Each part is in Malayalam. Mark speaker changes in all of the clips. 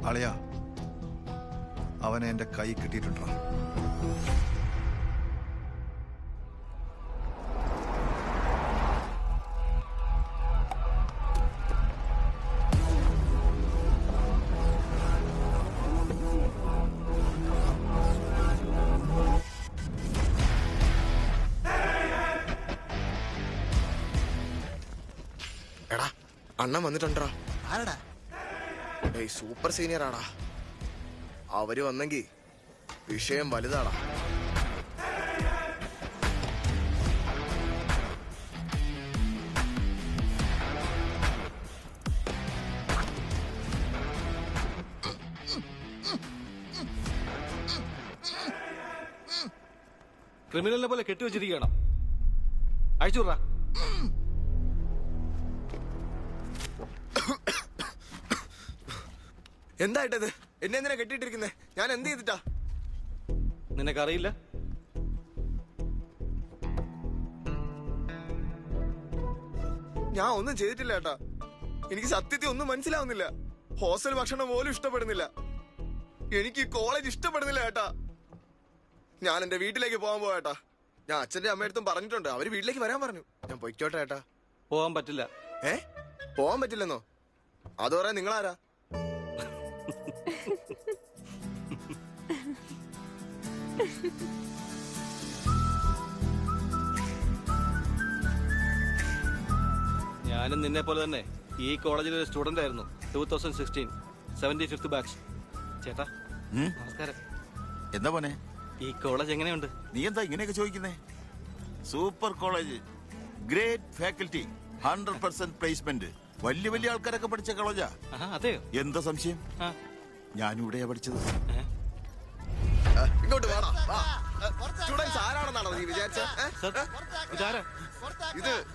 Speaker 1: അളിയാ, അവനെ എന്റെ കൈ കിട്ടിയിട്ടുണ്ടോ?
Speaker 2: എടാ, അണ്ണൻ വന്നിട്ടുണ്ടാ?
Speaker 3: ആരടാ?
Speaker 2: ഏയ്, സൂപ്പർ സീനിയർ ആടാ. അവര് വന്നെങ്കി വിഷയം വലുതാടാ.
Speaker 4: ക്രിമിനലിനെ പോലെ കെട്ടിവെച്ചിരിക്കണം. അയച്ചുവിടാ.
Speaker 2: എന്തായിട്ടത്? എന്നെ എന്തിനാ കെട്ടിയിട്ടിരിക്കുന്നേ? ഞാൻ എന്ത് ചെയ്തിട്ടാ?
Speaker 4: നിനക്കറിയില്ല?
Speaker 2: ഞാൻ ഒന്നും ചെയ്തിട്ടില്ല ഏട്ടാ. എനിക്ക് സത്യത്തിൽ ഒന്നും മനസ്സിലാവുന്നില്ല. ഹോസ്റ്റൽ ഭക്ഷണം പോലും ഇഷ്ടപ്പെടുന്നില്ല. എനിക്ക് ഈ കോളേജ് ഇഷ്ടപ്പെടുന്നില്ല ഏട്ടാ. ഞാൻ എന്റെ വീട്ടിലേക്ക് പോകാൻ പോയേട്ടാ. ഞാൻ അച്ഛന്റെ അമ്മയടുത്തും പറഞ്ഞിട്ടുണ്ട്. അവര് വീട്ടിലേക്ക് വരാൻ പറഞ്ഞു. ഞാൻ പൊയ്ക്കോട്ടെ ഏട്ടാ.
Speaker 4: പോവാൻ പറ്റില്ല.
Speaker 2: പോവാൻ പറ്റില്ലെന്നോ? അത് പറയാൻ നിങ്ങളാരാ?
Speaker 4: ഞാനും നിന്നെ പോലെ തന്നെ ഈ കോളേജിലെ ഒരു സ്റ്റുഡന്റ് ആയിരുന്നു. 2016 75th ബാച്ച്. ചേട്ടാ നമസ്കാരം.
Speaker 3: എന്താ പോനെ,
Speaker 4: ഈ കോളേജ് എങ്ങനെയുണ്ട്?
Speaker 3: നീ എന്താ ഇങ്ങനെയൊക്കെ ചോദിക്കുന്നേ? Super college, great faculty, 100% placement, വലിയ വലിയ ആൾക്കാരൊക്കെ പഠിച്ച കോളേജാ.
Speaker 4: അതെയോ?
Speaker 3: എന്താ സംശയം? ഞാനും ഇവിടെയാ പഠിച്ചത്.
Speaker 2: ഇങ്ങോട്ട് വേണം. സ്റ്റുഡൻസ് ആരാണെന്നാണോ നീ വിചാരിച്ച?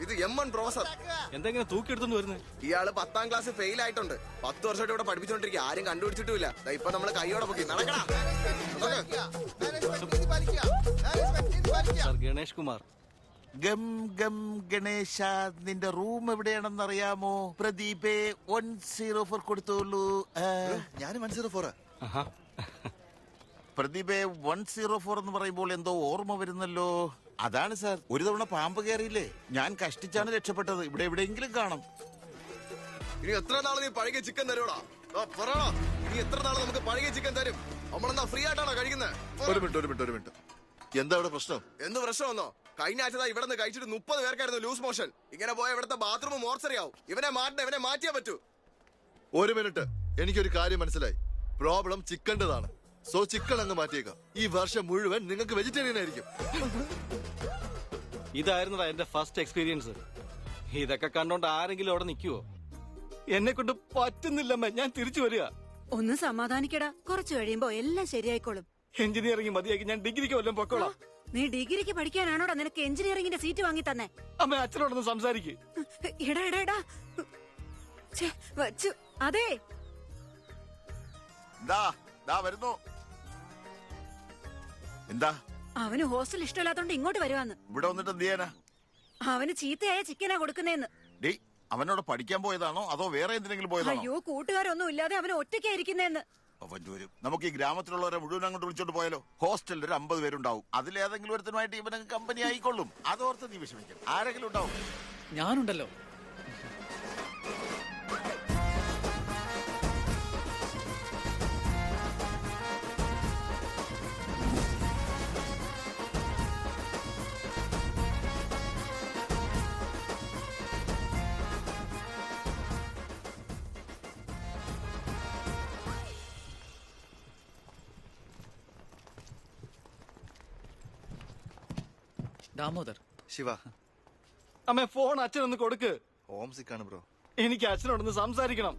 Speaker 2: ഇത് M1 പ്രൊഫസർ.
Speaker 4: എന്തെങ്കിലും തൂക്കിയെടുത്തോണ്ട് വരുന്നത്?
Speaker 2: ഇയാള് 10ാം ക്ലാസ് ഫെയിൽ ആയിട്ടുണ്ട്. 10 വർഷമായിട്ട് ഇവിടെ പഠിപ്പിച്ചോണ്ടിരിക്കുക. ആരും കണ്ടുപിടിച്ചിട്ടുമില്ല. ഇപ്പൊ നമ്മള് കൈയോടെ പൊക്കി നടക്കണം.
Speaker 4: Sir Ganesh Kumar.
Speaker 3: Gum gum Ganesha, നിന്റെ റൂം എവിടെയാണെന്ന് അറിയാമോ? പ്രദീപേ 104 കൊടുത്തോളൂ.
Speaker 1: ഞാൻ 104.
Speaker 3: പ്രദീപേ 104 എന്ന് പറയുമ്പോൾ എന്തോ ഓർമ്മ വരുന്നല്ലോ. അതാണ് സാർ, ഒരു തവണ പാമ്പ് കയറിയില്ലേ, ഞാൻ കഷ്ടിച്ചാണ് രക്ഷപ്പെട്ടത്. ഇവിടെ എവിടെയെങ്കിലും കാണും.
Speaker 2: ഇനി എത്ര നാള് നീ പഴകിയ ചിക്കൻ തരൂടാ? ഇനി എത്ര നാള് നമുക്ക് പഴകിയ ചിക്കൻ തരും? നമ്മളെന്താ ഫ്രീ ആയിട്ടാണോ കഴിക്കുന്നത്?
Speaker 1: ഒരു മിനിറ്റ്. എന്താ ഇവിടെ പ്രശ്നം?
Speaker 2: എന്ത് പ്രശ്നമെന്നോ? കഴിഞ്ഞ ആഴ്ച ഇവിടെ നിന്ന് കഴിച്ചിട്ട് 30 പേർക്കായിരുന്നു ലൂസ് മോഷൻ. ഇങ്ങനെ പോയ ഇവിടുത്തെ ബാത്റൂം മോർച്ചറിയാവും. ഇവനെ മാറ്റിയേ പറ്റൂ.
Speaker 1: ഒരു മിനിറ്റ്, എനിക്കൊരു കാര്യം മനസ്സിലായി. പ്രോബ്ലം ചിക്കൻ്റെതാണ്. സോ ചിക്കൻ അങ്ങ് മാറ്റിയേക്കാം. ഈ വർഷം മുഴുവൻ നിങ്ങൾക്ക് വെജിറ്റേറിയൻ ആയിരിക്കും.
Speaker 4: ഇതായിരുന്നടാ എന്റെ ഫസ്റ്റ് എക്സ്പീരിയൻസ്. ഇതൊക്കെ കണ്ടോണ്ട് ആരെങ്കിലും അവിടെ നിൽക്കുവോ? എന്നെ കൊണ്ട് പറ്റുന്നില്ലമ്മ, ഞാൻ തിരിച്ചു വരിക.
Speaker 5: ഒന്ന് സമാധാനിക്കടാ, കുറച്ചു കഴിയുമ്പോ എല്ലാം ശരിയായിക്കോളും.
Speaker 4: എഞ്ചിനീയറിംഗ് മതിയാക്കി ഞാൻ ഡിഗ്രിക്ക് വല്ലതും പൊക്കോളാം.
Speaker 5: നീ ഡിഗ്രിക്ക് പഠിക്കാനാണോടാ നിനക്ക് എഞ്ചിനീയറിംഗിന്റെ സീറ്റ് വാങ്ങി തന്നെ?
Speaker 4: അമ്മ അച്ഛനോടൊന്ന് സംസാരിക്ക്.
Speaker 5: വച്ചു. അതെ,
Speaker 3: വരുന്നു. എന്താ?
Speaker 5: അവന് ഹോസ്റ്റൽ ഇഷ്ടമില്ലാത്തോണ്ട് ഇങ്ങോട്ട് വരുവാന്ന്.
Speaker 3: ഇവിടെ വന്നിട്ട് എന്ത് ചെയ്യാനാ?
Speaker 5: അവന് ചീത്തയായ ചിക്കനാ കൊടുക്കുന്നേന്ന്.
Speaker 3: അവനോട് പഠിക്കാൻ പോയതാണോ അതോ വേറെ എന്തിനെങ്കിലും പോയതാണോ?
Speaker 5: അയ്യോ, കൂട്ടുകാരൊന്നും ഇല്ലാതെ അവന് ഒറ്റയ്ക്കായിരിക്കുന്നേന്ന്.
Speaker 3: നമുക്ക് ഈ ഗ്രാമത്തിലുള്ളവരെ മുഴുവൻ അങ്ങോട്ട് വിളിച്ചോണ്ട് പോയാലോ? ഹോസ്റ്റലിൽ ഒരു 50 പേരുണ്ടാവും. അതിലേതെങ്കിലും ഒരുത്തനുമായിട്ട് ഇവന് കമ്പനി ആയിക്കൊള്ളും. അതോർത്ത് നീ വിഷമിക്കണം. ആരെങ്കിലും ഉണ്ടാവും.
Speaker 6: ഞാനുണ്ടല്ലോ. ദാമോദർ.
Speaker 1: ശിവ,
Speaker 4: അമ്മ ഫോൺ അച്ഛനൊന്ന് കൊടുക്ക്.
Speaker 1: ഹോം സിക്കാണ് ബ്രോ.
Speaker 4: എനിക്ക് അച്ഛനോടൊന്ന് സംസാരിക്കണം.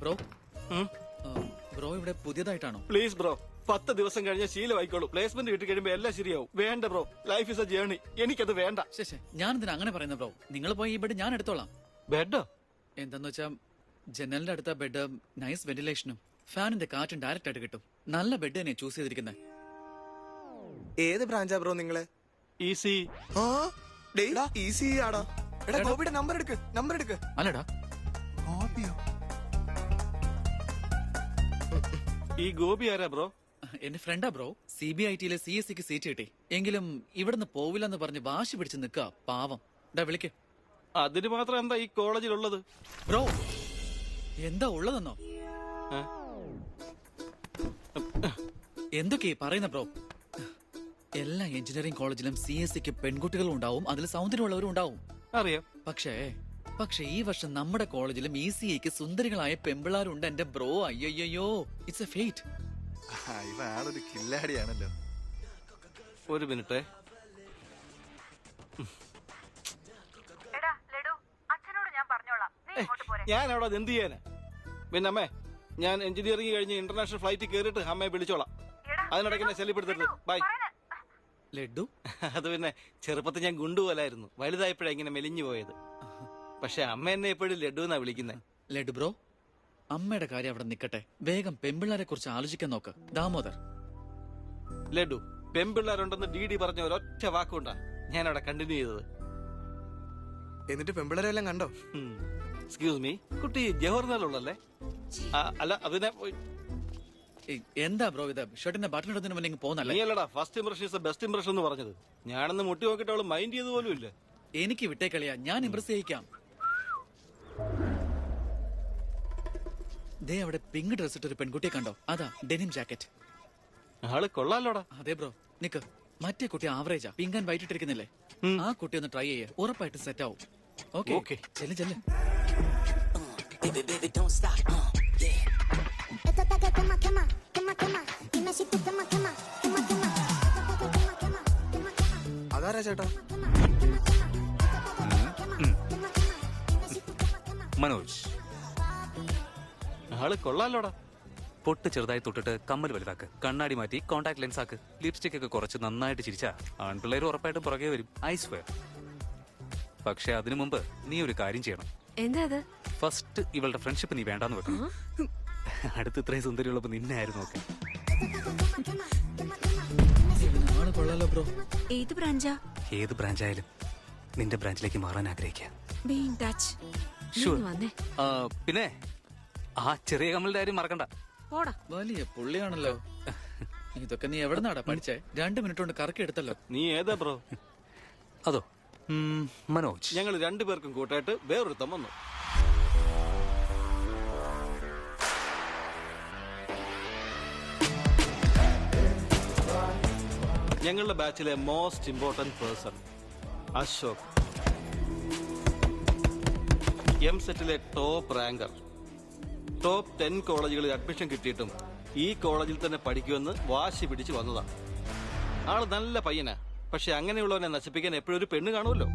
Speaker 6: ബ്രോ, ബ്രോ ഇവിടെ പുതിയതായിട്ടാണോ?
Speaker 4: പ്ലീസ് ബ്രോ, 10 ദിവസം കഴിഞ്ഞ ശീലമായിക്കോളൂ. പ്ലേസ്മെന്റ് കിട്ടി കഴിയുമ്പോ എല്ലാം ശരിയാവും. വേണ്ട bro, life is A journey. എനിക്കത് വേണ്ട.
Speaker 6: ശേഷേ, ഞാനെന്തിനാ അങ്ങനെ പറയുന്നത് ബ്രോ? നിങ്ങൾ പോയി ഈ ബെഡ് ഞാൻ എടുത്തോളാം.
Speaker 4: ബെഡോ?
Speaker 6: എന്താന്ന് വെച്ചാ ജനലിന്റെ അടുത്ത ബെഡ് നൈസ് വെന്റിലേഷനും ഫാനിന്റെ കാറ്റും ഡയറക്റ്റ് ആയിട്ട് കിട്ടും. നല്ല ബെഡ് തന്നെ ചൂസ് ചെയ്തിരിക്കുന്നത്.
Speaker 2: ഏത് ബ്രാഞ്ചാ ബ്രോ നിങ്ങള്?
Speaker 4: ഈസി.
Speaker 2: ഈസി ആടാ. എടാ ഗോപിയുടെ നമ്പർ എടുക്ക്
Speaker 6: അല്ലടാ,
Speaker 4: ഈ ഗോപി ആരാ ബ്രോ?
Speaker 6: എന്റെ ഫ്രണ്ടാ ബ്രോ. CBIT-യിലെ CSE-ക്ക് സീറ്റ് കിട്ടി. എങ്കിലും ഇവിടുന്ന് പോവില്ലെന്ന് പറഞ്ഞ് വാശി പിടിച്ച് നിൽക്കാ പാവം. ഡാ വിളിക്ക്.
Speaker 4: അതിന് മാത്രം എന്താ ഈ കോളേജിലുള്ളത്?
Speaker 6: ബ്രോ എന്താ ഉള്ളതെന്നോ?
Speaker 4: ഏ?
Speaker 6: എന്തൊക്കെയാ പറയുന്ന ബ്രോ? എല്ലാ എഞ്ചിനീയറിംഗ് കോളേജിലും CSE-ക്ക് പെൺകുട്ടികളും ഉണ്ടാവും, അതിൽ സൗന്ദര്യമുള്ളവരും ഉണ്ടാവും.
Speaker 4: അറിയാം.
Speaker 6: പക്ഷേ ഈ വർഷം നമ്മുടെ കോളേജിലും ECE-ക്ക് സുന്ദരികളായ പെമ്പിളാരുണ്ട് എന്റെ ബ്രോ. അയ്യോ, ഇറ്റ്സ് എ ഫേറ്റ്.
Speaker 1: ഇവ ആളൊരു കില്ലാടിയാണല്ലോ.
Speaker 4: ഒരു മിനിറ്റ്. ഞാൻ അവിടെ എന്ത് ചെയ്യാനാ? പിന്നെ അമ്മേ, ഞാൻ എഞ്ചിനീയറിംഗ് കഴിഞ്ഞ് ഇന്റർനാഷണൽ ഫ്ലൈറ്റ് കയറിയിട്ട് അമ്മയെ വിളിച്ചോളാം. അതിനിടയ്ക്ക് എന്നെ ശല്യപ്പെടുത്തരുത്. ബൈ.
Speaker 6: ലഡു
Speaker 4: അത് പിന്നെ ചെറുപ്പത്തിൽ ഞാൻ ഗുണ്ടുപോലായിരുന്നു. വലുതായപ്പോഴാ ഇങ്ങനെ മെലിഞ്ഞു പോയത്. പക്ഷെ അമ്മ എന്നെ എപ്പോഴും ലഡു എന്നാ വിളിക്കുന്നത്.
Speaker 6: ലഡു ബ്രോ, അമ്മയുടെ കാര്യം അവിടെ നിക്കട്ടെ. വേഗം പെമ്പിള്ളാരെ കുറിച്ച് ആലോചിക്കാൻ നോക്ക്. ദാമോദർ.
Speaker 4: ലഡു, പെമ്പിള്ളേരുണ്ടെന്ന് DD പറഞ്ഞ ഒരൊറ്റ വാക്കുകൊണ്ടാ ഞാൻ അവിടെ കണ്ടിന്യൂ ചെയ്തത്.
Speaker 2: എന്നിട്ട് പെമ്പിളരെ എല്ലാം കണ്ടോ?
Speaker 4: എക്സ്ക്യൂസ് മീ, കുട്ടി ജവഹർലാലുള്ളല്ലേ? അല്ല, അതിനെ
Speaker 6: എന്താ ബ്രോ ഇത്? ഷർട്ടിന്റെ ബട്ടൺ ഇടുന്നതിന് മുന്നേ
Speaker 4: നീ
Speaker 6: പോന്നല്ലേ?
Speaker 4: അല്ലടാ first impression is best impression എന്ന് പറഞ്ഞത്. ഞാനൊന്ന് മുട്ടി നോക്കിയിട്ട് അവള് മൈൻഡ് ചെയ്ത് പോലും ഇല്ല.
Speaker 6: എനിക്ക് വിട്ടേക്കളിയാ, ഞാൻ ഇംപ്രസ് ചെയ്യിക്കാം. ദേ അവിടെ പിങ്ക് ഡ്രസ് ഇട്ടൊരു പെൺകുട്ടിയെ കണ്ടോ? അതാ ഡെനിം ജാക്കറ്റ്.
Speaker 4: ആള് കൊള്ളാലോടാ.
Speaker 6: അതെ ബ്രോ, നിക്ക്. മറ്റേ കുട്ടി ആവറേജാ, പിങ്ക് ആൻഡ് വൈറ്റ് ഇട്ടിരിക്കുന്നില്ലേ? ആ കുട്ടി ഒന്ന് ട്രൈ ചെയ്യേ, ഉറപ്പായിട്ട് സെറ്റ് ആവും. ഓക്കെ, ചെല്ല്.
Speaker 7: Baby, don't stop, yeah. Esto está que quema, quema, quema, quema. Dime si tú quema, quema, quema, quema. Esto está que quema, quema, quema, quema.
Speaker 2: അതാരാ ചേട്ടാ?
Speaker 7: Quema, quema, quema. Esto está que quema, quema, quema, quema. Dime si tú quema, quema.
Speaker 8: Manoj,
Speaker 4: ആള് കൊള്ളാലോടാ.
Speaker 8: പൊട്ട് ചെറുതായി തൊട്ടിട്ട് കമ്മൽ വലുതാക്ക്, കണ്ണാടി മാറ്റി കോൺടാക്ട് ലെൻസ് ആക്ക്, ലിപ്സ്റ്റിക് ഒക്കെ കുറച്ച് നന്നായിട്ട് ചിരിച്ചാ ആൺപിള്ളേർ ഉറപ്പായിട്ടും പുറകെ വരും. I swear. പക്ഷെ അതിനു മുമ്പ് നീ ഒരു കാര്യം ചെയ്യണം.
Speaker 5: എന്താ അത്?
Speaker 8: ഫസ്റ്റ് ഇവളുടെ ഫ്രണ്ട്ഷിപ്പ് നീ വേണ്ടാന്ന് വെക്കണം. അടുത്ത് ഇത്രയും സുന്ദരിയുള്ളപ്പോ നിന്നെ ആയിരുന്നു നോക്കാം.
Speaker 6: ആള് കൊള്ളാലോ ബ്രോ.
Speaker 5: ഏത് ബ്രാഞ്ചാ?
Speaker 8: ഏത് ബ്രാഞ്ചായാലും നിന്റെ ബ്രാഞ്ചിലേക്ക് മാറാൻ ആഗ്രഹിക്കാം.
Speaker 5: Be in touch.
Speaker 8: Sure.
Speaker 5: വന്നേ.
Speaker 8: പിന്നെ ആ ചെറിയ കമ്മലിന്റെ കാര്യം മറക്കണ്ട.
Speaker 5: പോടാ.
Speaker 6: വലിയ പുള്ളിയാണല്ലോ. ഇതൊക്കെ നീ എവിടെ നിന്നാടാ പഠിച്ചേ? 2 മിനിറ്റ് കൊണ്ട് കറക്കി എടുത്തല്ലോ.
Speaker 4: നീ ഏതാ ബ്രോ?
Speaker 8: അതോ, മനോജ്.
Speaker 4: ഞങ്ങൾ രണ്ടുപേർക്കും കൂട്ടായിട്ട് വേറൊരുത്തം വന്നു. ഞങ്ങളുടെ ബാച്ചിലെ മോസ്റ്റ് ഇമ്പോർട്ടന്റ് പേഴ്സൺ അശോക്, MSET-ലെ ടോപ്പ് റാങ്കർ. ടോപ്പ് 10 കോളേജുകളിൽ അഡ്മിഷൻ കിട്ടിയിട്ടും ഈ കോളേജിൽ തന്നെ പഠിക്കുമെന്ന് വാശി പിടിച്ച് വന്നതാണ്. ആള് നല്ല പയ്യനാ. പക്ഷെ അങ്ങനെയുള്ളവനെ നശിപ്പിക്കാൻ എപ്പോഴും ഒരു പെണ്ണ് കാണുമല്ലോ.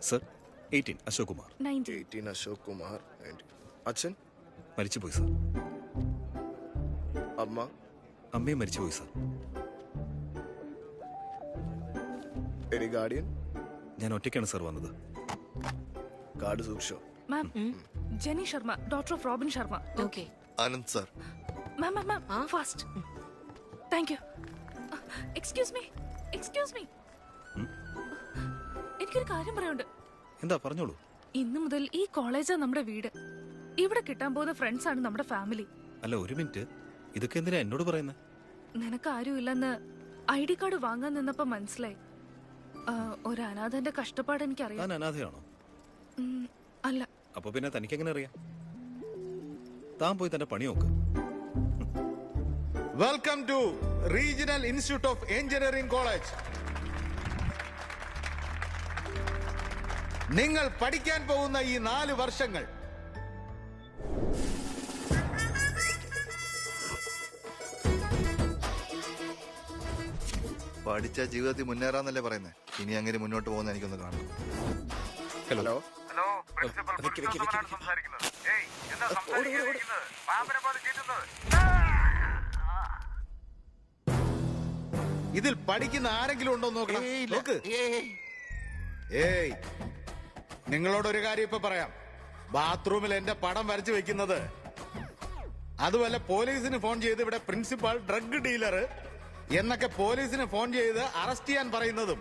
Speaker 9: സർ, 18 അശോക് കുമാർ.
Speaker 2: 18 അശോക് കുമാർ. അച്ഛൻ
Speaker 9: മരിച്ചുപോയി സർ.
Speaker 2: അമ്മ
Speaker 9: അമ്മയും മരിച്ചുപോയി സർ.
Speaker 2: Any guardian?
Speaker 9: ഞാൻ ഒറ്റയ്ക്കാണ് സർ വന്നത്.
Speaker 2: കാർഡ് സൂക്ഷിച്ചോ.
Speaker 10: Ma'am, Jenny Sharma, doctor of Robin Sharma.
Speaker 5: Okay.
Speaker 1: Anand sir.
Speaker 10: Ma'am, ma'am, ma'am, fast. Thank you. Excuse me. എനിക്കൊരു കാര്യം പറയാനുണ്ട്.
Speaker 9: എന്താ, പറഞ്ഞോളൂ.
Speaker 10: ഇന്നു മുതൽ ഈ കോളേജാ നമ്മുടെ വീട്. ഇവിടെ കിട്ടാൻ പോകുന്ന ഫ്രണ്ട്സ് ആണ് നമ്മുടെ ഫാമിലി.
Speaker 9: അല്ല, ഒരു മിനിറ്റ്. ഇതൊക്കെ എന്തിനാ എന്നോട് പറയുന്നത്?
Speaker 10: നിനക്ക് ആരും ഇല്ലെന്ന് ID കാർഡ് വാങ്ങാൻ നിന്നപ്പോ മനസ്സിലായി. ഒരു അനാഥന്റെ കഷ്ടപ്പാട് എനിക്കറിയാം.
Speaker 9: താൻ അനാഥയാണോ?
Speaker 10: അല്ല.
Speaker 9: അപ്പൊ പിന്നെ തനിക്കെങ്ങനെ അറിയാം? താൻ പോയി തന്റെ പണി നോക്ക്.
Speaker 11: Welcome to regional institute of engineering college. നിങ്ങൾ പഠിക്കാൻ പോകുന്ന ഈ 4 വർഷങ്ങൾ
Speaker 1: പഠിച്ച ജീവിതത്തിൽ മുന്നേറാന്നല്ലേ പറയുന്നത്. ഇനി അങ്ങനെ മുന്നോട്ട് പോകുന്ന എനിക്കൊന്ന് കാണണം.
Speaker 2: ഹലോ.
Speaker 11: ഇതിൽ പഠിക്കുന്ന ആരെങ്കിലും ഉണ്ടോ നോക്കണം. നോക്ക്. ഏയ്, നിങ്ങളോടൊരു കാര്യം ഇപ്പൊ പറയാം. ബാത്റൂമിൽ എന്റെ പടം വരച്ചു വെക്കുന്നത്, അതുപോലെ പോലീസിന് ഫോൺ ചെയ്ത് ഇവിടെ പ്രിൻസിപ്പാൾ ഡ്രഗ് ഡീലർ എന്നൊക്കെ പോലീസിന് ഫോൺ ചെയ്ത് അറസ്റ്റ് ചെയ്യാൻ പറയുന്നതും.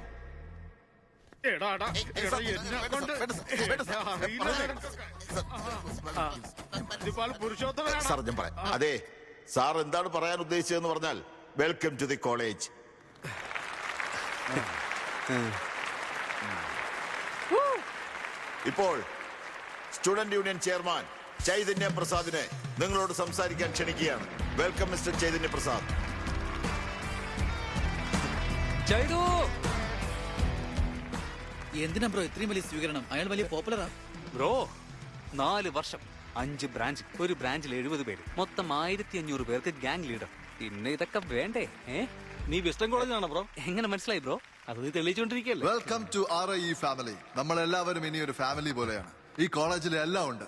Speaker 3: സാർ ഞാൻ പറയാം. അതെ, സാർ എന്താണ് പറയാൻ ഉദ്ദേശിച്ചതെന്ന് പറഞ്ഞാൽ വെൽക്കം ടു ദി കോളേജ്. ഇപ്പോൾ സ്റ്റുഡന്റ് യൂണിയൻ ചെയർമാൻ ചൈതന്യ പ്രസാദിനെ നിങ്ങളോട് സംസാരിക്കാൻ ക്ഷണിക്കുകയാണ്. Welcome mister Chaitanya Prasad.
Speaker 8: ചൈതു,
Speaker 6: എന്തിനാ ബ്രോ ഇത്രയും വലിയ സ്വീകരണം? അയാൾ വലിയ പോപ്പുലറാ.
Speaker 8: ബ്രോ 4 വർഷം 5 ബ്രാഞ്ച്, ഒരു ബ്രാഞ്ചിൽ 70 പേര്, മൊത്തം 1500 പേർക്ക് ഗ്യാങ് ലീഡർ. പിന്നെ ഇതൊക്കെ വേണ്ടേ?
Speaker 4: നീ വെസ്റ്റേൺ കോളേജിലാണോ ബ്രോ?
Speaker 8: എങ്ങനെ മനസ്സിലായി ബ്രോ?
Speaker 4: അത് നീ തെളിയിച്ചോണ്ടിരിക്കല്ലേ.
Speaker 1: Welcome to RIE family. നമ്മളെല്ലാവരും ഇനി ഒരു ഫാമിലി പോലെയാണ്. ഈ കോളേജിൽ എല്ലാം ഉണ്ട്.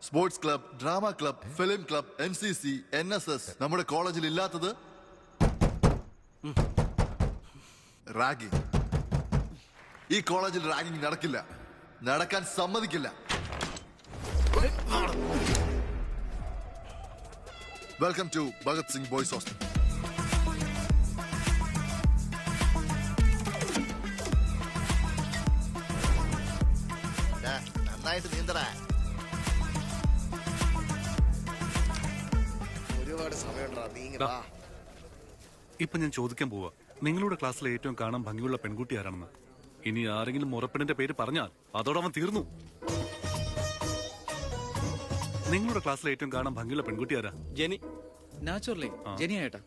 Speaker 1: Sports club, drama club, film club, NCC, NSS. നമ്മുടെ കോളേജിൽ ഇല്ലാത്തത് റാഗിംഗ്. ഈ കോളേജിൽ റാഗിംഗ് നടക്കില്ല, നടക്കാൻ സമ്മതിക്കില്ല. Welcome to Bhagat Singh boys hostel. നന്നായിട്ട് നീന്തടാ.
Speaker 2: ഒരുപാട് സമയമുണ്ടാ, നീങ്ങടാ.
Speaker 12: ഇപ്പൊ ഞാൻ ചോദിക്കാൻ പോവാ, നിങ്ങളുടെ ക്ലാസ്സിലെ ഏറ്റവും കാണാൻ ഭംഗിയുള്ള പെൺകുട്ടി ആരാണെന്ന്. ഇനി ആരെങ്കിലും മുറപ്പെണ്ണിന്റെ പേര് പറഞ്ഞാൽ അതോടൊപ്പം തീർന്നു. നിങ്ങളുടെ ക്ലാസ്സിലെ ഏറ്റവും കാണാൻ ഭംഗിയുള്ള പെൺകുട്ടി ആരാ?
Speaker 4: ജെനി.
Speaker 6: നാച്ചുറലി ജെനിയായിട്ടാ.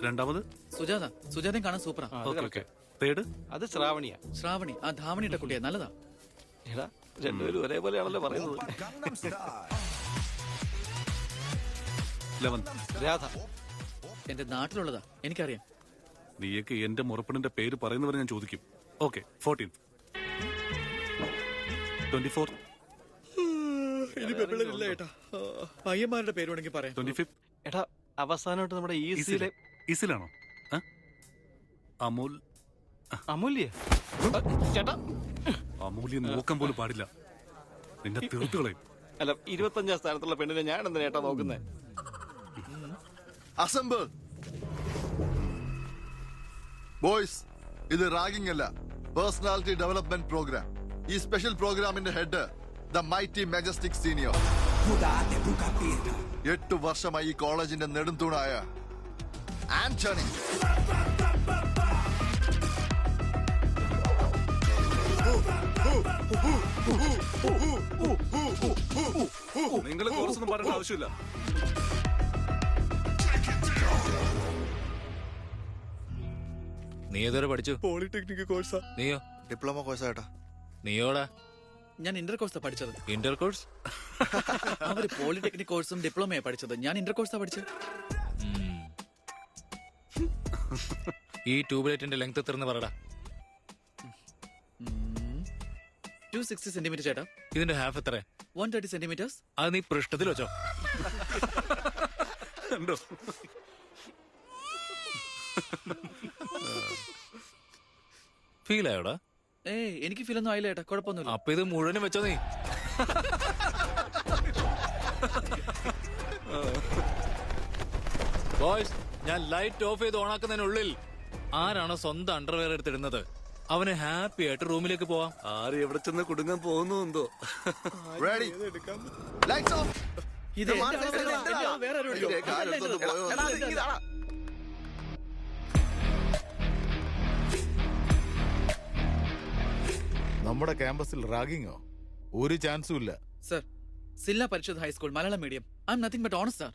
Speaker 12: രണ്ടാമത്
Speaker 6: സുജാത. സുജാതയും കാണാൻ സൂപ്പറാ.
Speaker 12: ഓക്കെ. തേർഡ്?
Speaker 4: അത് ശ്രാവണിയാ.
Speaker 6: ശ്രാവണി ആ ധാവണിയുടെ കുട്ടിയാ, നല്ലതാ.
Speaker 4: എടാ രണ്ടുപേരും ഒരേപോലെയാണല്ലോ പറയുന്നത്.
Speaker 12: 11th?
Speaker 4: രാധ.
Speaker 6: എന്റെ നാട്ടിലുള്ളതാ, എനിക്കറിയാം.
Speaker 12: നീയൊക്കെ എന്റെ മുറപ്പെണ്ണിന്റെ പേര് പറയുന്നവരെ ഞാൻ ചോദിക്കും. ഓക്കെ. 14th? 24th?
Speaker 6: പയ്യന്മാരുടെ പേര് വേണമെങ്കിൽ പറയാം.
Speaker 12: 25th?
Speaker 4: എടാ അവസാനമായിട്ട് നമ്മുടെ ഈസിയിലെ
Speaker 12: ഈസിലാണോ? അമൂൽ.
Speaker 4: അമൂല്യ. ചേട്ടാ
Speaker 12: അമൂല്യം നോക്കാൻ പോലും പാടില്ല, നിന്നെ തീർത്തുകളയും.
Speaker 4: അല്ല 25ാം സ്ഥാനത്തുള്ള പെണ്ണിനെ ഞാൻ എന്താ ചേട്ടാ നോക്കുന്നേ?
Speaker 1: അസംബിൾ ബോയ്സ്, ഇത് റാഗിംഗ് അല്ല, പേഴ്സണാലിറ്റി ഡെവലപ്മെന്റ് പ്രോഗ്രാം. ഈ സ്പെഷ്യൽ പ്രോഗ്രാമിന്റെ head the mighty majestic senior. 8 വർഷമായി ഈ കോളേജിന്റെ നെടുംതൂണായ ആന്റണി.
Speaker 12: നിങ്ങൾ കോഴ്സൊന്നും പറയേണ്ട ആവശ്യമില്ല.
Speaker 8: നീ ഏതുവരെ പഠിച്ചു?
Speaker 2: പോളിടെക്നിക് കോഴ്സാ.
Speaker 8: നീയോ?
Speaker 2: ഡിപ്ലോമ കോഴ്സാ ഏട്ടാ.
Speaker 8: നീയോടാ?
Speaker 6: ഞാൻ ഇന്റർ കോഴ്സാ പഠിച്ചത്.
Speaker 8: Inter course?
Speaker 6: അവര് പോളിടെക്നിക് കോഴ്സും ഡിപ്ലോമയാ പഠിച്ചത്, ഞാൻ ഇന്റർ കോഴ്സാ പഠിച്ചത്.
Speaker 8: ഈ ട്യൂബ്ലൈറ്റിന്റെ ലെങ്ത് എത്രന്ന് പറടാ.
Speaker 6: 260 സെന്റിമീറ്റർ ചേട്ടാ.
Speaker 8: ഇതിന്റെ ഹാഫ് എത്ര?
Speaker 6: 130 സെന്റിമീറ്റേഴ്സ്.
Speaker 8: അത് നീ പൃഷ്ഠത്തിൽ വെച്ചോ. ഫീൽ ആയോടാ?
Speaker 6: എനിക്ക് ഫീൽ ഒന്നും ആയില്ല ഏട്ടാ, കുഴപ്പമൊന്നുമില്ല.
Speaker 8: അപ്പൊ ഇത് മുഴുവനും വെച്ചോ നീ. ബോയ്സ്, ഞാൻ ലൈറ്റ് ഓഫ് ചെയ്ത് ഓണാക്കുന്നതിനുള്ളിൽ ആരാണോ സ്വന്തം അണ്ടർവെയർ എടുത്തിടുന്നത് അവന് ഹാപ്പി ആയിട്ട് റൂമിലേക്ക് പോവാം.
Speaker 12: ആര് എവിടെ ചെന്ന് കുടുങ്ങാൻ പോകുന്നു എന്തോ.
Speaker 1: Ready? Lights off.
Speaker 6: ഇത് വേറെ ആരും ഇല്ലയോ?
Speaker 11: നമ്മുടെ ക്യാമ്പസിൽ റാഗിങ്ങോ? ഒരു ചാൻസും ഇല്ല.
Speaker 6: Sir, Zilla Parishad high school Malayalam medium. I'm nothing but honest sir.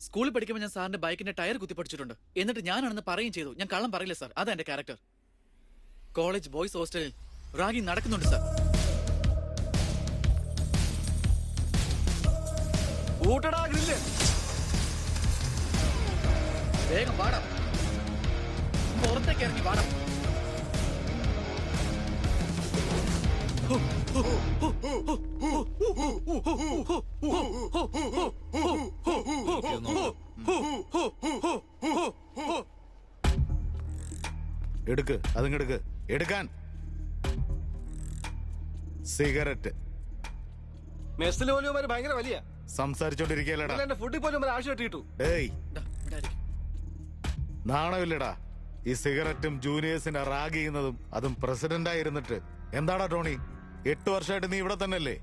Speaker 6: സ്കൂളിൽ പഠിക്കുമ്പോൾ ഞാൻ സാറിന്റെ ബൈക്കിന്റെ ടയർ കുത്തി പഠിച്ചിട്ടുണ്ട്. എന്നിട്ട് ഞാനാണെന്ന് പറയുകയും ചെയ്തു. ഞാൻ കള്ളം പറയില്ല സാർ, അതാ എന്റെ ക്യാരക്ടർ. കോളേജ് ബോയ്സ് ഹോസ്റ്റലിൽ റാഗിങ് നടക്കുന്നുണ്ട് സാർ. വേഗം പാടാം, പുറത്തേക്ക് ഇറങ്ങി പാടാം.
Speaker 11: എടുക്ക്, അതിങ്ങെടുക്ക്. എടുക്കാൻ. സിഗരറ്റ്.
Speaker 4: മെസ്സിൽ പോലും ഇവന്മാര് ഭയങ്കര വലിയ
Speaker 11: സംസാരിച്ചോണ്ടിരിക്കലടാ.
Speaker 4: എന്റെ ഫുഡിൽ പോലും ഇവന്മാര് ആവശ്യം കിട്ടു.
Speaker 11: ഡേയ്, നാണമില്ലടാ ഈ സിഗരറ്റും ജൂനിയേഴ്സിനെ റാഗ് ചെയ്യുന്നതും, അതും പ്രസിഡന്റ് ആയിരുന്നിട്ട്. എന്താടാ ടോണി, 8 വർഷമായിട്ട് നീ ഇവിടെ തന്നെയല്ലേ?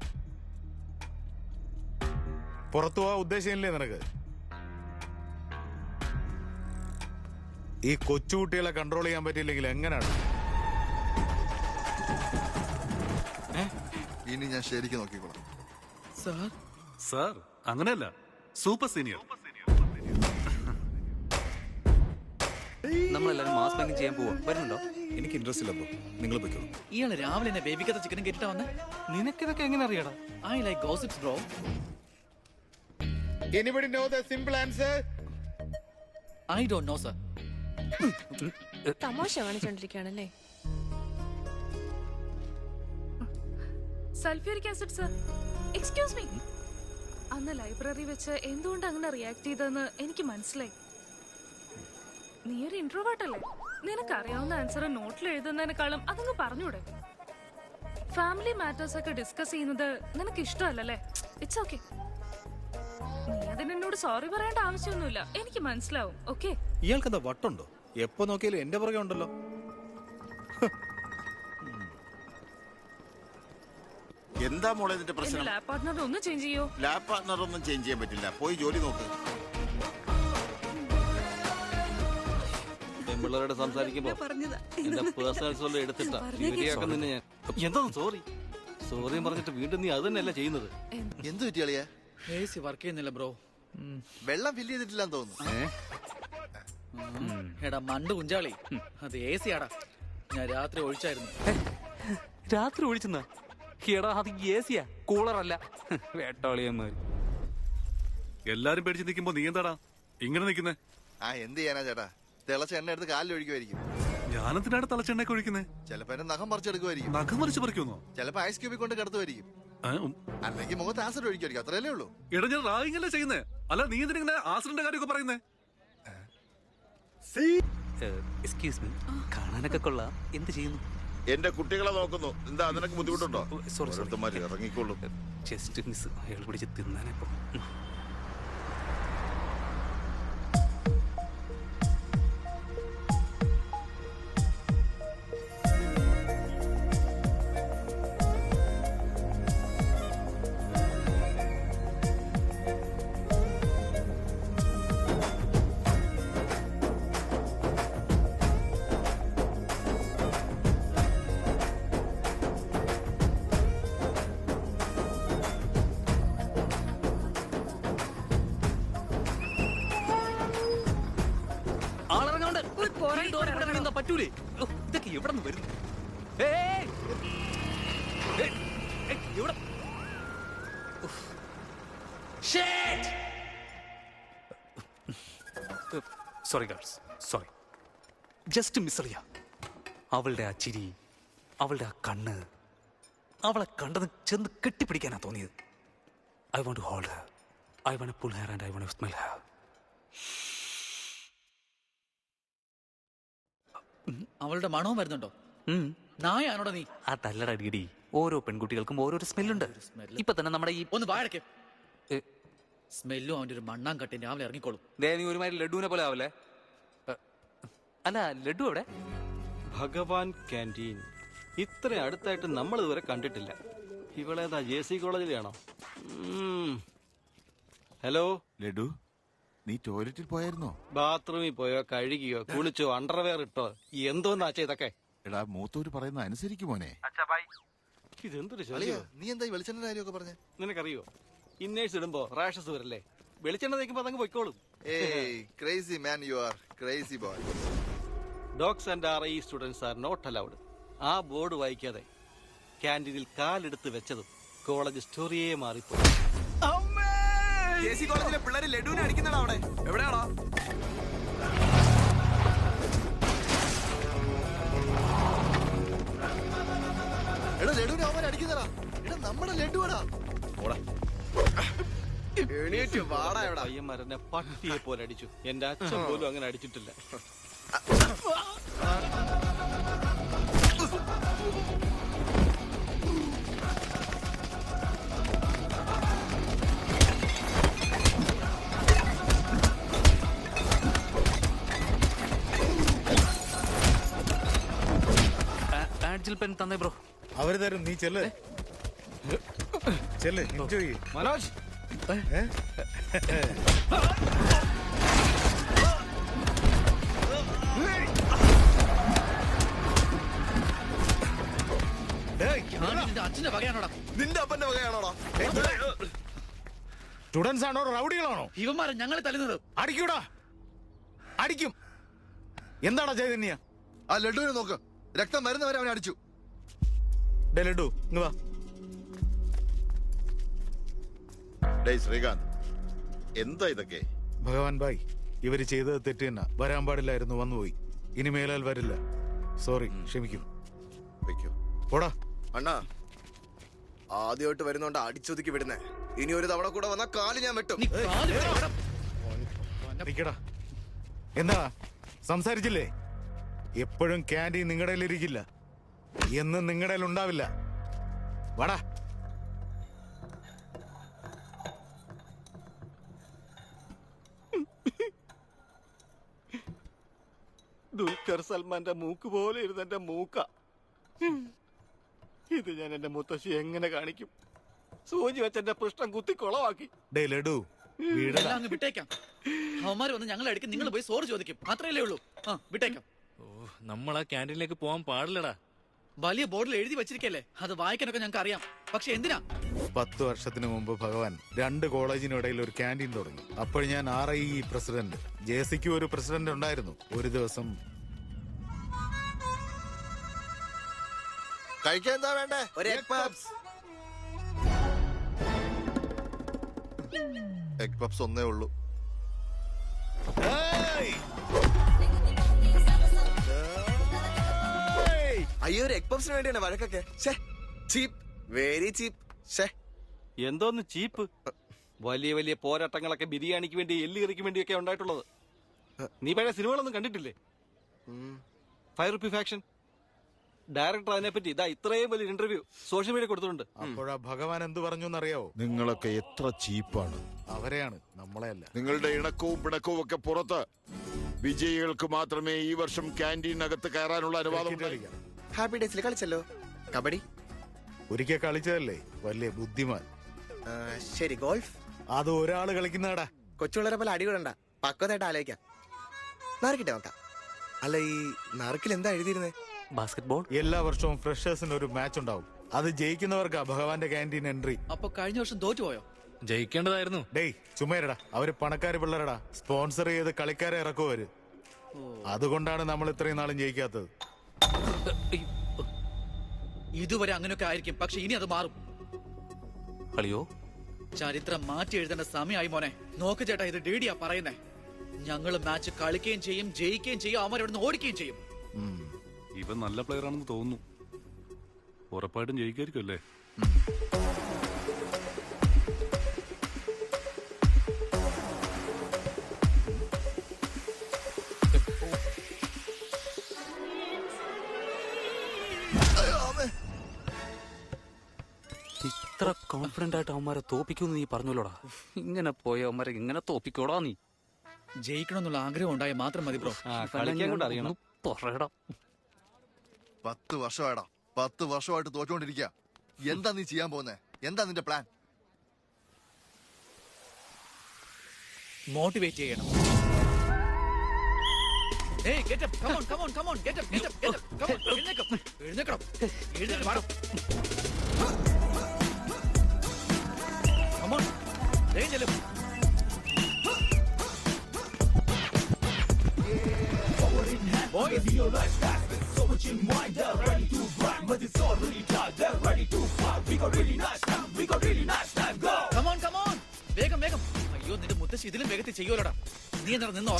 Speaker 11: പുറത്തു പോവാ ഉദ്ദേശമില്ലേ നിനക്ക്? ഈ കൊച്ചുകുട്ടികളെ കൺട്രോൾ ചെയ്യാൻ പറ്റിയില്ലെങ്കിൽ എങ്ങനെയാണ്?
Speaker 1: ഇനി ഞാൻ ശരിക്കും നോക്കിക്കോളാം.
Speaker 6: സാർ
Speaker 12: സാർ അങ്ങനെയല്ല, സൂപ്പർ സീനിയർ.
Speaker 8: നമ്മളെല്ലാരും മാസ് ബാങ്കിങ് ചെയ്യാൻ പോവാ. വരുന്നുണ്ടോ?
Speaker 9: എനിക്ക് ഇൻട്രസ്റ്റ് ഇല്ല ബ്രോ, നിങ്ങൾ പോയിക്കോളൂ.
Speaker 6: ഇയാള് രാവിലെ എന്നെ ബേബിക്കത്തെ ചിക്കനും കേട്ടിട്ടാ വന്നെ.
Speaker 4: നിനക്കിതൊക്കെ എങ്ങനെ അറിയടാ?
Speaker 6: I like gossips bro.
Speaker 11: Anybody know the simple answer?
Speaker 6: I don't know sir.
Speaker 10: തമാശ കാണിച്ചോണ്ടിരിക്കുകയാണല്ലേ. Sulphuric acid sir. Excuse me, അന്ന് ലൈബ്രറി വെച്ച് എന്തുകൊണ്ട് അങ്ങനെ റിയാക്ട് ചെയ്തെന്ന് എനിക്ക് മനസ്സിലായി. നീ ഒരു ഇൻട്രോവേർട്ട് അല്ലേ? നിനക്കറിയാവുന്ന ആൻസർ നോട്ടിൽ എഴുതുന്നതിനേക്കാളും അതങ്ങ് പറഞ്ഞൂടെ? ഫാമിലി മാറ്റേഴ്സ് ഒക്കെ ഡിസ്കസ് ചെയ്യുന്നത് നിനക്ക് ഇഷ്ടമല്ലല്ലേ? It's okay. നീ അതിനോട് സോറി പറയേണ്ട ആവശ്യമൊന്നുമില്ല, എനിക്ക് മനസ്സിലാവും. ഓക്കെ?
Speaker 9: ഇയാൾക്ക് എന്താ വട്ടുണ്ടോ? എപ്പോ നോക്കിയാലും എന്റെ പുറകെ ഉണ്ടല്ലോ.
Speaker 3: എന്താ മോളെ ഇതിന്റെ
Speaker 10: എന്റെ
Speaker 3: പ്രശ്നം?
Speaker 10: ലാബ് പാർട്ട്ണർ ഒന്ന് ചേഞ്ച് ചെയ്യോ?
Speaker 3: ലാബ് പാർട്ട്ണർ ഒന്നും ചേഞ്ച് ചെയ്യാൻ പറ്റില്ല. പോയി ജോലി നോക്ക്.
Speaker 4: പെമ്പിള്ളേരോട് സംസാരിക്കുമ്പോ എന്റെ പേഴ്സണൽസ് വല്ലതും എടുത്തിട്ടാ ശരിയാക്കാൻ നിന്നെ ഞാൻ. എന്താ സോറി സോറിയും പറഞ്ഞിട്ട് വീണ്ടും നീ അത് തന്നെയല്ല ചെയ്യുന്നത്.
Speaker 1: എന്ത് പറ്റിയാളിയാ?
Speaker 6: AC വർക്ക് ചെയ്യുന്നില്ല ബ്രോ.
Speaker 1: വെള്ളം ഫില്ല് ചെയ്തിട്ടില്ലാന്ന് തോന്നുന്നു.
Speaker 6: എടാ മണ്ട് കുഞ്ചാളി, അത് AC ആടാ. ഞാൻ രാത്രി ഒഴിച്ചായിരുന്നു.
Speaker 8: രാത്രി ഒഴിച്ചെന്നാ? എടാ അത് ഏസിയാ, കൂളറല്ല. വേട്ടാളിയന്മാര്
Speaker 12: എല്ലാരും പേടിച്ച് നിൽക്കുമ്പോ നീ എന്താടാ ഇങ്ങനെ നിൽക്കുന്നേ?
Speaker 1: എന്ത് ചെയ്യാനാ ചേട്ടാ, തിളച്ച എണ്ണ എടുത്ത് കാലിൽ ഒഴിക്കുമായിരിക്കും.
Speaker 12: ഞാനെന്തിനാണ് തിളച്ചെണ്ണയൊക്കെ ഒഴിക്കുന്നേ?
Speaker 1: ചിലപ്പോ എന്നെ നഖം പറിച്ചെടുക്കുമായിരിക്കും.
Speaker 12: നഖം മറിച്ച് പറിക്കുന്നോ?
Speaker 1: ചിലപ്പോ ഐസ് ക്യൂബിൽ കൊണ്ട് കിടത്തുമായിരിക്കും. അല്ലെങ്കിൽ മുഖത്ത് ആസിഡ് ഒഴിക്കുമായിരിക്കും. അത്രയല്ലേ ഉള്ളൂ.
Speaker 12: എടാ ഞാൻ റാഗിങ്ങല്ലേ ചെയ്യുന്നേ? അല്ല നീ എന്തിനെ ആസിഡിന്റെ കാര്യമൊക്കെ പറയുന്നേ?
Speaker 8: എക്സ്ക്യൂസ് മീ, കാണാനൊക്കെ കൊള്ളാം. എന്ത് ചെയ്യുന്നു?
Speaker 3: എന്റെ കുട്ടികളെ നോക്കുന്നു. എന്താ നിനക്ക് ബുദ്ധിമുട്ടുണ്ടോ?
Speaker 8: സോറി
Speaker 3: ഓരോരുത്തന്മാര് ഇറങ്ങിക്കോളൂ.
Speaker 8: Just miss. അയാൾ പിടിച്ച് തിന്നാനപ്പോ. പറ്റൂലേ? ഇതൊക്കെ എവിടെ നിന്ന് വരുന്നു? Sorry girls, sorry. Just miss അറിയാം. അവളുടെ ആ ചിരി, അവളുടെ ആ കണ്ണ്, അവളെ കണ്ടത് ചെന്ന് കെട്ടിപ്പിടിക്കാനാ തോന്നിയത്. I want to hold her, I want to pull her and I want to smell her.
Speaker 6: അവളുടെ മണവും വരുന്നുണ്ടോ? നായാണോടാ നീ?
Speaker 8: അതല്ലടാ ഡിഡി, ഓരോ പെൺകുട്ടികൾക്കും ഓരോരോ സ്മെല്ലുണ്ട്. ഇപ്പൊ തന്നെ നമ്മുടെ ഈ
Speaker 6: ഒന്ന് വാഴയ്ക്ക്. സ്മെല്ലും അവന്റെ ഒരു മണ്ണാൻ കട്ടി രാവിലെ ഇറങ്ങിക്കോളും.
Speaker 8: നീ ഒരുമാതിരി ലഡുവിനെ പോലെ ആവല്ലേ? അല്ല ലഡു എവിടെ?
Speaker 4: ഭഗവാൻ ക്യാൻറ്റീൻ ഇത്ര അടുത്തായിട്ട് നമ്മൾ ഇതുവരെ കണ്ടിട്ടില്ല. ഇവളേതാ JC കോളേജിലാണോ? ഹലോ
Speaker 3: ലഡു, നീ ടോയ്ലറ്റിൽ പോയായിരുന്നോ?
Speaker 4: ബാത്റൂമിൽ പോയോ, കഴുകിയോ, കുളിച്ചോ, അണ്ടർവെയർ ഇട്ടോ? എന്തോന്നാച്ച ഇതൊക്കെ?
Speaker 3: എടാ മൂത്തോര് പറയുന്ന അനുസരിക്കും മോനെ.
Speaker 4: ഇതെന്തൊരു
Speaker 1: അളിയാ, നീ എന്താ ഈ വെളിച്ചെണ്ണ കാര്യമൊക്കെ പറഞ്ഞേ?
Speaker 4: നിനക്കറിയോ, ഇന്നേഴ്സ് ഇടുമ്പോ റാഷസ് വരല്ലേ? വെളിച്ചെണ്ണ തേക്കുമ്പോ അതങ്ങ് പൊയ്ക്കോളും.
Speaker 1: Crazy man, you are crazy boy.
Speaker 4: Dogs and RI students are not allowed. ആ ബോർഡ് വായിക്കാതെ ക്യാൻറ്റീനിൽ കാലെടുത്ത് വെച്ചതും കോളേജ് സ്റ്റോറിയെ മാറിപ്പോയി.
Speaker 2: JC കോളേജിലെ പിള്ളേര് ലഡുവിനെ അടിക്കുന്നതാ. അവിടെ എവിടെയാണോ?
Speaker 1: എടാ ലഡുവിനെ അവൻ അടിക്കുന്നടാ. എടാ നമ്മുടെ ലഡുവാടാ.
Speaker 2: എണീറ്റ് വാടാ. എവിടെ
Speaker 4: പയ്യന്മാരെന്നെ പട്ടിയെ പോലെ അടിച്ചു. എന്റെ അച്ഛൻ പോലും അങ്ങനെ അടിച്ചിട്ടില്ല.
Speaker 8: പെൻസിൽ പെൻ തന്നേ ബ്രോ.
Speaker 11: അവര് തരും, നീ ചെല്ല് ചെല്ല്, എൻജോയ് ചെയ്യ്.
Speaker 4: മനോജ്
Speaker 11: ഡേയ്,
Speaker 6: ഞാൻ നിന്റെ അച്ഛന്റെ വകയാണോടാ?
Speaker 2: നിന്റെ അപ്പന്റെ വകയാണോടാ?
Speaker 11: സ്റ്റുഡൻസ് ആണോ റൗഡികളാണോ?
Speaker 6: ഇവന്മാരെ ഞങ്ങളെ തല്ലുന്നത്.
Speaker 11: അടിക്കൂടാ, അടിക്കും. എന്താടാ ചൈതന്യ?
Speaker 1: ആ ലഡുവിനെ നോക്ക്, രക്തം വരുന്നവരെ അവനെ അടിച്ചു.
Speaker 11: ഡേ ലഡു, ഇങ്ങ് വാ.
Speaker 3: ഡേയ് ശ്രീകാന്ത്, എന്താ ഇതൊക്കെ?
Speaker 11: ഭഗവാൻ ഭായ്, ഇവര് ചെയ്തത് തെറ്റ് തന്നെ. വരാൻ പാടില്ലായിരുന്നു, വന്നുപോയി. ഇനി മേലാൽ വരില്ല. സോറി, ക്ഷമിക്കും.
Speaker 3: വെക്കോ.
Speaker 11: പോടാ.
Speaker 2: അണ്ണാ, ആദ്യമായിട്ട് വരുന്നോണ്ട് അടിച്ചൊതുക്കി വിടുന്നേ. ഇനി ഒരു തവണ കൂടെ വന്നാ കാല് ഞാൻ വെട്ടും.
Speaker 6: നീ കാല് വെക്കടാ.
Speaker 11: നിക്കടാ. എന്താ സംസാരിച്ചില്ലേ? എപ്പോഴും ക്യാൻറ്റീൻ നിങ്ങളുടെ ഇരിക്കില്ല, എന്നും നിങ്ങളുടെ ഉണ്ടാവില്ല. വാടാ.
Speaker 4: ദുൽഖർ സൽമാന്റെ മൂക്ക് പോലെ ഇരുന്ന് എന്റെ മൂക്ക. ഇത് ഞാൻ എന്റെ മുത്തശ്ശി എങ്ങനെ കാണിക്കും? സൂചി വെച്ച് എന്റെ പൃഷ്ഠം കുത്തി കുളവാക്കി.
Speaker 11: ഡേ ലഡു, വീടടാ.
Speaker 6: എല്ലാം അങ്ങ് വിട്ടേക്കാം. അവന്മാര് വന്ന് ഞങ്ങളെ അടിക്കും, നിങ്ങൾ പോയി സോറി ചോദിക്കും. അത്രയല്ലേ ഉള്ളൂ. ആ, വിട്ടേക്കാം.
Speaker 9: നമ്മൾ ആ ക്യാൻറ്റീനിലേക്ക് പോകാൻ പാടില്ലടാ.
Speaker 6: വലിയ ബോർഡിൽ എഴുതി വെച്ചിരിക്കല്ലേ, അത് വായിക്കാനൊക്കെ ഞങ്ങൾക്ക് അറിയാം. പക്ഷെ എന്തിനാ?
Speaker 11: 10 വർഷത്തിന് മുമ്പ് ഭഗവാൻ 2 കോളേജിനും ഇടയിൽ ഒരു ക്യാൻറ്റീൻ തുടങ്ങി. അപ്പോൾ ഞാൻ RIE പ്രസിഡന്റ്. JCക്ക് ഒരു പ്രസിഡന്റ് ഉണ്ടായിരുന്നു. ഒരു ദിവസം
Speaker 2: കഴിക്കാൻ എന്താ വേണ്ടേ? ഒരു egg puffs.
Speaker 1: എഗ് പപ്സ് ഒന്നേ ഉള്ളൂ.
Speaker 2: അയ്യോ, ഒരു എഗ് പഫ്സിന് വേണ്ടിയാണ് വഴക്കൊക്കെ. ചീപ്പ്, വെരി ചീപ്പ്.
Speaker 4: എന്തോന്ന് ചീപ്പ്? വലിയ വലിയ പോരാട്ടങ്ങളൊക്കെ ബിരിയാണിക്ക് വേണ്ടി എല്ലുകറിക്ക് വേണ്ടിയൊക്കെ ഉണ്ടായിട്ടുള്ളത്. നീ പഴയ സിനിമകളൊന്നും കണ്ടിട്ടില്ലേ? 5 റുപ്പി ഫാക്ഷൻ. ഡയറക്ടർ അതിനെപ്പറ്റി ഇതാ ഇത്രയും വലിയ ഇന്റർവ്യൂ സോഷ്യൽ മീഡിയ കൊടുത്തിട്ടുണ്ട്.
Speaker 11: അപ്പോഴാ ഭഗവാൻ എന്ത് പറഞ്ഞു എന്നറിയാവോ?
Speaker 3: നിങ്ങളൊക്കെ എത്ര ചീപ്പാണ്.
Speaker 11: അവരെയാണ്, നമ്മളെയല്ല.
Speaker 3: നിങ്ങളുടെ ഇണക്കവും പിണക്കവും ഒക്കെ പുറത്ത്. വിജയികൾക്ക് മാത്രമേ ഈ വർഷം ക്യാൻറ്റീനകത്ത് കയറാനുള്ള അനുവാദം ഉണ്ടായിരിക്കും.
Speaker 2: ഹാപ്പി ഡേയ്സിൽ കളിച്ചല്ലോ കബഡി.
Speaker 11: ഒരിക്കൽ കളിച്ചതല്ലേ, വലിയ ബുദ്ധിമാൻ.
Speaker 2: ശരി, ഗോൾഫ്.
Speaker 11: അത് ഒരാള് കളിക്കുന്നതാടാ.
Speaker 2: കൊച്ചുള്ളവരെ പോലെ അടികൂടണ്ട, പക്വതായിട്ട് ആലോചിക്കാം. നറുക്കിട്ട് നോക്കാം. അല്ല, ഈ നറുക്കിൽ എന്താ എഴുതിയിരുന്നേ?
Speaker 8: ബാസ്കറ്റ്ബോൾ.
Speaker 11: എല്ലാ വർഷവും ഫ്രഷേഴ്സിന് ഒരു മാച്ച് ഉണ്ടാവും. അത് ജയിക്കുന്നവർക്കാ ഭഗവാന്റെ ക്യാൻറ്റീൻ എൻട്രി.
Speaker 6: അപ്പൊ കഴിഞ്ഞ വർഷം തോറ്റുപോയോ?
Speaker 9: ജയിക്കേണ്ടതായിരുന്നു.
Speaker 11: ഡേയ് ചുമരടാ, അവര് പണക്കാര് പിള്ളേരടാ. സ്പോൺസർ ചെയ്ത് കളിക്കാരെ ഇറക്കുവര്. അതുകൊണ്ടാണ് നമ്മൾ ഇത്രയും നാളും ജയിക്കാത്തത്.
Speaker 6: ഇതുവരെ അങ്ങനെയൊക്കെ ആയിരിക്കും, പക്ഷെ ഇനി അത് മാറും.
Speaker 8: കളിയോ?
Speaker 6: ചരിത്രം മാറ്റി എഴുതേണ്ട സമയമായി മോനെ. നോക്ക് ചേട്ടാ, ഇത് DDയാ പറയുന്നേ. ഞങ്ങള് മാച്ച് കളിക്കുകയും ചെയ്യും, ജയിക്കുകയും ചെയ്യും, അവരവിടുന്ന് ഓടിക്കുകയും ചെയ്യും.
Speaker 12: ഇവൻ നല്ല പ്ലെയർ ആണെന്ന് തോന്നുന്നു. ഉറപ്പായിട്ടും ജയിക്കായിരിക്കും അല്ലേ?
Speaker 8: ഇത്ര കോൺഫിഡന്റ് ആയിട്ട് അവന്മാരെ തോപ്പിക്കുമെന്ന് നീ പറഞ്ഞല്ലോടാ. ഇങ്ങനെ പോയ അവന്മാരെ ഇങ്ങനെ തോപ്പിക്കോടാ നീ.
Speaker 6: ജയിക്കണമെന്നുള്ള ആഗ്രഹം ഉണ്ടായ മാത്രം മതി ബ്രോ.
Speaker 4: കളിക്കാൻ കൊണ്ട് അറിയണം.
Speaker 8: പറയടാ.
Speaker 1: 10 വർഷമായിടാ, 10 വർഷമായിട്ട് തോറ്റുകൊണ്ടിരിക്കുക. എന്താ നീ ചെയ്യാൻ പോകുന്നേ? എന്താ നിന്റെ പ്ലാൻ?
Speaker 6: മോട്ടിവേറ്റ് ചെയ്യണം. Hey, get up! Come on, come on, come on! Get up, get up, get up! Come on, എഴുന്നേക്കണം, എഴുന്നേക്കണം, എഴുന്നേറ്റ് വാടോ. Come on, ദേ ചെല്ലും. Boys, come on, come on! വേഗം വേഗം. അയ്യോ, നിന്റെ മുത്തശ്ശി ഇതിലും വേഗത്തിൽ ചെയ്യുമല്ലോടാ. നീ എന്താ നിന്ന്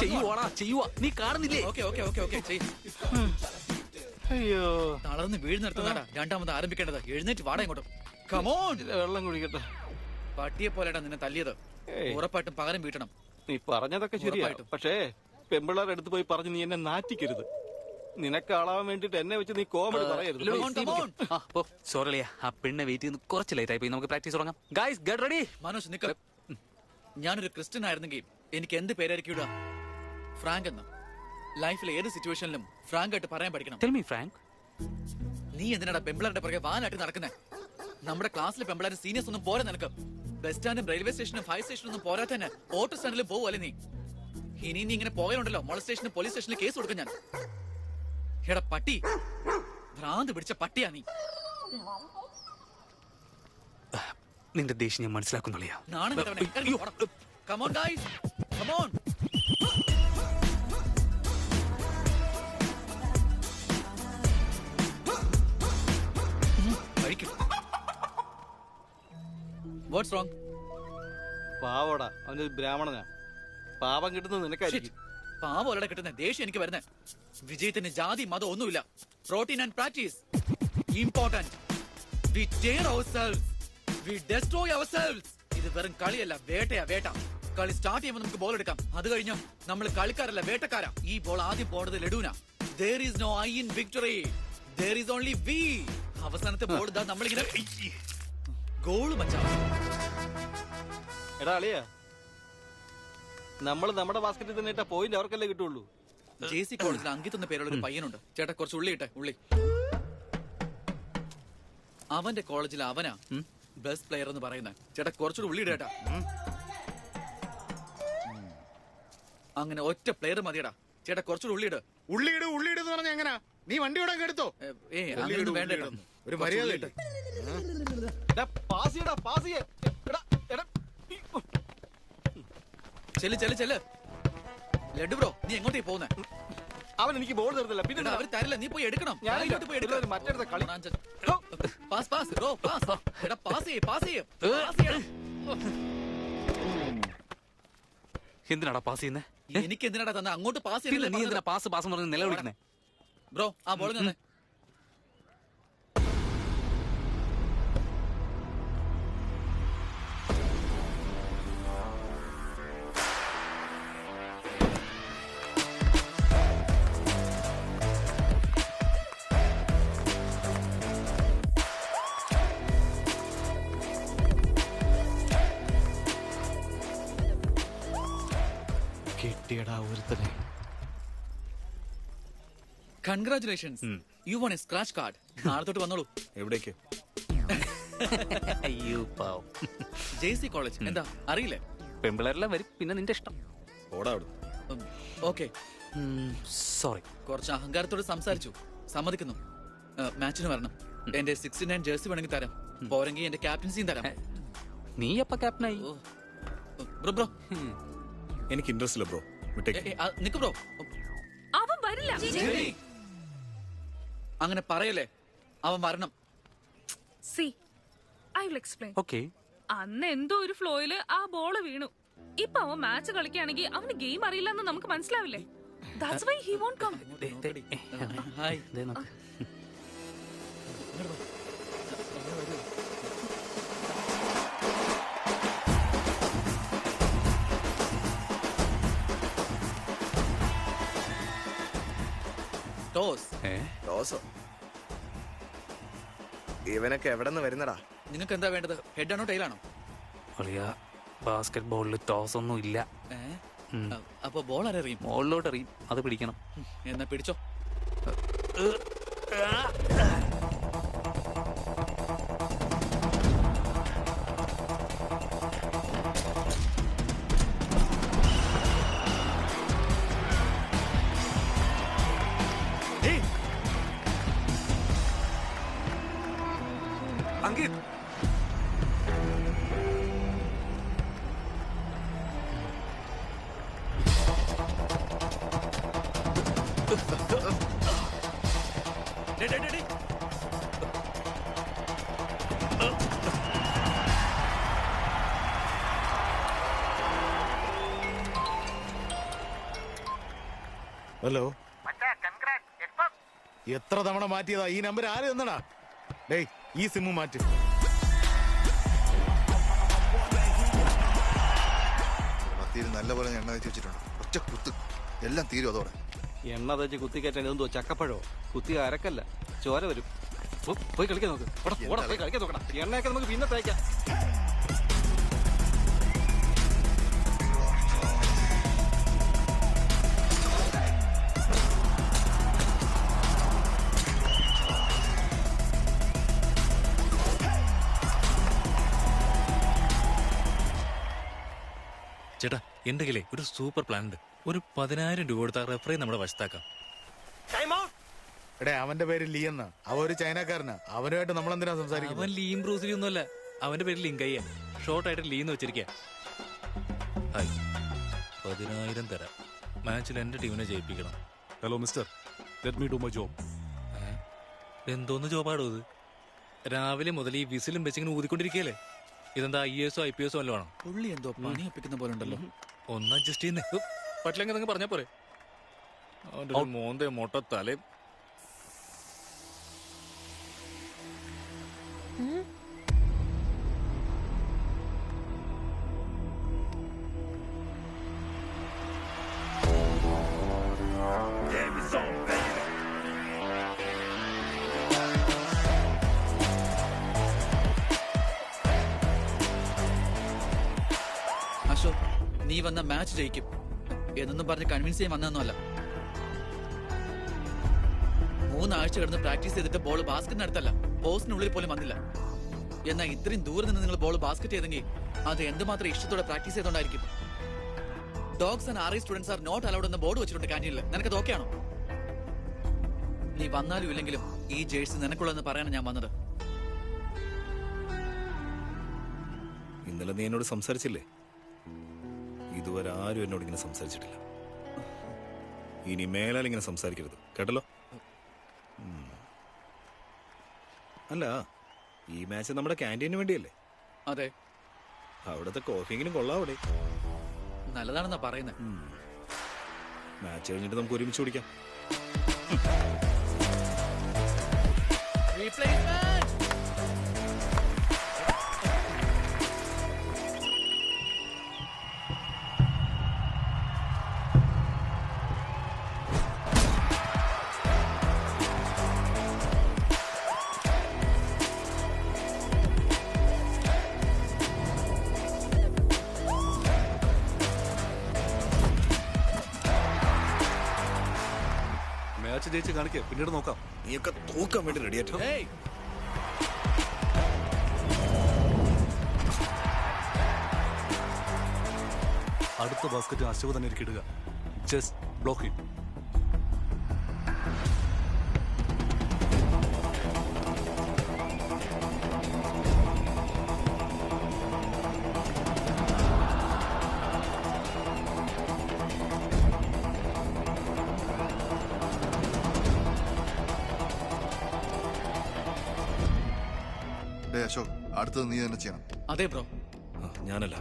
Speaker 8: ചെയ്യുവാ, നീ കാണുന്നില്ലേ?
Speaker 6: ഓക്കെ ഓക്കെ ഓക്കെ ഓക്കെ ചെയ്യും.
Speaker 4: അയ്യോ,
Speaker 6: തളർന്ന് വീഴുന്നിടത്തുന്നാടാ രണ്ടാമത് ആരംഭിക്കേണ്ടത്. എഴുന്നേറ്റ് വാടാ ഇങ്ങോട്ടും. കമോൺ,
Speaker 4: വെള്ളം കുടിക്കട്ടെ.
Speaker 6: പട്ടിയെ പോലെടാ നിന്നെ തല്ലിയത്. ഉറപ്പായിട്ടും പകരം വീട്ടണം.
Speaker 4: നീ പറഞ്ഞതൊക്കെ ശരിയാ, പക്ഷേ പെമ്പിള്ളേരുടെ അടുത്ത് പോയി പറഞ്ഞ് നീ എന്നെ നാറ്റിക്കരുത്. നിനക്ക് ആളാവാൻ വേണ്ടിട്ട് എന്നെ വെച്ച് നീ കോമഡി പറയരുത്.
Speaker 8: സോറിയാ, ആ പെണ്ണെ വെയിറ്റ് ചെയ്യുന്നത് കുറച്ച് ലേറ്റ് ആയി പോയി. നമുക്ക് പ്രാക്ടീസ് തുടങ്ങാം. Guys get ready.
Speaker 6: മനോജ് നിക്ക. ഞാനൊരു ക്രിസ്ത്യൻ ആയിരുന്നെങ്കിൽ എനിക്ക് എന്ത് പേരായിരിക്കും ഇടുക? ഫ്രാങ്ക് എന്ന്. ലൈഫിലെ ഏത് സിറ്റുവേഷനിലും ഫ്രാങ്ക് ആയിട്ട് പറയാൻ പഠിക്കണം.
Speaker 8: Tell me Frank.
Speaker 6: നീ എന്തിനാടാ പെമ്പിളാരുടെ പുറകെ വാനായിട്ട് നടക്കുന്നേ? നമ്മുടെ ക്ലാസ്സിലെ പെമ്പിളാരും സീനിയേഴ്സ് ഒന്നും പോരാ നിനക്ക്. ബസ് സ്റ്റാൻഡും റെയിൽവേ സ്റ്റേഷനും ഫയർ സ്റ്റേഷനും ഒന്നും പോരാ തന്നെ ഓട്ടോ സ്റ്റാൻഡിലും പോവല്ലേ നീ? ഇനി നീ ഇങ്ങനെ പോയാലുണ്ടല്ലോ മോള സ്റ്റേഷനും പോലീസ് സ്റ്റേഷനിൽ കേസ് കൊടുക്കും ഞാൻ. എടാ പട്ടി, ഭ്രാന്ത് പിടിച്ച പട്ടിയാ നീ.
Speaker 8: നിന്റെ ദേഷ്യം ഞാൻ മനസ്സിലാക്കുന്നില്ല.
Speaker 6: നാണം കെട്ടവനെ. ഇറങ്ങി പോടാ. Come on, guys. Come on. What's wrong?
Speaker 4: പാവോടാ, അവനൊരു ബ്രാഹ്മണനാ. പാപം കിട്ടുന്നത് നിനക്കായിരിക്കും.
Speaker 6: പാവോലടെ കിട്ടുന്ന ദേഷ്യം എനിക്ക് വരുന്നേ. വിജയത്തിന് ജാതി മതം ഒന്നുമില്ല. Protein and practice important. We dare ourselves. We destroy ourselves. ഇത് വെറും കളിയല്ല, വേട്ടയാ വേട്ട. കളി സ്റ്റാർട്ട് ചെയ്യുമ്പോൾ നമുക്ക് ബോൾ എടുക്കാം. അത് കഴിഞ്ഞോ നമ്മൾ കളിക്കാരല്ല, വേട്ടക്കാരാ. ഈ ബോൾ ആദ്യം പോണത് ലഡൂന. There is no I in victory. There is only we. അവസാനത്തെ ബോൾ ഇതാ നമ്മളിങ്ങനെ ഗോള് മച്ചാ.
Speaker 4: എടാ അളിയാ, നമ്മൾ നമ്മുടെ ബാസ്കറ്റിൽ തന്നെ ഇട്ട പോയിന്റ് അവർക്കല്ലേ കിട്ടുള്ളൂ.
Speaker 6: JC കോളേജിൽ അങ്കിത്ത് എന്ന പേരുള്ള ഒരു പയ്യനുണ്ട്. ചേട്ടാ കുറച്ച് ഉള്ളി ഇട്ടെ, ഉള്ളി. അവന്റെ കോളേജിൽ അവനാ ബെസ്റ്റ് പ്ലെയർ എന്ന് പറയുന്നത്. ചേട്ടാ കുറച്ചുകൂടി ഉള്ളി ഇടേട്ടാ. അങ്ങനെ ഒറ്റ പ്ലെയർ മതിയടാ. ചേട്ടാ കുറച്ചുകൂടി ഉള്ളി ഇട്.
Speaker 11: ഉള്ളിയിട് എന്ന് പറഞ്ഞ എങ്ങനാ? നീ വണ്ടി ഇവിടെ എടുത്തോ?
Speaker 6: അങ്ങനെ വേണ്ട.
Speaker 11: ഒരു മര്യാദ ഇട്ട്.
Speaker 6: ചെല്ല്. ലഡു ബ്രോ, നീ എങ്ങോട്ടേ പോകുന്നേ?
Speaker 4: അവൻ എനിക്ക് ബോൾ തരുന്നില്ല. പിന്നെ
Speaker 6: അവർ തരില്ല, നീ പോയി എടുക്കണം.
Speaker 4: ഞാനിങ്ങോട്ട് പോയി എടുക്കാം. മറ്റേടത്തെ കളി.
Speaker 8: എന്തിനാടാ പാസ് ചെയ്യുന്നേ?
Speaker 6: എനിക്ക് എന്തിനാടാ തന്നെ അങ്ങോട്ട് പാസ്
Speaker 8: നീ
Speaker 6: ചെയ്യുന്നില്ല.
Speaker 8: എന്തിനാ പാസ് പറഞ്ഞ് നിലവിളിക്കുന്നേ?
Speaker 6: ബ്രോ ആ ബോൾ തന്നെ.
Speaker 4: കിട്ടിയടാ ഒരുത്തനെ.
Speaker 6: Congratulations, you won a scratch card. നാളെ തൊട്ട് വന്നോളൂ.
Speaker 9: എവിടേക്ക്?
Speaker 8: അയ്യോ പാവം.
Speaker 6: JC കോളേജ് എന്താ അറിയില്ലേ?
Speaker 8: പെമ്പിളരെല്ലാം വരും, പിന്നെ നിന്റെ ഇഷ്ടം.
Speaker 9: ഓടാ അവിടുന്ന്.
Speaker 6: Okay,
Speaker 8: sorry.
Speaker 6: കുറച്ച് അഹങ്കാരത്തോട് സംസാരിച്ചു, സമ്മതിക്കുന്നു. മാച്ചിന് വരണം. എന്റെ 69 ജേഴ്സി വേണമെങ്കിൽ തരാം. പോരെങ്കിൽ എന്റെ ക്യാപ്റ്റൻസിയും തരാം.
Speaker 8: നീ എപ്പ ക്യാപ്റ്റനായി?
Speaker 6: ബ്രോ
Speaker 9: എനിക്ക് ഇൻട്രസ്റ്റ് ഇല്ല ബ്രോ, വിട്ടേക്ക്.
Speaker 6: നിക്ക് ബ്രോ.
Speaker 10: അവൻ വരില്ല.
Speaker 6: അങ്ങനെ പറയല്ലേ, അവൻ വരണം.
Speaker 10: C I will explain.
Speaker 8: Okay.
Speaker 10: അന്ന് എന്തോ ഒരു ഫ്ലോയില് ആ ബോള് വീണു. ഇപ്പൊ അവൻ മാച്ച് കളിക്കുകയാണെങ്കിൽ അവന് ഗെയിം അറിയില്ലെന്ന് നമുക്ക് മനസ്സിലാവില്ലേ? That's why he won't come.
Speaker 6: Hi.
Speaker 2: ടോസോ? ഇവനൊക്കെ എവിടെ നിന്ന് വരുന്നടാ?
Speaker 6: നിനക്ക് എന്താ വേണ്ടത്? ഹെഡ് ആണോ ടൈലാണോ?
Speaker 8: ബാസ്കറ്റ് ബോളിൽ ടോസ് ഒന്നും ഇല്ല.
Speaker 6: അപ്പൊ ബോൾ ആരെറിയും?
Speaker 8: മുകളിലോട്ട് എറിയും, അത് പിടിക്കണം.
Speaker 6: എന്നാ പിടിച്ചോ.
Speaker 8: അങ്കിത്,
Speaker 11: ഹലോ, എത്ര തവണ മാറ്റിയതാ ഈ നമ്പർ? ആര് തന്നടാ? ഡേയ്, ഈ സിമ്മ് മാറ്റ്.
Speaker 1: നല്ലപോലെ എണ്ണ വെച്ച് വെച്ചിട്ടുണ്ട്. ഒറ്റ കുത്ത് എല്ലാം തീരും അതോടെ.
Speaker 4: എണ്ണ തേച്ച് കുത്തിക്കയറ്റാൻ എന്തോ ചക്കപ്പഴോ? കുത്തി അരക്കല്ല, ചോര വരും. പോയി കളിക്കാൻ നോക്ക്. പോയി കളിക്കാൻ നോക്കടാ. എണ്ണയൊക്കെ നമുക്ക് പിന്നെ തേക്കാം.
Speaker 8: എന്റെ കയ്യിലെ ഒരു സൂപ്പർ പ്ലാൻ ഉണ്ട്. ഒരു 10,000 രൂപ കൊടുത്താൽ റെഫറി നമ്മുടെ വശത്താക്കാം.
Speaker 11: എടേ അവന്റെ പേര് ലീ എന്നാ. അവ ഒരു ചൈനക്കാരനാ. അവനുമായിട്ട് നമ്മളെന്തിനാ സംസാരിക്കുന്നത്?
Speaker 8: അവൻ ലീം ബ്രൂസിലി ഒന്നുമല്ല, അവന്റെ പേര് ലിങ്കയ്യ. ഷോർട്ടായിട്ട് ലീന്ന് വെച്ചിരിക്കുക. 10,000 തരാം. മാച്ചിൽ എന്റെ ടീമിനെ ജയിപ്പിക്കണം.
Speaker 12: Hello mister, let me do my job.
Speaker 8: എന്തോന്ന് ജോബാടോ ഇത്? രാവിലെ മുതൽ ഈ വിസിലും വെച്ചിങ്ങനെ ഊതിക്കൊണ്ടിരിക്കുകയല്ലേ? ഇതെന്താ IAS IPS വല്ലതും ആണോ?
Speaker 6: പുള്ളി എന്തോ പണി ഒപ്പിക്കുന്ന പോലെ ഉണ്ടല്ലോ.
Speaker 8: ഒന്ന് അഡ്ജസ്റ്റ് ചെയ്യുന്നേ. പറ്റില്ലെങ്കിൽ നിങ്ങൾ പറഞ്ഞാ പോരെ. അവന്റെ ഒരു മോന്തെ മൊട്ട തലേ.
Speaker 6: അശോക്, നീ വന്ന മാച്ച് ജയിക്കും എന്നൊന്നും പറഞ്ഞ് കൺവിൻസ് ചെയ്യാൻ വന്നൊന്നുമല്ല. 3 ആഴ്ച കിടന്ന് പ്രാക്ടീസ് ചെയ്തിട്ട് ബോൾ ബാസ്കറ്റിനടുത്തല്ല, പോസ്റ്റിനുള്ളിൽ പോലും വന്നില്ല. എന്നാൽ ഇത്രയും ദൂരെ നിന്ന് നിങ്ങൾ ബോൾ ബാസ്കറ്റ് ചെയ്തെങ്കിൽ അത് എന്തുമാത്രം ഇഷ്ടത്തോടെ പ്രാക്ടീസ് ചെയ്തോണ്ടായിരിക്കും. Dogs and RI students are not allowed എന്ന ബോർഡ് വെച്ചിട്ടുണ്ട് ക്യാൻറ്റീനിൽ. നിനക്കത് ഓക്കെയാണോ? നീ വന്നാലും ഇല്ലെങ്കിലും ഈ ജേഴ്സി നിനക്കുള്ളതെന്ന് പറയാനാണ് ഞാൻ വന്നത്.
Speaker 9: ഇന്നലെ നീ എന്നോട് സംസാരിച്ചില്ലേ? ഇതുവരെ ആരും എന്നോട് ഇങ്ങനെ സംസാരിച്ചിട്ടില്ല. ഇനി മേലാൽ ഇങ്ങനെ സംസാരിക്കരുത്, കേട്ടല്ലോ? അല്ല, ഈ മാച്ച് നമ്മുടെ ക്യാൻറ്റീന് വേണ്ടിയല്ലേ?
Speaker 6: അതെ,
Speaker 9: അവിടുത്തെ കോഫിയെങ്കിലും കൊള്ളാവിടെ.
Speaker 6: നല്ലതാണെന്നാ പറയുന്നത്.
Speaker 9: മാച്ച് കഴിഞ്ഞിട്ട് നമുക്ക് ഒരുമിച്ച് കുടിക്കാം.
Speaker 12: മാച്ച് ജയിച്ച് കാണിക്കുക, പിന്നീട് നോക്കാം.
Speaker 9: നീയൊക്കെ തൂക്കാൻ വേണ്ടി റെഡിയായിട്ട്
Speaker 12: അടുത്ത ബാസ്കറ്റ് അശോക് തന്നെ ഇരിക്കിടുക. Just block it.
Speaker 1: അശോക്, അടുത്തത് നീ തന്നെ ചെയ്യണം.
Speaker 6: അതെ ബ്രോ.
Speaker 9: ഞാനല്ല,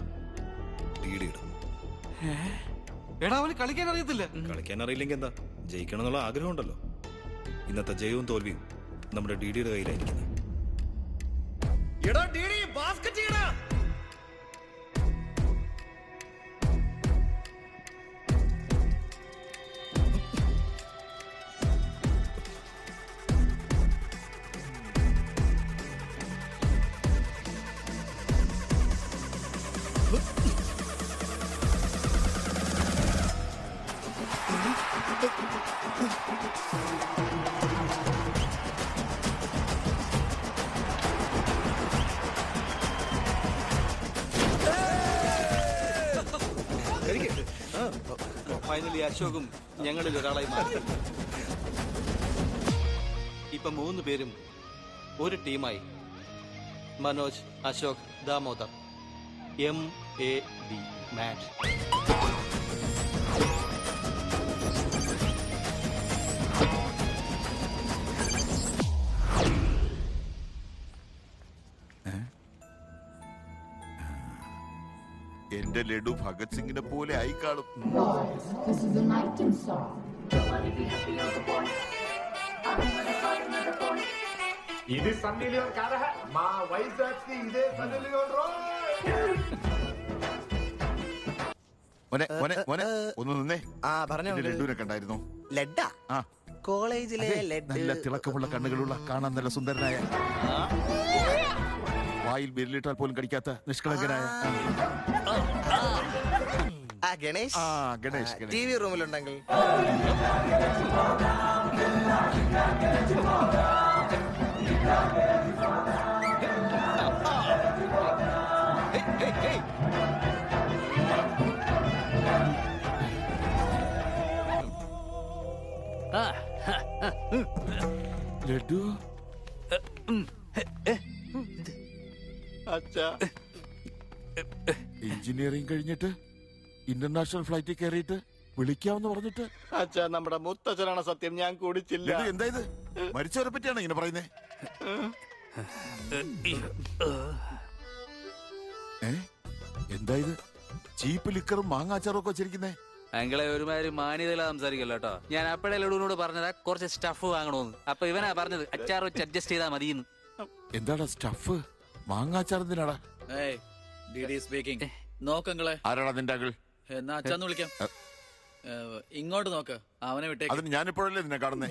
Speaker 9: ലീഡ് ഇടും.
Speaker 4: എടാ, അവന് കളിക്കാൻ അറിയത്തില്ല.
Speaker 9: കളിക്കാൻ അറിയില്ലെങ്കിൽ എന്താ, ജയിക്കണം എന്നുള്ള ആഗ്രഹം ഉണ്ടല്ലോ. ഇന്നത്തെ ജയവും തോൽവിയും നമ്മുടെ DDയുടെ കയ്യിലായിരിക്കുന്നത്.
Speaker 4: ഫൈനലി അശോകും ഞങ്ങളിൽ ഒരാളായി മാറി. ഇപ്പൊ 3 പേരും ഒരു ടീമായി. മനോജ്, അശോക്, ദാമോദർ. MAD match.
Speaker 3: എന്റെ ലഡു ഭഗത് സിംഗിനെ പോലെ ആയി കാണും.
Speaker 13: ఇది సన్నీ లియోన్ కాదా మా వైజాగ్ కి ఇదే సన్నీ లియోన్ రో.
Speaker 3: മോനെ മോനെ മോനെ ഒന്ന് നിന്നേ.
Speaker 2: പറഞ്ഞോ.
Speaker 3: എന്റെ ലഡുവിനെ കണ്ടായിരുന്നു?
Speaker 2: ലഡ്ഡാ?
Speaker 3: ആ,
Speaker 2: കോളേജിലെ
Speaker 3: നല്ല തിളക്കമുള്ള കണ്ണുകളുള്ള കാണാൻ നല്ല സുന്ദരനായ, വായിൽ ബിരലിട്ടാൽ പോലും കടിക്കാത്ത നിഷ്കളങ്കനായ
Speaker 2: ഗണേഷ്.
Speaker 3: ഗണേഷ്
Speaker 2: TV റൂമിലുണ്ടെങ്കിൽ
Speaker 3: ലഡു
Speaker 4: അച്ഛാ
Speaker 3: എഞ്ചിനീയറിംഗ് കഴിഞ്ഞിട്ട് ഇന്റർനാഷണൽ ഫ്ലൈറ്റിൽ കയറിയിട്ട് വിളിക്കാമെന്ന് പറഞ്ഞിട്ട്
Speaker 4: അച്ഛാ നമ്മുടെ മുത്തച്ഛനാണ് സത്യം, ഞാൻ കുടിച്ചില്ല.
Speaker 3: ലഡു, എന്താ ഇത്? മരിച്ചവരെ പറ്റിയാണ് ഇങ്ങനെ പറയുന്നേ? എന്താ ഇത്? ചീപ്പ് ലിക്കറും മാങ്ങാച്ചാറും ഒക്കെ വെച്ചിരിക്കുന്നേ?
Speaker 8: അങ്ങളെ ഒരുമാതിരി മാന്യതയില സംസാരിക്കല്ലോ കേട്ടോ. ഞാൻ അപ്പഴേ ലഡുവിനോട് പറഞ്ഞതാ കുറച്ച് സ്റ്റഫ് വാങ്ങണോന്ന്. അപ്പൊ ഇവനാ പറഞ്ഞത് അച്ചാർ വെച്ച് അഡ്ജസ്റ്റ് ചെയ്താൽ മതിയെന്ന്.
Speaker 3: എന്താടാ സ്റ്റഫ്? മാങ്ങാച്ചാർ എന്തിനാടാ?
Speaker 6: സ്പീക്കിംഗ്. നോക്കങ്ങളെ
Speaker 3: ആരാടാ നിന്റെ അങ്കിൾ?
Speaker 6: എന്നാ അച്ഛന്ന് വിളിക്കാം. ഇങ്ങോട്ട് നോക്ക്, അവനെ വിട്ടേക്ക്.
Speaker 3: അതിന് ഞാനിപ്പോഴല്ലേ നിന്നെ കാണുന്നേ?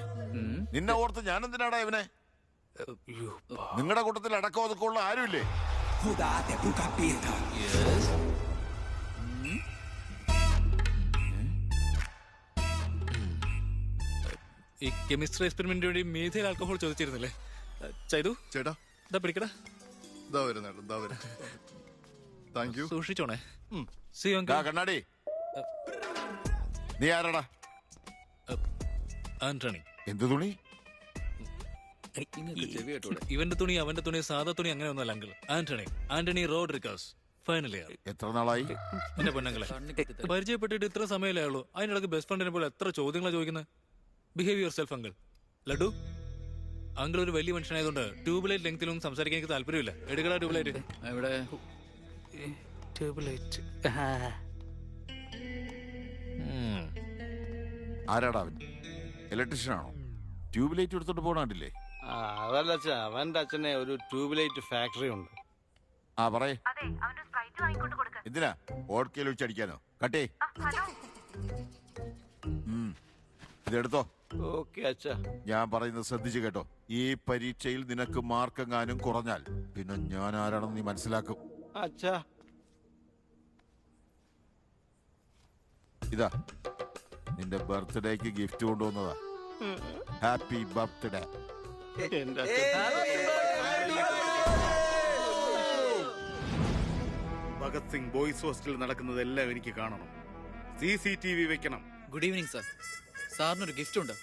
Speaker 3: നിന്നെ ഓർത്ത് ഞാൻ എന്തിനാടാ ഇവനെ? നിങ്ങളുടെ കൂട്ടത്തിൽ അടക്കം ഒതുക്കമുള്ള ആരുമില്ലേ?
Speaker 8: ഈ കെമിസ്ട്രി എക്സ്പെരിമെന്റിന് വേണ്ടി മീഥൈൽ ആൽക്കഹോൾ ചോദിച്ചിരുന്നില്ലേ? ചെയ്തു
Speaker 1: ചേട്ടാ
Speaker 8: ഇതാ പിടിക്കടാ.
Speaker 1: ഇതാ വരുന്നേട്ടോ, ഇതാ വരും. Thank you.
Speaker 8: സൂക്ഷിച്ചോണേ.
Speaker 3: കണ്ണാടി, നീ ആരാടാ?
Speaker 8: ആന്റണി.
Speaker 3: എന്ത് തുണി?
Speaker 8: ഇവന്റെ തുണി അവന്റെ തുണി സാധാ തുണി അങ്ങനെ ഒന്നുമല്ല uncle. Antony Rodrigues, final year.
Speaker 3: എത്ര നാളായി?
Speaker 8: എന്റെ പൊന്നങ്ങളെ, പരിചയപ്പെട്ടിട്ട് ഇത്ര സമയമല്ലേ ഉള്ളൂ, അതിനിടക്ക് ബെസ്റ്റ് ഫ്രണ്ടിനെ പോലെ എത്ര ചോദ്യങ്ങളാണ് ചോദിക്കുന്നത്. Behave your self uncle. Laddu, uncle ഒരു വലിയ മനുഷ്യനായതുകൊണ്ട് ട്യൂബ്ലൈറ്റ് ലെങ്തിലൊന്നും സംസാരിക്കാൻ എനിക്ക് താല്പര്യമില്ല. എടുക്കടാ ട്യൂബ്ലൈറ്റ്.
Speaker 6: ഇവിടെ
Speaker 8: ട്യൂബ്ലൈറ്റ്.
Speaker 3: ആരാടാ അവൻ? ഇലക്ട്രീഷ്യൻ ആണോ? ട്യൂബ് ലൈറ്റ് എടുത്തോണ്ട് പോകണ്ടില്ലേ?
Speaker 4: അതല്ല അച്ഛാ, അവന്റെ അച്ഛനെ ഒരു ട്യൂബ്ലൈറ്റ് ഫാക്ടറി ഉണ്ട്.
Speaker 3: ആ പറയേ. എന്തിനാ? ഓട്കയിൽ വെച്ചടിക്കാനോ? കട്ടേ ഇതെടുത്തോ.
Speaker 4: ഓക്കെ അച്ഛാ.
Speaker 3: ഞാൻ പറയുന്നത് ശ്രദ്ധിച്ചു കേട്ടോ. ഈ പരീക്ഷയിൽ നിനക്ക് മാർക്കെങ്ങാനും കുറഞ്ഞാൽ പിന്നെ ഞാൻ ആരാണെന്ന് നീ മനസ്സിലാക്കും.
Speaker 4: അച്ഛാ,
Speaker 3: ഇതാ നിന്റെ ബർത്ത്ഡേക്ക് ഗിഫ്റ്റ് കൊണ്ടുവന്നതാ. Happy birthday.
Speaker 4: എന്റെ
Speaker 11: ഭഗത് സിംഗ് ബോയ്സ് ഹോസ്റ്റലിൽ നടക്കുന്നതെല്ലാം എനിക്ക് കാണണം. CCTV വെക്കണം.
Speaker 6: Good evening sir. സാറിനൊരു ഗിഫ്റ്റ് ഉണ്ട്.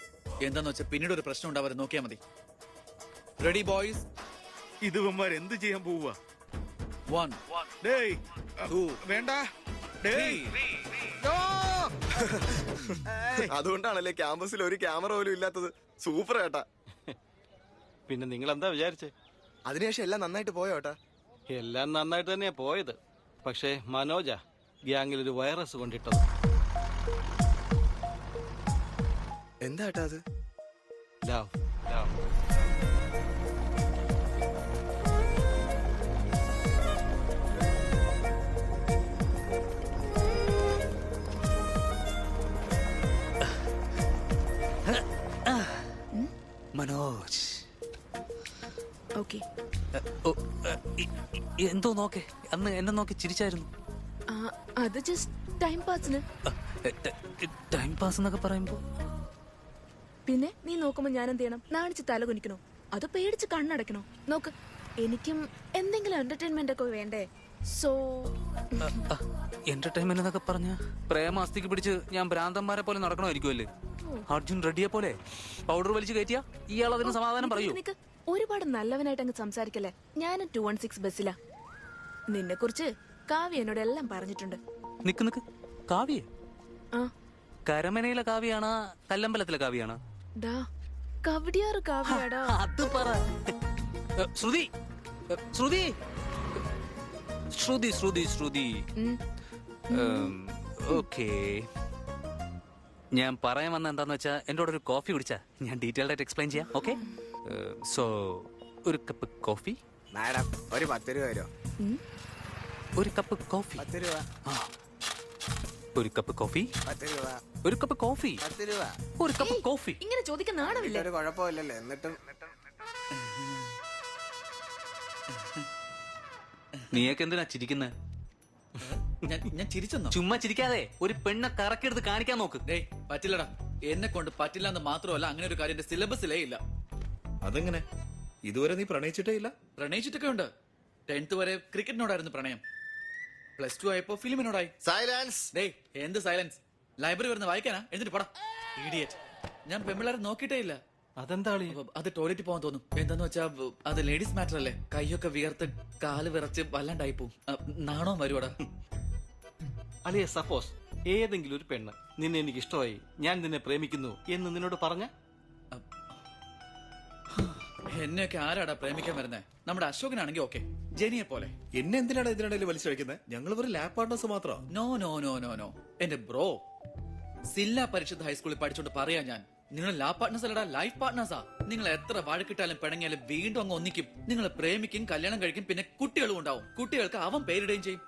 Speaker 6: എന്താന്ന് വെച്ചാൽ പിന്നീട് ഒരു പ്രശ്നം ഉണ്ടാവാതെ നോക്കിയാൽ മതി. Ready boys?
Speaker 11: ഇതുവന്മാർ എന്ത് ചെയ്യാൻ പോവുക?
Speaker 6: 1
Speaker 11: ഡേയ്
Speaker 6: 2
Speaker 11: വേണ്ട ഡേയ്.
Speaker 2: അതുകൊണ്ടാണല്ലേ ക്യാമ്പസിൽ ഒരു ക്യാമറ പോലും ഇല്ലാത്തത്. സൂപ്പർ ഏട്ടാ.
Speaker 4: പിന്നെ നിങ്ങൾ എന്താ വിചാരിച്ചേ?
Speaker 2: അതിനുശേഷം എല്ലാം നന്നായിട്ട് പോയോ ഏട്ടാ?
Speaker 4: എല്ലാം നന്നായിട്ട് തന്നെയാ പോയത്. പക്ഷേ മനോജ ഗ്യാങ്ങിൽ ഒരു വൈറസ് കൊണ്ടിട്ടത്.
Speaker 2: എന്താ ഏട്ടാ അത്?
Speaker 4: ലവ്.
Speaker 8: മനോജ്.
Speaker 10: ഓക്കെ.
Speaker 8: എന്തോ നോക്കേ, അന്ന് എന്നെ നോക്കി ചിരിച്ചായിരുന്നു.
Speaker 10: അത് ജസ്റ്റ് ടൈം പാസിന്.
Speaker 8: ടൈം പാസ് എന്നൊക്കെ പറയുമ്പോ
Speaker 10: പിന്നെ നീ നോക്കുമ്പോ ഞാൻ എന്ത് ചെയ്യണം? നാണിച്ച് തല കുനിക്കണോ അതോ പേടിച്ച് കണ്ണടക്കണോ? നോക്ക്, എനിക്കും എന്തെങ്കിലും എന്റർടൈൻമെന്റ് ഒക്കെ വേണ്ടേ? സോ
Speaker 8: എന്റർടൈൻമെന്റ് എന്നൊക്കെ പറഞ്ഞ പ്രേമാസ്തിക്ക് പിടിച്ച് ഞാൻ ഭ്രാന്തന്മാരെ പോലെ നടക്കണമായിരിക്കുമല്ലേ? അർജുൻ റെഡ്ഡിയെ പോലെ പൗഡർ വലിച്ചു കയറ്റിയ ഇയാൾ അതിന് സമാധാനം പറയൂ.
Speaker 10: ഒരുപാട് നല്ലവനായിട്ട് അങ്ങ് സംസാരിക്കല്ലേ. ഞാൻ 216 ബസ്സിലാ. നിന്നെ കുറിച്ച് കാവ്യ എന്നോട് എല്ലാം പറഞ്ഞിട്ടുണ്ട്.
Speaker 8: നിക്ക് കാവ്യ?
Speaker 10: ആ,
Speaker 8: കരമനയിലെ കാവ്യാണോ കല്ലമ്പലത്തിലെ കാവ്യാണോ?
Speaker 10: കവടിയാറ് കാവ്യാടാ.
Speaker 8: അത് പറ. ശ്രുതി ശ്രുതി ശ്രുതി ശ്രുതി ശ്രുതി. ഓക്കേ, ഞാൻ പറയാൻ വന്ന എന്താന്ന് വെച്ചാ എന്റെ കൂടെ ഒരു കോഫി കുടിച്ചാ ഞാൻ ഡീറ്റെയിൽഡ് ആയിട്ട് എക്സ്പ്ലെയിൻ ചെയ്യാം. ഓക്കെ, സോ ഒരു കപ്പ് കോഫി.
Speaker 2: മാഡം ഒരു 10 രൂപ തരുമോ?
Speaker 8: ഒരു കപ്പ് കോഫി.
Speaker 2: 10 രൂപ.
Speaker 8: ഒരു കപ്പ് കോഫി.
Speaker 2: 10 രൂപ.
Speaker 8: ഒരു കപ്പ് കോഫി.
Speaker 2: 10 രൂപ.
Speaker 8: ഒരു കപ്പ് കോഫി.
Speaker 10: ഇങ്ങനെ ചോദിക്കാൻ നാണമില്ല.
Speaker 2: ഒരു കുഴപ്പമില്ലല്ലോ. എന്നിട്ടും
Speaker 8: നീയൊക്കെ എന്തിനാ ചിരിക്കുന്നത്?
Speaker 6: ഞാൻ ചിരിച്ചെന്നോ?
Speaker 8: ചുമ്മാ ചിരിക്കാതെ ഒരു പെണ്ണെ കറക്കിയെടുത്ത് കാണിക്കാൻ നോക്ക്.
Speaker 6: പറ്റില്ലടാ, എന്നെ കൊണ്ട് പറ്റില്ല എന്ന് മാത്രമല്ല, അങ്ങനെ ഒരു കാര്യം സിലബസിലേ ഇല്ല.
Speaker 9: അതെങ്ങനെ? ഇതുവരെ നീ പ്രണയിച്ചിട്ടേ ഇല്ല?
Speaker 6: പ്രണയിച്ചിട്ടൊക്കെ ഉണ്ട്. 10th വരെ ക്രിക്കറ്റിനോടായിരുന്നു പ്രണയം. +2 ആയപ്പോ ഫിലിമിനോടായി.
Speaker 2: സൈലൻസ്.
Speaker 6: എന്ത് സൈലൻസ്? ലൈബ്രറി വരുന്ന വായിക്കാനാ? എന്നിട്ട് പടാ ഇഡിയറ്റ്. ഞാൻ പെമ്പിള്ളേരെ നോക്കിയിട്ടേ ഇല്ല.
Speaker 4: അതെന്താ അളിയ?
Speaker 6: അത് ടോയ്ലറ്റിൽ പോകാൻ തോന്നും. എന്താന്ന് വെച്ചാ അത് ലേഡീസ് മാറ്റർ അല്ലേ. കൈയൊക്കെ വിയർത്ത് കാല് വിറച്ച് വല്ലാണ്ടായി പോവും. നാണോ വരുവാടാ.
Speaker 4: അളിയ, സപ്പോസ് ഏതെങ്കിലും ഒരു പെണ്ണ് നിന്നെ എനിക്ക് ഇഷ്ടമായി, ഞാൻ നിന്നെ പ്രേമിക്കുന്നു എന്ന് നിന്നോട് പറഞ്ഞ?
Speaker 6: എന്നെയൊക്കെ ആരാടാ പ്രേമിക്കാൻ വരുന്നേ? നമ്മുടെ അശോകനാണെങ്കിൽ ഓക്കെ, ജെനിയെ പോലെ.
Speaker 9: എന്നെ എന്തിനാണ് ഇതിനിടയിൽ വലിച്ചഴിക്കുന്നത്? ഞങ്ങൾ ഒരു ലാബ് പാർട്ട്നേഴ്സ് മാത്രം.
Speaker 6: No no no no no എന്റെ ബ്രോ, സില്ല പരിഷത്ത് ഹൈസ്കൂളിൽ പഠിച്ചോണ്ട് പറയാ ഞാൻ, നിങ്ങൾ ലാ പാർട്ട്നേഴ്സ് അല്ലടാ, ലൈഫ് പാർട്ട്നേഴ്സാ. നിങ്ങൾ എത്ര വഴക്കിട്ടാലും പിണങ്ങിയാലും വീണ്ടും അങ്ങ് ഒന്നിക്കും. നിങ്ങൾ പ്രേമിക്കും, കല്യാണം കഴിക്കും, പിന്നെ കുട്ടികളും ഉണ്ടാവും. കുട്ടികൾക്ക് അവൻ പേരിടുകയും ചെയ്യും.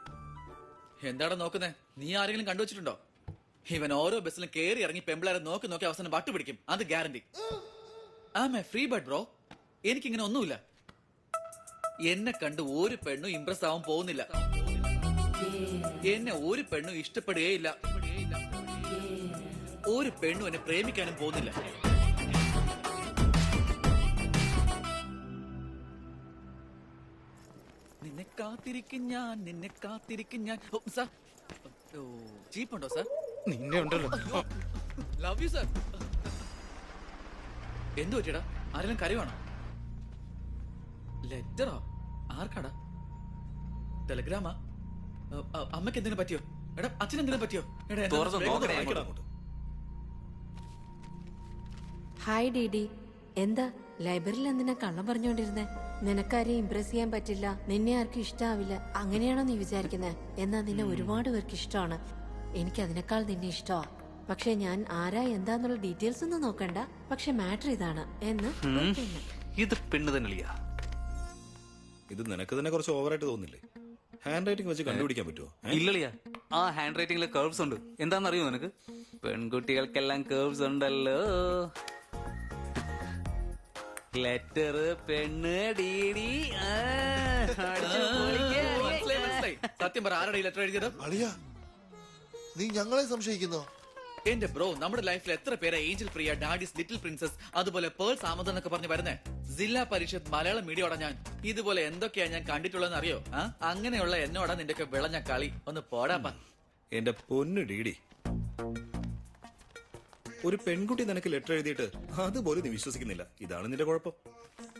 Speaker 6: എന്താടാ നോക്കുന്നേ? നീ ആരെങ്കിലും കണ്ടുവച്ചിട്ടുണ്ടോ? ഇവൻ ഓരോ ബസ്സിലും കേറി ഇറങ്ങി പെമ്പിളാരെ നോക്കി നോക്കി അവസാനം വട്ടുപിടിക്കും. അത് ഗ്യാരണ്ടി. ആമേ ഫ്രീ ബർഡ് ബ്രോ. എനിക്കിങ്ങനെ ഒന്നുമില്ല. എന്നെ കണ്ട് ഒരു പെണ്ണും ഇംപ്രസ് ആവാൻ പോകുന്നില്ല. എന്നെ ഒരു പെണ്ണും ഇഷ്ടപ്പെടുകയില്ല. ഒരു പെണ്ണും എന്നെ പ്രേമിക്കാനും പോകുന്നില്ല. നിന്നെ കാത്തിരിക്കും ഞാൻ, നിന്നെ കാത്തിരിക്കും ഞാൻ. സാർ, ചീപ്പുണ്ടോ സാർ?
Speaker 9: നിന്നെ ഉണ്ടല്ലോ.
Speaker 6: Love you sir. എന്തു പറ്റിയടാ? ആരെങ്കിലും കരയുവാണോ? ലെറ്ററോ? ആർക്കാടാ? ടെലഗ്രാമാ? അമ്മക്ക് എന്തിനു പറ്റിയോ? എടാ അച്ഛൻ എന്തിനു പറ്റിയോ?
Speaker 5: ഹായ് ഡിഡി, എന്താ ലൈബ്രറിയിൽ എന്തിനാ കള്ളം പറഞ്ഞോണ്ടിരുന്നേ? നിനക്കാരെയും ഇംപ്രസ് ചെയ്യാൻ പറ്റില്ല, നിന്നെ ആർക്കും ഇഷ്ടാവില്ല, അങ്ങനെയാണോ നീ വിചാരിക്കുന്നത്? എന്നാ നിന്നെ ഒരുപാട് പേർക്ക് ഇഷ്ടമാണ്. എനിക്ക് അതിനേക്കാൾ നിന്നെ ഇഷ്ടമാ. പക്ഷെ ഞാൻ ആരാ എന്താന്നുള്ള ഡീറ്റെയിൽസ് ഒന്നും നോക്കണ്ട. പക്ഷെ മാറ്റർ ഇതാണ് എന്ന്.
Speaker 8: ഇത് പെണ്ണ് തന്നെയാ.
Speaker 9: ഇത് നിനക്ക് തന്നെ കുറച്ച് ഓവറായിട്ട് തോന്നില്ലേ? ഹാൻഡ് റൈറ്റിംഗ് വെച്ച് കണ്ടുപിടിക്കാൻ പറ്റുമോ?
Speaker 8: ഇല്ലളിയാ, ആ ഹാൻഡ് റൈറ്റിംഗില് കർവ്സ് ഉണ്ട്. എന്താണെന്നറിയോ നിനക്ക്? പെൺകുട്ടികൾക്കെല്ലാം കർവ്സ് ഉണ്ടല്ലോ. ലെറ്റർ, പെണ്ണ്, ഡിഡി.
Speaker 6: സത്യം പറ, ആരുടെ ലെറ്റർ എഴുതിയത്?
Speaker 1: അളിയാ, നീ ഞങ്ങളെ സംശയിക്കുന്നോ?
Speaker 6: എന്റെ ബ്രോ, നമ്മുടെ ലൈഫിൽ എത്ര പേരെ ഏഞ്ചൽ പ്രിയ, ഡാഡിസ് ലിറ്റിൽ പ്രിൻസസ്, അതുപോലെ പേൾസ് ആമത് എന്നൊക്കെ പറഞ്ഞ് വരുന്നേ. ജില്ലാ പരിഷത്ത് മലയാളം മീഡിയോടാ ഞാൻ. ഇതുപോലെ എന്തൊക്കെയാ ഞാൻ കണ്ടിട്ടുള്ളതെന്ന് അറിയോ? അങ്ങനെയുള്ള എന്നോടാ നിന്റെയൊക്കെ വിളഞ്ഞ കളി. ഒന്ന് പോടാപ്പാ.
Speaker 9: എന്റെ പൊന്നു ഡീഡി, ഒരു പെൺകുട്ടി നിനക്ക് ലെറ്റർ എഴുതിയിട്ട് അതുപോലെ നീ വിശ്വസിക്കുന്നില്ല. ഇതാണ് നിന്റെ കുഴപ്പം.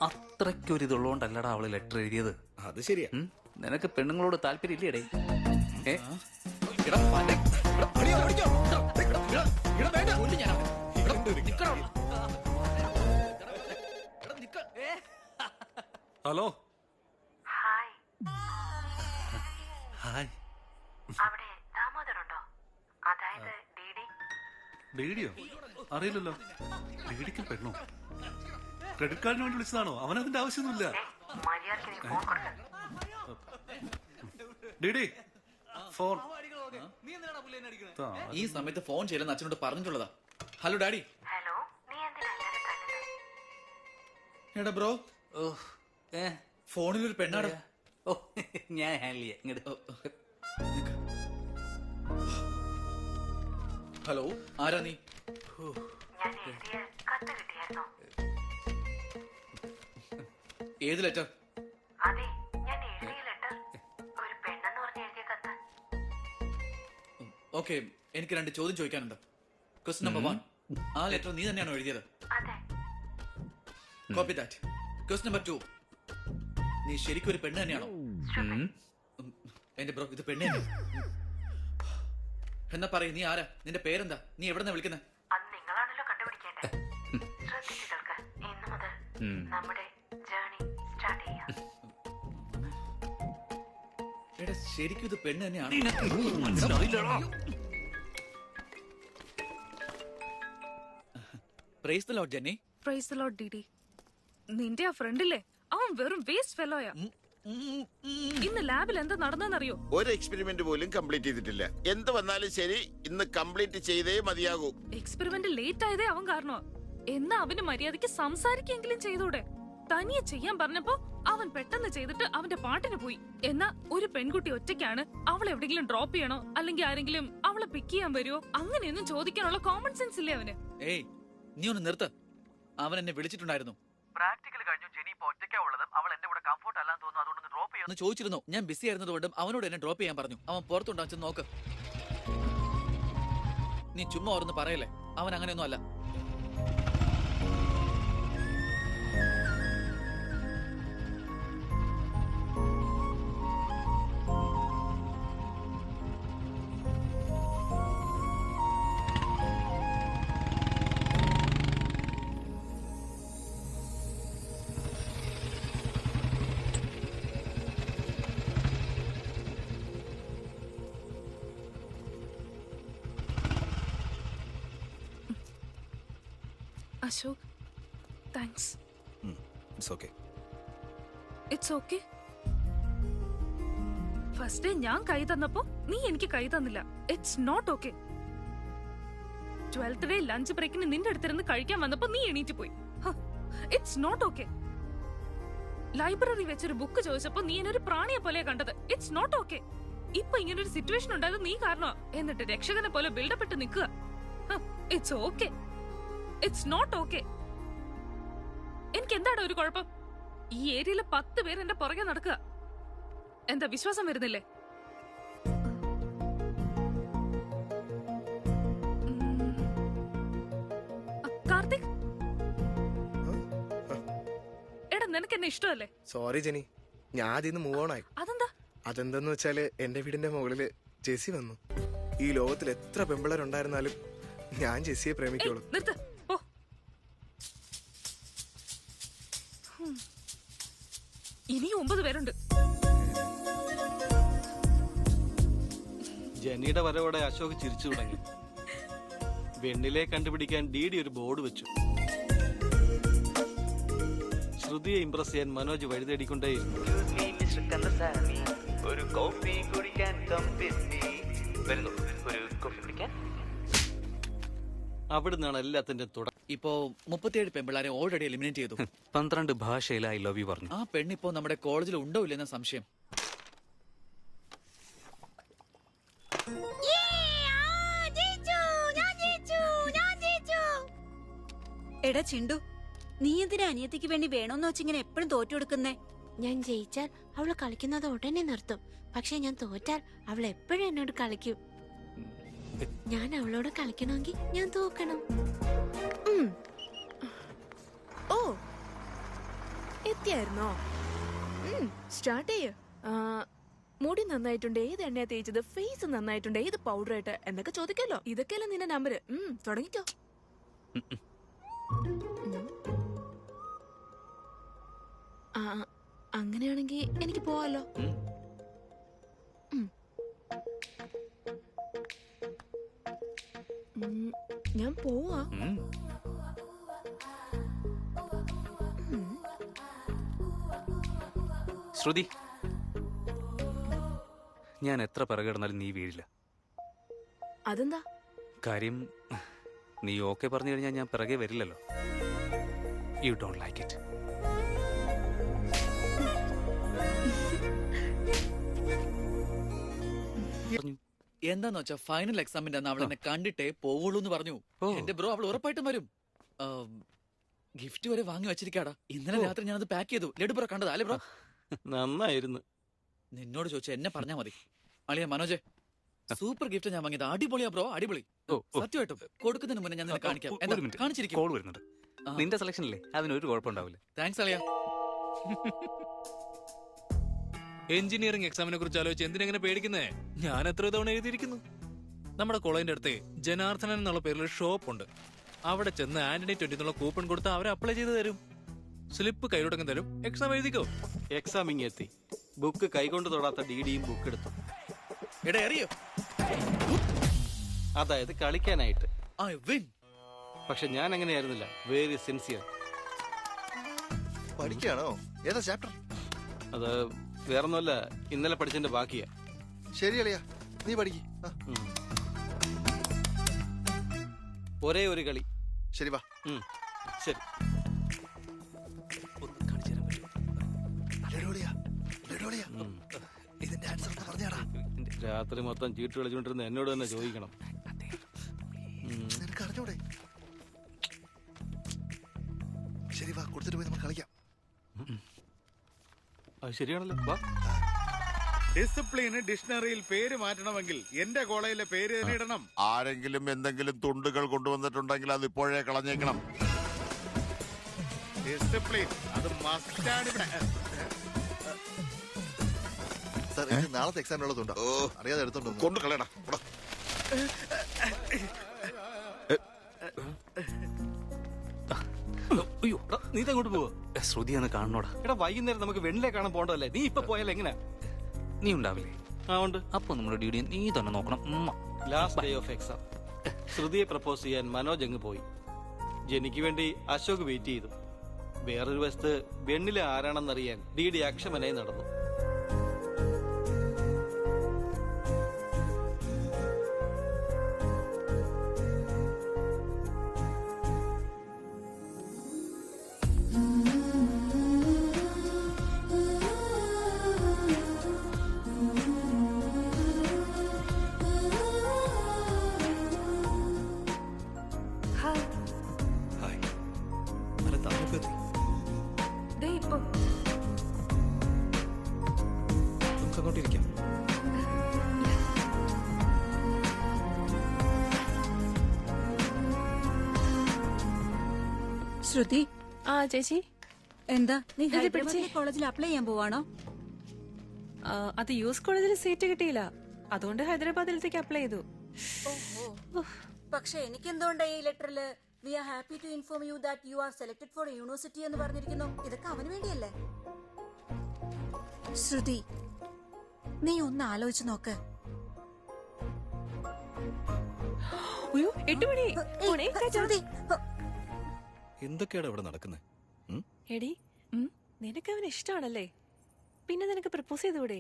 Speaker 8: അത്രയ്ക്കൊരിതുള്ളോണ്ടല്ലടാ അവള് ലെറ്റർ എഴുതിയത്.
Speaker 9: അത് ശരിയാ.
Speaker 8: നിനക്ക് പെണ്ണുങ്ങളോട് താല്പര്യം ഇല്ലേടേ?
Speaker 12: ഹലോ.
Speaker 5: ഹായ്.
Speaker 12: ഹായ്.
Speaker 5: അവിടെ ദാമോദരുണ്ടോ? അതായത് ഡിഡി.
Speaker 12: ഡീഡിയോ? അറിയില്ലല്ലോ. ഡീഡിക്ക് പെണ്ണോ? ക്രെഡിറ്റ് കാർഡിന് വേണ്ടി വിളിച്ചതാണോ? അവനതിന്റെ ആവശ്യമൊന്നുമില്ല. DD phone.
Speaker 6: ഈ സമയത്ത് ഫോൺ ചെയ്യലെന്ന് അച്ഛനോട് പറഞ്ഞിട്ടുള്ളതാ. Hello daddy.
Speaker 5: ഹലോ, നീ എന്തിനാ എല്ലാവരും തല്ലുന്നത്?
Speaker 6: എടാ ബ്രോ, ഫോണിലൊരു പെണ്ണാടാ.
Speaker 8: ഞാൻ ഹാൻഡിൽ ചെയ്യാം. ഇങ്ങോട്ട്.
Speaker 6: ഹലോ, ആരാ നീ?
Speaker 5: ഞാൻ എഴുതിയ കത്ത് കിട്ടിയായിരുന്നോ?
Speaker 6: ഏത് ലെറ്റർ?
Speaker 5: അതെ, ഞാൻ എഴുതിയ ലെറ്റർ. ഒരു പെണ്ണെന്ന് പറഞ്ഞ് എഴുതിയ കത്ത്.
Speaker 6: ഓക്കെ, എനിക്ക് 2 ചോദ്യം ചോദിക്കാനുണ്ട്. ക്വസ്റ്റ്യൻ നമ്പർ 1, ആ ലെറ്റർ നീ തന്നെയാണോ എഴുതിയത്?
Speaker 5: അതെ.
Speaker 6: Copy that. ക്വസ്റ്റ്യൻ നമ്പർ 2, നീ ശരിക്കും ഒരു പെണ്ണ് തന്നെയാണോ? എന്റെ ബ്രോ, ഇത് പെണ്ണ് തന്നെ. എന്നാ പറയ്, നീ ആരാ? നിന്റെ പേരെന്താ? നീ എവിടെന്നാ വിളിക്കുന്നത്?
Speaker 5: അത് നിങ്ങളാണല്ലോ കണ്ടുപിടിക്കേണ്ടത്. ശ്രദ്ധിച്ചു കേൾക്ക്. ഇന്നു മുതൽ നമ്മുടെ ജേർണി സ്റ്റാർട്ട് ചെയ്യാം.
Speaker 6: എടാ, ശരിക്കും ഇത് പെണ്ണ് തന്നെയാണ്. Praise the lord Jenny.
Speaker 10: Praise the lord DD. നിന്റെ ആ ഫ്രണ്ടില്ലേ, അവൻ വെറും വേസ്റ്റ് ഫെലോയാ. ഇന്ന് ലാബിൽ എന്താ നടന്നെന്നറിയോ?
Speaker 3: ഒരു എക്സ്പെരിമെന്റ് പോലും കംപ്ലീറ്റ് ചെയ്തിട്ടില്ല. എന്ത് വന്നാലും ശരി, ഇന്ന് കംപ്ലീറ്റ് ചെയ്തേ മതിയാകൂ.
Speaker 10: എക്സ്പെരിമെന്റ് ലേറ്റ് ആയതേ അവൻ കാരണോ. എന്നാ അവന് മര്യാദയ്ക്ക് സംസാരിക്കെങ്കിലും ചെയ്തൂടെ? തനിയെ ചെയ്യാൻ പറഞ്ഞപ്പോ അവൻ പെട്ടെന്ന് ചെയ്തിട്ട് അവന്റെ പാട്ടിന് പോയി. എന്നാ ഒരു പെൺകുട്ടി ഒറ്റയ്ക്കാണ്, അവളെ എവിടെയെങ്കിലും ഡ്രോപ്പ് ചെയ്യണോ അല്ലെങ്കിൽ ആരെങ്കിലും അവളെ പിക്ക് ചെയ്യാൻ വരുമോ, അങ്ങനെയൊന്നും ചോദിക്കാനുള്ള കോമൺ സെൻസ് ഇല്ലേ അവന്?
Speaker 6: ഏയ്, നീ ഒന്ന് നിർത്ത്. അവൻ എന്നെ വിളിച്ചിട്ടുണ്ടായിരുന്നു.
Speaker 14: പ്രാക്ടിക്കൽ കഴിഞ്ഞു. ജെനി ഇപ്പൊ ഒറ്റയ്ക്കാ ഉള്ളതും അവൾ എന്റെ കൂടെ കംഫോർട്ട് അല്ലാന്ന് തോന്നുന്നു, അതുകൊണ്ട് ഡ്രോപ്പ് ചെയ്യാൻ
Speaker 6: ചോദിച്ചിരുന്നു. ഞാൻ ബിസി ആയിരുന്നതുകൊണ്ടും അവനോട് എന്നെ ഡ്രോപ്പ് ചെയ്യാൻ പറഞ്ഞു. അവൻ പുറത്തുണ്ടാവും, നോക്ക്. നീ ചുമ്മാ ഓർന്ന് പറയല്ലേ, അവൻ അങ്ങനെയൊന്നും അല്ല.
Speaker 10: Ashok thanks.
Speaker 9: It's okay.
Speaker 10: It's okay. First day ഞാൻ കൈ തന്നപ്പോ നീ എനിക്ക് കൈ തന്നില്ല. It's not okay. 12th day lunch ബ്രേക്കിന് നിന്റെ അടുത്തിരുന്ന് കഴിക്കാൻ വന്നപ്പോ നീ എണീറ്റ് പോയി. It's not okay. ലൈബ്രറി വെച്ചൊരു ബുക്ക് ചോദിച്ചപ്പോ നീ എന്നൊരു പ്രാണിയെ പോലെ കണ്ടത്. It's not okay. ഇപ്പൊ ഇങ്ങനൊരു സിറ്റുവേഷൻ ഉണ്ടായത് നീ കാരണമാ. എന്നിട്ട് രക്ഷകനെ പോലെ ബിൽഡപ്പ് ഇട്ട് നിൽക്കുക. It's okay. It's not okay. എനിക്ക് എന്താണ് ഒരു കുഴപ്പം? ഈ ഏരിയയിലെ 10 പേര് എന്റെ പുറകെ നടക്കുക. എന്താ വിശ്വാസം വരുന്നില്ലേ? കാർത്തിക്, എടാ നിനക്ക് എന്നെ ഇഷ്ടമല്ലേ?
Speaker 2: സോറി ജെനി, ഞാൻ അതിന്ന് മൂവ് ഓൺ ആയി.
Speaker 10: അതെന്താ?
Speaker 2: അതെന്താന്ന് വെച്ചാല് എന്റെ വീടിന്റെ മുകളില് ജെസ്സി വന്നു. ഈ ലോകത്തിൽ എത്ര പെമ്പിളരുണ്ടായിരുന്നാലും ഞാൻ ജെസ്സിയെ പ്രേമിക്കുള്ളൂ.
Speaker 10: നിർത്ത് പോ. ഇനി 9 പേരുണ്ട്.
Speaker 4: ജനിയുടെ വരവോടെ അശോക് ചിരിച്ചു തുടങ്ങി. വെണ്ണിലെ കണ്ടുപിടിക്കാൻ ഡി ഒരു ബോർഡ് വെച്ചു. ശ്രുതിയെ ഇംപ്രസ് ചെയ്യാൻ മനോജ് വഴിതേടിക്കൊണ്ടേയിരുന്നു.
Speaker 14: ഒരു കോഫി കുടിക്കാൻ വരുന്നു. ഒരു കോഫി കുടിക്കാൻ.
Speaker 4: അവിടുന്നാണ് എല്ലാത്തിന്റെ തുടക്കം.
Speaker 6: ഇപ്പോ 37 പെമ്പിള്ളാരെ ഓൾറെഡി എലിമിനേറ്റ് ചെയ്തു.
Speaker 8: 12 ഭാഷയിൽ ഐ ലവ് യു പറഞ്ഞു.
Speaker 6: ആ പെണ്ണിപ്പോ നമ്മുടെ കോളേജിൽ ഉണ്ടോ ഇല്ലെന്ന സംശയം.
Speaker 15: എടാ ചിണ്ടു, നീ എന്തിനാ അനിയത്തിക്ക് വേണ്ടി വേണോന്ന് വെച്ചിങ്ങനെ എപ്പോഴും തോറ്റു കൊടുക്കുന്നേ?
Speaker 5: ഞാൻ ജയിച്ചാൽ അവള് കളിക്കുന്നത് ഉടനെ നിർത്തും. പക്ഷെ ഞാൻ തോറ്റാൽ അവൾ എപ്പോഴും എന്നോട് കളിക്കും. ഞാൻ അവളോട് കളിക്കണമെങ്കിൽ ഞാൻ തോക്കണം.
Speaker 16: ഓ എത്തിയായിരുന്നോ? സ്റ്റാർട്ട് ചെയ്യ. മുടി നന്നായിട്ടുണ്ട്, ഏത് എണ്ണയാ തേച്ചത്, ഫേസ് നന്നായിട്ടുണ്ട്, ഏത് പൗഡർ ആയിട്ട് എന്നൊക്കെ ചോദിക്കല്ലോ. ഇതൊക്കെയല്ലേ നിന്റെ നമ്പർ. തുടങ്ങിക്കോ. അങ്ങനെയാണെങ്കിൽ എനിക്ക് പോവാലോ. ഞാൻ പോവാ.
Speaker 8: ശ്രുതി, ഞാൻ എത്ര പിറകെ കിടന്നാലും നീ വീഴില്ല.
Speaker 16: അതെന്താ
Speaker 8: കാര്യം? നീ ഓക്കെ പറഞ്ഞു കഴിഞ്ഞാൽ ഞാൻ പിറകെ വരില്ലല്ലോ. You don't like it.
Speaker 6: എന്താന്ന് വെച്ചാ ഫൈനൽ എക്സാമിന്റെ അന്ന് അവൾ എന്നെ കണ്ടിട്ടേ പോവുള്ളൂ എന്ന് പറഞ്ഞു. എന്റെ ബ്രോ, അവൾ ഉറപ്പായിട്ടും വരും. ഗിഫ്റ്റ് വരെ വാങ്ങി വെച്ചിരിക്കാടാ. ഇന്നലെ രാത്രി ഞാനത് പാക്ക് ചെയ്തു. ലഡു ബ്രോ കണ്ടതാ അല്ലേ ബ്രോ?
Speaker 4: നന്നായിരുന്നു.
Speaker 6: നിന്നോട് ചോദിച്ചാ എന്നെ പറഞ്ഞാ മതി. അളിയ മനോജെ, സൂപ്പർ ഗിഫ്റ്റ് ഞാൻ വാങ്ങിയത്. അടിപൊളിയാ ബ്രോ, അടിപൊളി. സത്യമായിട്ടും കൊടുക്കുന്നതിന് മുന്നേ ഞാൻ നിന്നെ കാണിക്കാം. കാണിച്ചിരിക്കും.
Speaker 8: കോൾ വരുന്നുണ്ട്. നിന്റെ സെലക്ഷൻ അല്ലേ, അതിനൊരു കുഴപ്പമുണ്ടാവില്ല.
Speaker 6: താങ്ക്സ് അളിയ.
Speaker 17: എഞ്ചിനീയറിംഗ് എക്സാമിനെ കുറിച്ച് ആലോചിച്ച് എന്തിനെങ്ങനെ പേടിക്കുന്നേ? ഞാൻ എത്ര തവണ എഴുതിയിരിക്കുന്നു. നമ്മുടെ കോളേജിന്റെ അടുത്ത് ജനാർദ്ദനൻ എന്നുള്ള പേരിലൊരു ഷോപ്പ് ഉണ്ട്. അവിടെ ചെന്ന് ആന്റണി 20 എന്നുള്ള കൂപ്പൺ കൊടുത്ത് അവരെ അപ്ലൈ ചെയ്ത് തരും. സ്ലിപ്പ് കൈയിലൊടക്കം തരും. എക്സാം എഴുതിക്കോ.
Speaker 4: എക്സാം ഇങ്ങെത്തി. ബുക്ക് കൈകൊണ്ട് തൊടാത്ത ഡിയും ബുക്ക് എടുത്തു. അതായത് കളിക്കാനായിട്ട്. പക്ഷെ ഞാൻ അങ്ങനെയായിരുന്നില്ല. Very sincere.
Speaker 1: പഠിക്കാണോ? ഏതാ ചാപ്റ്റർ?
Speaker 4: അത് വേറൊന്നുമല്ല, ഇന്നലെ പഠിച്ചതിന്റെ ബാക്കിയാ.
Speaker 1: ശരി അളിയാ, നീ പഠിക്ക്.
Speaker 4: ഒരേ ഒരു കളി.
Speaker 1: ശരി വാ.
Speaker 4: ശരി.
Speaker 1: ഇതിന്റെ ആൻസർ പറഞ്ഞാടാ.
Speaker 4: രാത്രി മൊത്തം ചീട്ട് കളിച്ചോണ്ടിരുന്ന എന്നോട് തന്നെ ചോദിക്കണം.
Speaker 1: നിനക്ക് അറിഞ്ഞൂടെ? ശരി വാ, കൊടുത്തിട്ട് പോയി നമുക്ക് കളിക്കാം.
Speaker 4: അത് ശരിയാണല്ലോ. വാ.
Speaker 11: ഡിസിപ്ലിന് ഡിക്ഷണറിയിൽ പേര് മാറ്റണമെങ്കിൽ എന്റെ കോളേജിലെ പേര് തന്നെ ഇടണം.
Speaker 3: ആരെങ്കിലും എന്തെങ്കിലും തുണ്ടുകൾ കൊണ്ടുവന്നിട്ടുണ്ടെങ്കിൽ അത് ഇപ്പോഴേ കളഞ്ഞേക്കണം.
Speaker 11: ഡിസിപ്ലിൻ അത് മസ്റ്റാണ് ഇവിടെ.
Speaker 1: സാർ, നാളത്തെ എക്സാമിനുള്ളതുണ്ടോ? അറിയാതെ എടുത്തോണ്ടോ?
Speaker 3: കൊണ്ട് കളയടാ.
Speaker 4: അയ്യോ, നീ അങ്ങോട്ട് പോവോ?
Speaker 8: ശ്രുതി ഒന്ന് കാണണോടാ.
Speaker 4: എടാ, വൈകുന്നേരം നമുക്ക് വെണ്ണിലെ കാണാൻ പോകണ്ടല്ലേ? നീ ഇപ്പൊ പോയാൽ എങ്ങനെ?
Speaker 8: നീ ഉണ്ടാവില്ലേ?
Speaker 4: ആ ഉണ്ട്.
Speaker 8: അപ്പൊ നമ്മുടെ ഡ്യൂട്ടി നീ തന്നെ നോക്കണം.
Speaker 4: Last day of exam. ശ്രുതിയെ പ്രപ്പോസ് ചെയ്യാൻ മനോജ് അങ്ങ് പോയി. ജെനിക്ക് വേണ്ടി അശോക് വെയിറ്റ് ചെയ്തു. വേറൊരു വശത്ത് വെണ്ണില ആരാണെന്നറിയാൻ DD അക്ഷമനായി നടന്നു.
Speaker 10: ഹായ്.
Speaker 9: ഹായ് അല്ല താമൊക്കെ എത്തി.
Speaker 10: ദേ ഇപ്പൊ
Speaker 9: നമുക്ക് അങ്ങോട്ട് ഇരിക്കാം.
Speaker 15: ശ്രുതി.
Speaker 16: ആ ചേച്ചി,
Speaker 15: എന്താ നീ
Speaker 16: ഇത് പിടിച്ചേ.
Speaker 15: ഹൈദരാബാദിലെ കോളേജിൽ അപ്ലൈ ചെയ്യാൻ പോവാണോ?
Speaker 16: അത് യൂസ് കോളേജിൽ സീറ്റ് കിട്ടിയില്ല, അതുകൊണ്ട് ഹൈദരാബാദിലത്തേക്ക് അപ്ലൈ ചെയ്തു.
Speaker 15: പക്ഷെ എനിക്ക് എന്തുകൊണ്ട് ഈ ലെറ്ററിൽ we are happy to inform you that you are selected for university എന്ന് പറഞ്ഞിരിക്കുന്നു? ഇതൊക്കെ അവന് വേണ്ടിയല്ലേ? ശ്രുതി, നീ ഒന്ന് ആലോചിച്ച് നോക്ക്.
Speaker 16: അയ്യോ 8 മണി.
Speaker 15: ശ്രുതി,
Speaker 9: എന്തൊക്കെയാണ് ഇവിടെ നടക്കുന്നത്?
Speaker 16: എടി, നിനക്ക് അവന് ഇഷ്ടമാണല്ലേ? പിന്നെ നിനക്ക് പ്രപ്പോസ് ചെയ്തൂടെ?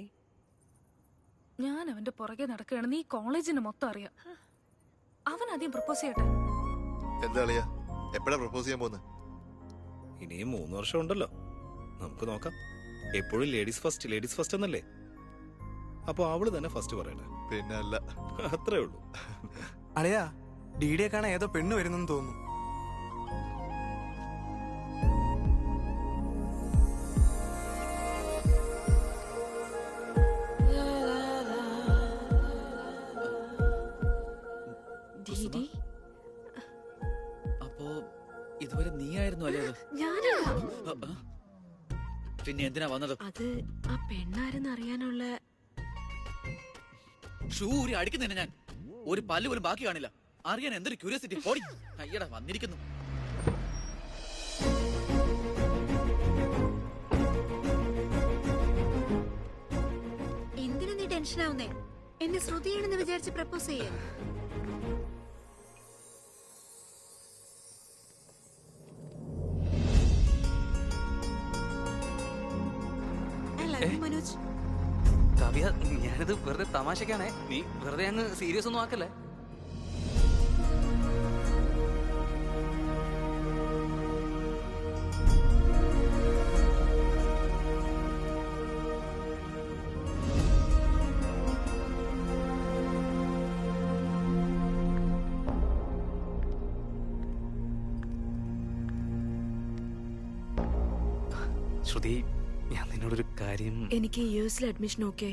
Speaker 10: ഞാൻ അവന്റെ പുറകെ നടക്കുകയാണ്. നീ കോളേജിന് മൊത്തം അറിയാം. അവൻ ആദ്യം പ്രപ്പോസ് ചെയ്യട്ടെ.
Speaker 1: എന്താ അളിയാ, എപ്പോഴാ പ്രപ്പോസ് ചെയ്യാൻ പോകുന്നത്?
Speaker 9: ഇനിയും 3 വർഷം ഉണ്ടല്ലോ, നമുക്ക് നോക്കാം. എപ്പോഴും ലേഡീസ് ഫസ്റ്റ് എന്നല്ലേ? അപ്പൊ അവള് തന്നെ ഫസ്റ്റ് പറയട്ടെ.
Speaker 1: പിന്നെ അല്ല,
Speaker 9: അത്രേ ഉള്ളൂ.
Speaker 2: അളിയാ, DD കാണാൻ ഏതോ പെണ്ണ് വരുന്നെന്ന് തോന്നുന്നു.
Speaker 6: അപ്പോ ഇതുവരെ നീയായിരുന്നു അല്ലേ അത്?
Speaker 5: ഞാനല്ല.
Speaker 6: പിന്നെ എന്തിനാ വന്നത്?
Speaker 5: അത് ആ പെണ്ണാരെന്ന് അറിയാനുള്ള
Speaker 6: ഷൂരി അടിക്കുന്നതിന് ഞാൻ ഒരു പല്ല് പോലും ബാക്കി കാണില്ല. അറിയാൻ എന്തൊരു ക്യൂരിയോസിറ്റി. ഓടി അയ്യടാ വന്നിരിക്കുന്നു.
Speaker 15: എന്തിനാ നീ ടെൻഷൻ ആവുന്നേ? എന്നെ ശ്രുതിയാണെന്ന് വിചാരിച്ച് പ്രപ്പോസ് ചെയ്യേ. മനോജ്,
Speaker 8: കാവ്യ, ഞാനിത് വെറുതെ തമാശക്കാണേ. നീ വെറുതെ അങ്ങ് സീരിയസ് ഒന്നും ആക്കല്ലേ. ശ്രുതി, ഞാൻ നിന്നോടൊരു കാര്യം.
Speaker 16: എനിക്ക് യുഎസിൽ അഡ്മിഷൻ ഓക്കെ.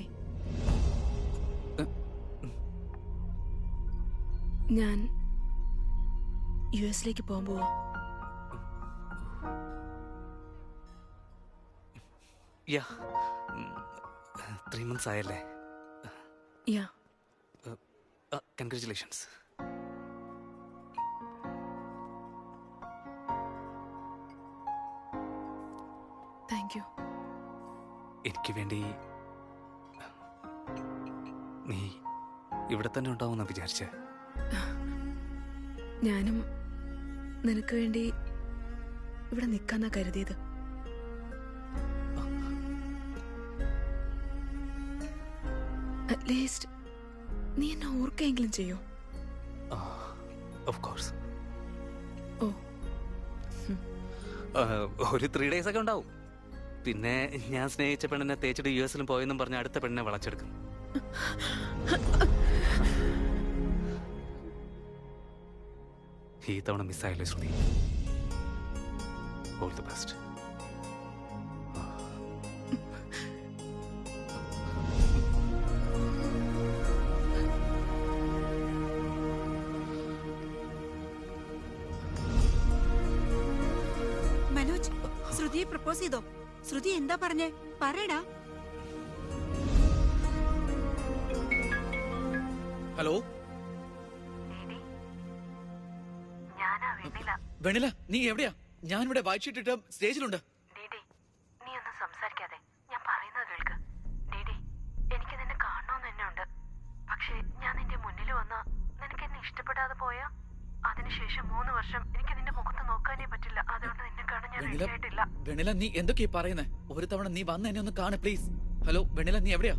Speaker 16: ഞാൻ യുഎസിലേക്ക് പോകാൻ പോവാ.
Speaker 8: യാ, 3 months ആയല്ലേ?
Speaker 16: യാ.
Speaker 8: കൺഗ്രാറ്റുലേഷൻസ്.
Speaker 16: Thank you.
Speaker 8: എനിക്ക് വേണ്ടി നീ ഇവിടെ തന്നെ ഉണ്ടാവുമെന്നാ വിചാരിച്ചേ?
Speaker 16: ഞാനും നിനക്ക് വേണ്ടി ഇവിടെ നിൽക്കാന്നാ കരുതിയത്. അറ്റ്ലീസ്റ്റ് നീ എന്നെ ഓർക്കെങ്കിലും ചെയ്യോ?
Speaker 8: Of course.
Speaker 16: ഓ,
Speaker 8: ഒരു 3 days ഒക്കെ ഉണ്ടാവും. പിന്നെ ഞാൻ സ്നേഹിച്ച പെണ്ണിനെ തേച്ചിട്ട് യുഎസിലും പോയെന്നും പറഞ്ഞ അടുത്ത പെണ്ണിനെ വളച്ചെടുക്കും. ഈ തവണ മിസ്സായല്ലേ Shruti? All the best.
Speaker 15: Manoj, ശ്രുതിയെ പ്രപ്പോസ് ചെയ്തോ? ശ്രുതി എന്താ പറഞ്ഞേ? പറയടാ.
Speaker 6: ഹലോ വെണ്ണില, നീ എവിടെയാ? ഞാനിവിടെ വൈറ്റ് ഷീറ്റ് ഇട്ട് സ്റ്റേജിലുണ്ട്.
Speaker 16: നീ ഒന്നും സംസാരിക്കാതെ ഞാൻ പറയുന്നത് കേൾക്ക്. ഡിഡി, എനിക്ക് നിന്നെ കാണണമെന്ന് തന്നെ ഉണ്ട്. പക്ഷെ ഞാൻ നിന്റെ മുന്നിൽ വന്ന നിനക്ക് എന്നെ ഇഷ്ടപ്പെടാതെ പോയാ അതിനുശേഷം 3 വർഷം എനിക്ക് നിന്റെ മുഖത്ത്
Speaker 6: വെണ്ണില വെണ്ണില നീ എന്തൊക്കെയാ പറയുന്നേ? ഒരു തവണ നീ വന്ന് എന്നെ ഒന്ന് കാണു പ്ലീസ്. ഹലോ വെണ്ണില, നീ എവിടെയാ?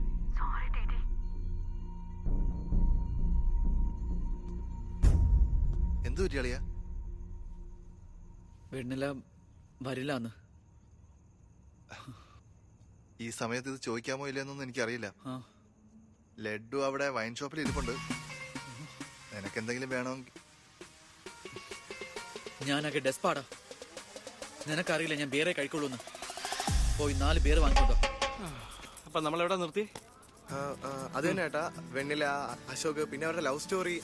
Speaker 1: എന്തു പറ്റിയാളിയാ?
Speaker 6: വെണ്ണില വരില്ലാന്ന്.
Speaker 1: ഈ സമയത്ത് ഇത് ചോദിക്കാമോ ഇല്ലെന്നൊന്നും എനിക്കറിയില്ല. ലഡ്ഡു അവിടെ വൈൻ ഷോപ്പിൽ ഇരിപ്പുണ്ട്. നിനക്കെന്തെങ്കിലും വേണമെങ്കിൽ.
Speaker 6: ഞാനൊക്കെ ഡെസ്പാടാ. നിനക്കറിയില്ല ഞാൻ ബിയറേ കഴിക്കുള്ളൂന്ന്. പോയി 4 ബിയർ വാങ്ങിക്കോട്ടോ.
Speaker 4: അപ്പൊ നമ്മളെവിടെ നിർത്തി?
Speaker 2: അത് തന്നെ ഏട്ടാ, വെണ്ണില, അശോക്, പിന്നെ അവരുടെ ലവ് സ്റ്റോറി.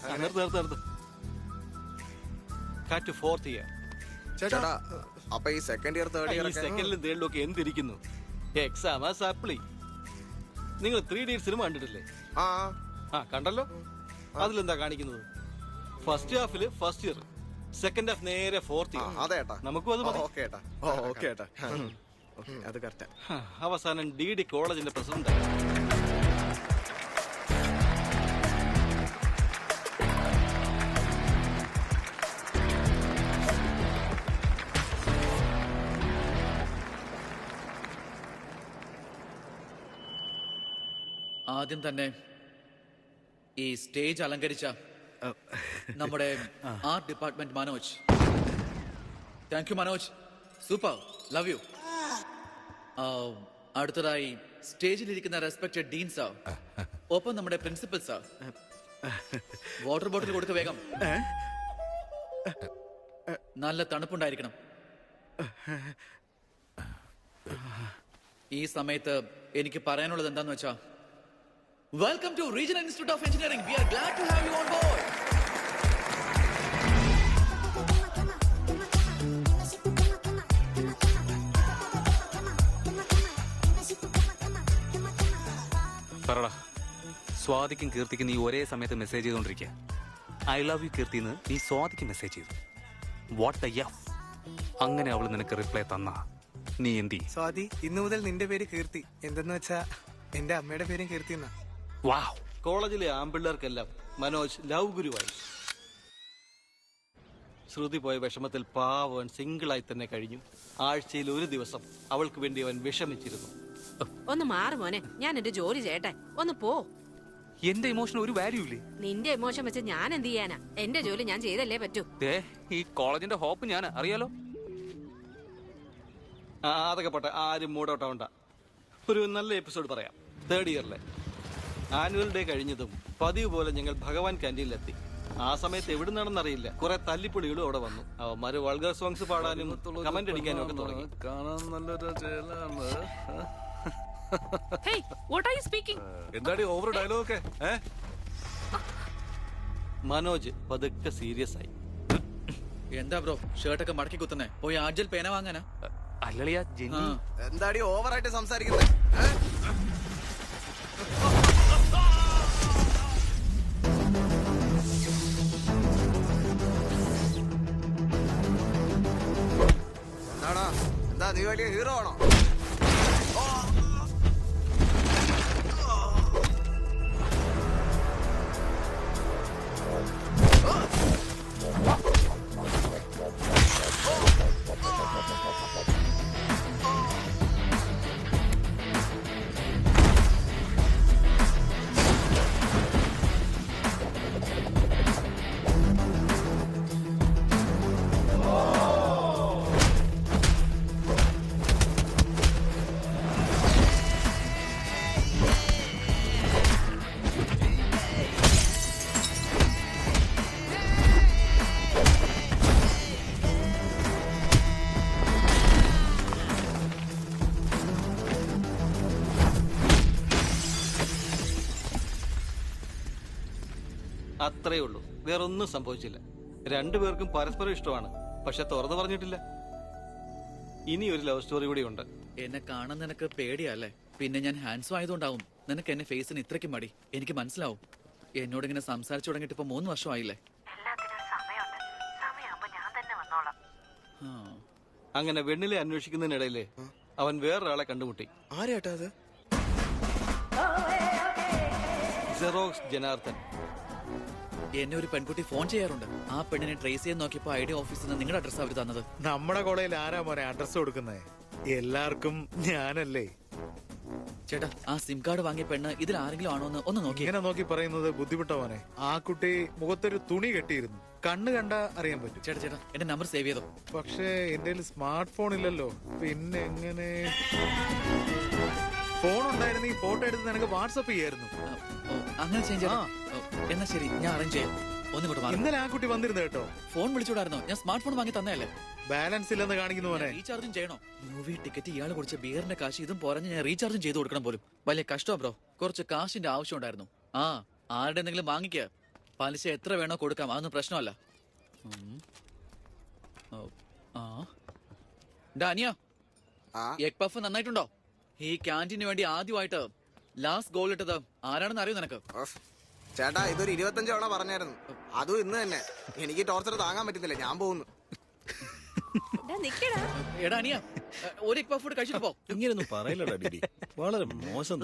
Speaker 2: ചേട്ടാ അപ്പൊ ഈ സെക്കൻഡ് ഇയർ തേർഡ് ഇയർ
Speaker 4: സെക്കൻഡിലും തേർഡിലും ഒക്കെ എന്തിരിക്കുന്നു? എക്സാം സപ്ലി. നിങ്ങൾ 3 ഡേറ്റ്സിനും കണ്ടിട്ടില്ലേ? കണ്ടല്ലോ. അതിലെന്താ കാണിക്കുന്നത്? ഫസ്റ്റ് ഹാഫില് ഫസ്റ്റ് ഇയർ, സെക്കൻഡ് ഹാഫ് നേരെ ഫോർത്ത് ഇയർ.
Speaker 2: അതേട്ടാ,
Speaker 4: നമുക്കും അത് മതി.
Speaker 2: ഓക്കെ ഏട്ടാ, അത് കറക്റ്റാ.
Speaker 4: അവസാനം DD കോളേജിന്റെ പ്രസിഡന്റ്.
Speaker 6: ആദ്യം തന്നെ ഈ സ്റ്റേജ് അലങ്കരിച്ച നമ്മുടെ art department Manoj. Thank you Manoj, super, love you. അടുത്തതായി സ്റ്റേജിലിരിക്കുന്ന റെസ്പെക്ടഡ് ഡീൻ സാർ, ഒപ്പം നമ്മുടെ പ്രിൻസിപ്പൽ സാർ. വാട്ടർ ബോട്ടിൽ കൊടുക്ക വേഗം. നല്ല തണുപ്പുണ്ടായിരിക്കണം. ഈ സമയത്ത് എനിക്ക് പറയാനുള്ളത് എന്താന്ന് വെച്ചാ, welcome to Regional Institute of Engineering. We are glad to have you on board.
Speaker 8: പറടാ, സ്വാതിക്കും കീർത്തിക്കും നീ ഒരേ സമയത്ത് മെസ്സേജ് ചെയ്തോണ്ടിരിക്കുക. ഐ ലവ് യു കീർത്തിന്ന് നീ സ്വാതിക്ക് മെസ്സേജ് ചെയ്തു. What the F? അങ്ങനെ അവൾ നിനക്ക് റിപ്ലൈ തന്നാ നീ എന്തി?
Speaker 2: സ്വാതി, ഇന്നു മുതൽ നിന്റെ പേര് കീർത്തി. എന്തെന്ന് വെച്ചാ എന്റെ അമ്മയുടെ പേരും കീർത്തി എന്നാ.
Speaker 4: കോളേജിലെ ആമ്പിള്ളേർക്കെല്ലാം മനോജ് ലവ് ഗുരുവായി. ശ്രുതി പോയ വിഷമത്തിൽ പാവൻ സിംഗിളായി തന്നെ കഴിഞ്ഞു. ആഴ്ചയിൽ ഒരു ദിവസം അവൾക്ക് വേണ്ടി അവൻ വിഷമിച്ചിരുന്നു.
Speaker 5: ഒന്ന് മാറി മോനെ, ഞാൻ എന്റെ ജോലി ചെയ്യട്ടെ. ഒന്ന് പോ.
Speaker 8: എന്റെ ഇമോഷൻ ഒരു വാല്യൂ ഇല്ലേ?
Speaker 5: നിന്റെ ഇമോഷൻ വെച്ച് ഞാൻ എന്ത് ചെയ്യാനാ? എന്റെ ജോലി ഞാൻ ചെയ്തല്ലേ പറ്റൂ.
Speaker 8: ഈ കോളേജിന്റെ ഹോപ്പ് ഞാൻ അറിയാലോ.
Speaker 4: അതൊക്കെ പോട്ടെ, ആരും മൂടോട്ടാവണ്ട. ഒരു നല്ല എപ്പിസോഡ് പറയാം. 3rd ഇയറിലെ ആനുവൽ ഡേ കഴിഞ്ഞതും പതിവ് പോലെ ഞങ്ങൾ ഭഗവാൻ ക്യാൻറ്റീനിലെത്തി. ആ സമയത്ത് എവിടുന്നാണെന്നറിയില്ല, കുറെ തല്ലിപ്പൊളികളും അവിടെ വന്നു. അവന്മാര് വൾഗർ സോങ്സ് പാടാനും കമന്റ് അടിക്കാനും ഒക്കെ തുടങ്ങി.
Speaker 12: കാണാൻ നല്ലൊരു ചേലാണ്.
Speaker 10: Hey, what are you speaking?
Speaker 12: എന്താടി ഓവർ ഡയലോഗ് ഒക്കെ?
Speaker 4: മനോജ് പതുക്കെ സീരിയസ് ആയി.
Speaker 6: എന്താ ബ്രോ ഷർട്ടൊക്കെ മടക്കി കുത്തുന്നേ? പോയി ആജൽ പേന വാങ്ങാനാ?
Speaker 8: അല്ലളിയാ ജെന്നി,
Speaker 2: എന്താടി ഓവറായിട്ട് സംസാരിക്കുന്നത്? എന്താടാ, എന്താ നീ വലിയ ഹീറോ ആണോ?
Speaker 4: അത്രേ ഉള്ളൂ, വേറൊന്നും സംഭവിച്ചില്ല. രണ്ടുപേർക്കും പരസ്പരം ഇഷ്ടമാണ്, പക്ഷെ തുറന്നു പറഞ്ഞിട്ടില്ല. ഇനി ഒരു ലവ് സ്റ്റോറി കൂടി ഉണ്ട്.
Speaker 6: എന്നെ കാണാൻ നിനക്ക് പേടിയല്ലേ? പിന്നെ ഞാൻ ഹാൻഡ്സം ആയതുകൊണ്ടാവും നിനക്ക് എന്നെ ഫേസിന് ഇത്രയ്ക്ക് മടി. എനിക്ക് മനസ്സിലാവും. എന്നോട് ഇങ്ങനെ സംസാരിച്ചു തുടങ്ങിയിട്ട് ഇപ്പൊ 3 വർഷമായില്ലേ.
Speaker 4: അങ്ങനെ വെണ്ണിലെ അന്വേഷിക്കുന്നതിനിടയിലെ അവൻ വേറൊരാളെ കണ്ടുമുട്ടി.
Speaker 2: ആരാട്ടാ അത്?
Speaker 4: ജെറോക്സ് ജനാർദ്ദൻ.
Speaker 6: എന്നെ ഒരു പെൺകുട്ടി ഫോൺ ചെയ്യാറുണ്ട്. ആ പെണ്ണിനെ ട്രേസ് ചെയ്യാൻ നോക്കിയപ്പോ ഐഡിയ ഓഫീസിൽ നിന്ന് നിങ്ങളുടെ അഡ്രസ് അവർ തന്നത്.
Speaker 11: നമ്മുടെ കോളേജിൽ ആരാ മോനെ അഡ്രസ് കൊടുക്കുന്നത്? എല്ലാവർക്കും ഞാനല്ലേ.
Speaker 6: ചേട്ടാ, ആ സിം കാർഡ് വാങ്ങിയ പെണ്ണ് ഇതിൽ ആരെങ്കിലും ആണോ എന്ന് ഒന്ന് നോക്കി.
Speaker 11: ഇങ്ങനെ നോക്കി പറയുന്നത് ബുദ്ധിമുട്ട മോനെ. ആ കുട്ടി മുഖത്തൊരു തുണി കെട്ടിയിരുന്നു. കണ്ണ് കണ്ട അറിയാൻ പറ്റും.
Speaker 6: ചേട്ടാ ചേട്ടാ, എന്റെ നമ്പർ സേവ് ചെയ്തോ.
Speaker 11: പക്ഷേ എന്റെ സ്മാർട്ട് ഫോൺ ഇല്ലല്ലോ. പിന്നെ എങ്ങനെ? ഫോൺ ഉണ്ടായിരുന്നെങ്കിൽ ഫോട്ടോ എടുത്ത് നിനക്ക് വാട്സപ്പ് ചെയ്യായിരുന്നു.
Speaker 6: അങ്ങനെ ചേഞ്ച് എന്നാ ശരി, ഞാൻ അറേഞ്ച് ചെയ്യാം. ഒന്നിങ്ങോട്ട് മാറി.
Speaker 11: ഇന്നലെ ആ കുട്ടി വന്നിരുന്നു കേട്ടോ.
Speaker 6: ഫോൺ വിളിച്ചോടായിരുന്നോ? ഞാൻ സ്മാർട്ട് ഫോൺ വാങ്ങി തന്നെയല്ലേ.
Speaker 11: ബാലൻസ് ഇല്ലെന്ന് കാണിക്കുന്നു മോനെ.
Speaker 6: റീചാർജും ചെയ്യണോ? മൂവി ടിക്കറ്റ് ഇയാൾ കുടിച്ച ബിയറിന്റെ കാശ് ഇതും പോരഞ്ഞ് ഞാൻ റീചാർജും ചെയ്ത് കൊടുക്കണം പോലും. വലിയ കഷ്ടം ബ്രോ. കുറച്ച് കാശിന്റെ ആവശ്യം ഉണ്ടായിരുന്നു. ആരുടെ എന്തെങ്കിലും വാങ്ങിക്കുക. പലിശ എത്ര വേണോ കൊടുക്കാം, അതൊന്നും പ്രശ്നമല്ല. അനിയ, എഗ് പഫ് നന്നായിട്ടുണ്ടോ? ഈ ക്യാൻറ്റീന് വേണ്ടി ആദ്യമായിട്ട് ലാസ്റ്റ് ഗോൾ ഇട്ടത് ആരാണെന്ന് അറിയോ നിനക്ക്?
Speaker 2: ചേട്ടാ, ഇതൊരു 25 തവണ പറഞ്ഞായിരുന്നു. അതും ഇന്ന് തന്നെ. എനിക്ക് ടോർച്ചർ താങ്ങാൻ പറ്റുന്നില്ല. ഞാൻ പോകുന്നു.
Speaker 6: എടാ അനിയ, ഒരു എഗ് പഫ് കഴിച്ചിട്ട് പോ.
Speaker 9: ഇങ്ങനെയൊന്നും പറയില്ലടാ ഡിഡി, വളരെ മോശം.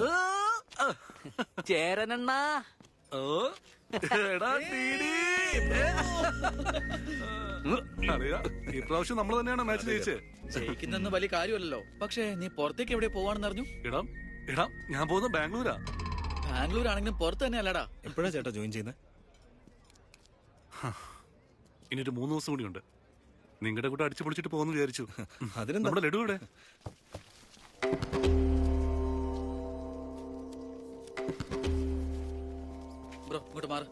Speaker 8: ചേരനണ്ണാ.
Speaker 12: ഇപ്രാവശ്യം നമ്മൾ തന്നെയാണ് മാച്ച് ജയിച്ചത്.
Speaker 6: ജയിക്കുന്ന വലിയ കാര്യമല്ലല്ലോ. പക്ഷേ നീ പുറത്തേക്ക് എവിടെ പോവാണെന്ന് അറിഞ്ഞു?
Speaker 12: ഇടാം, ഞാൻ പോകുന്നത് ബാംഗ്ലൂരാ.
Speaker 6: ബാംഗ്ലൂർ ആണെങ്കിലും പുറത്ത് തന്നെ അല്ലടാ.
Speaker 9: എപ്പോഴാ ചേട്ടാ ജോയിൻ ചെയ്യുന്നത്?
Speaker 12: ഇനി ഒരു 3 ദിവസം കൂടിയുണ്ട്. നിങ്ങളുടെ കൂടെ അടിച്ചു പൊളിച്ചിട്ട് പോകുന്നു വിചാരിച്ചു.
Speaker 9: അതിനെന്താ?
Speaker 12: നമ്മുടെ ലഡു ഇവിടെ.
Speaker 6: ബ്രോ, ഇങ്ങോട്ട് മാറ്.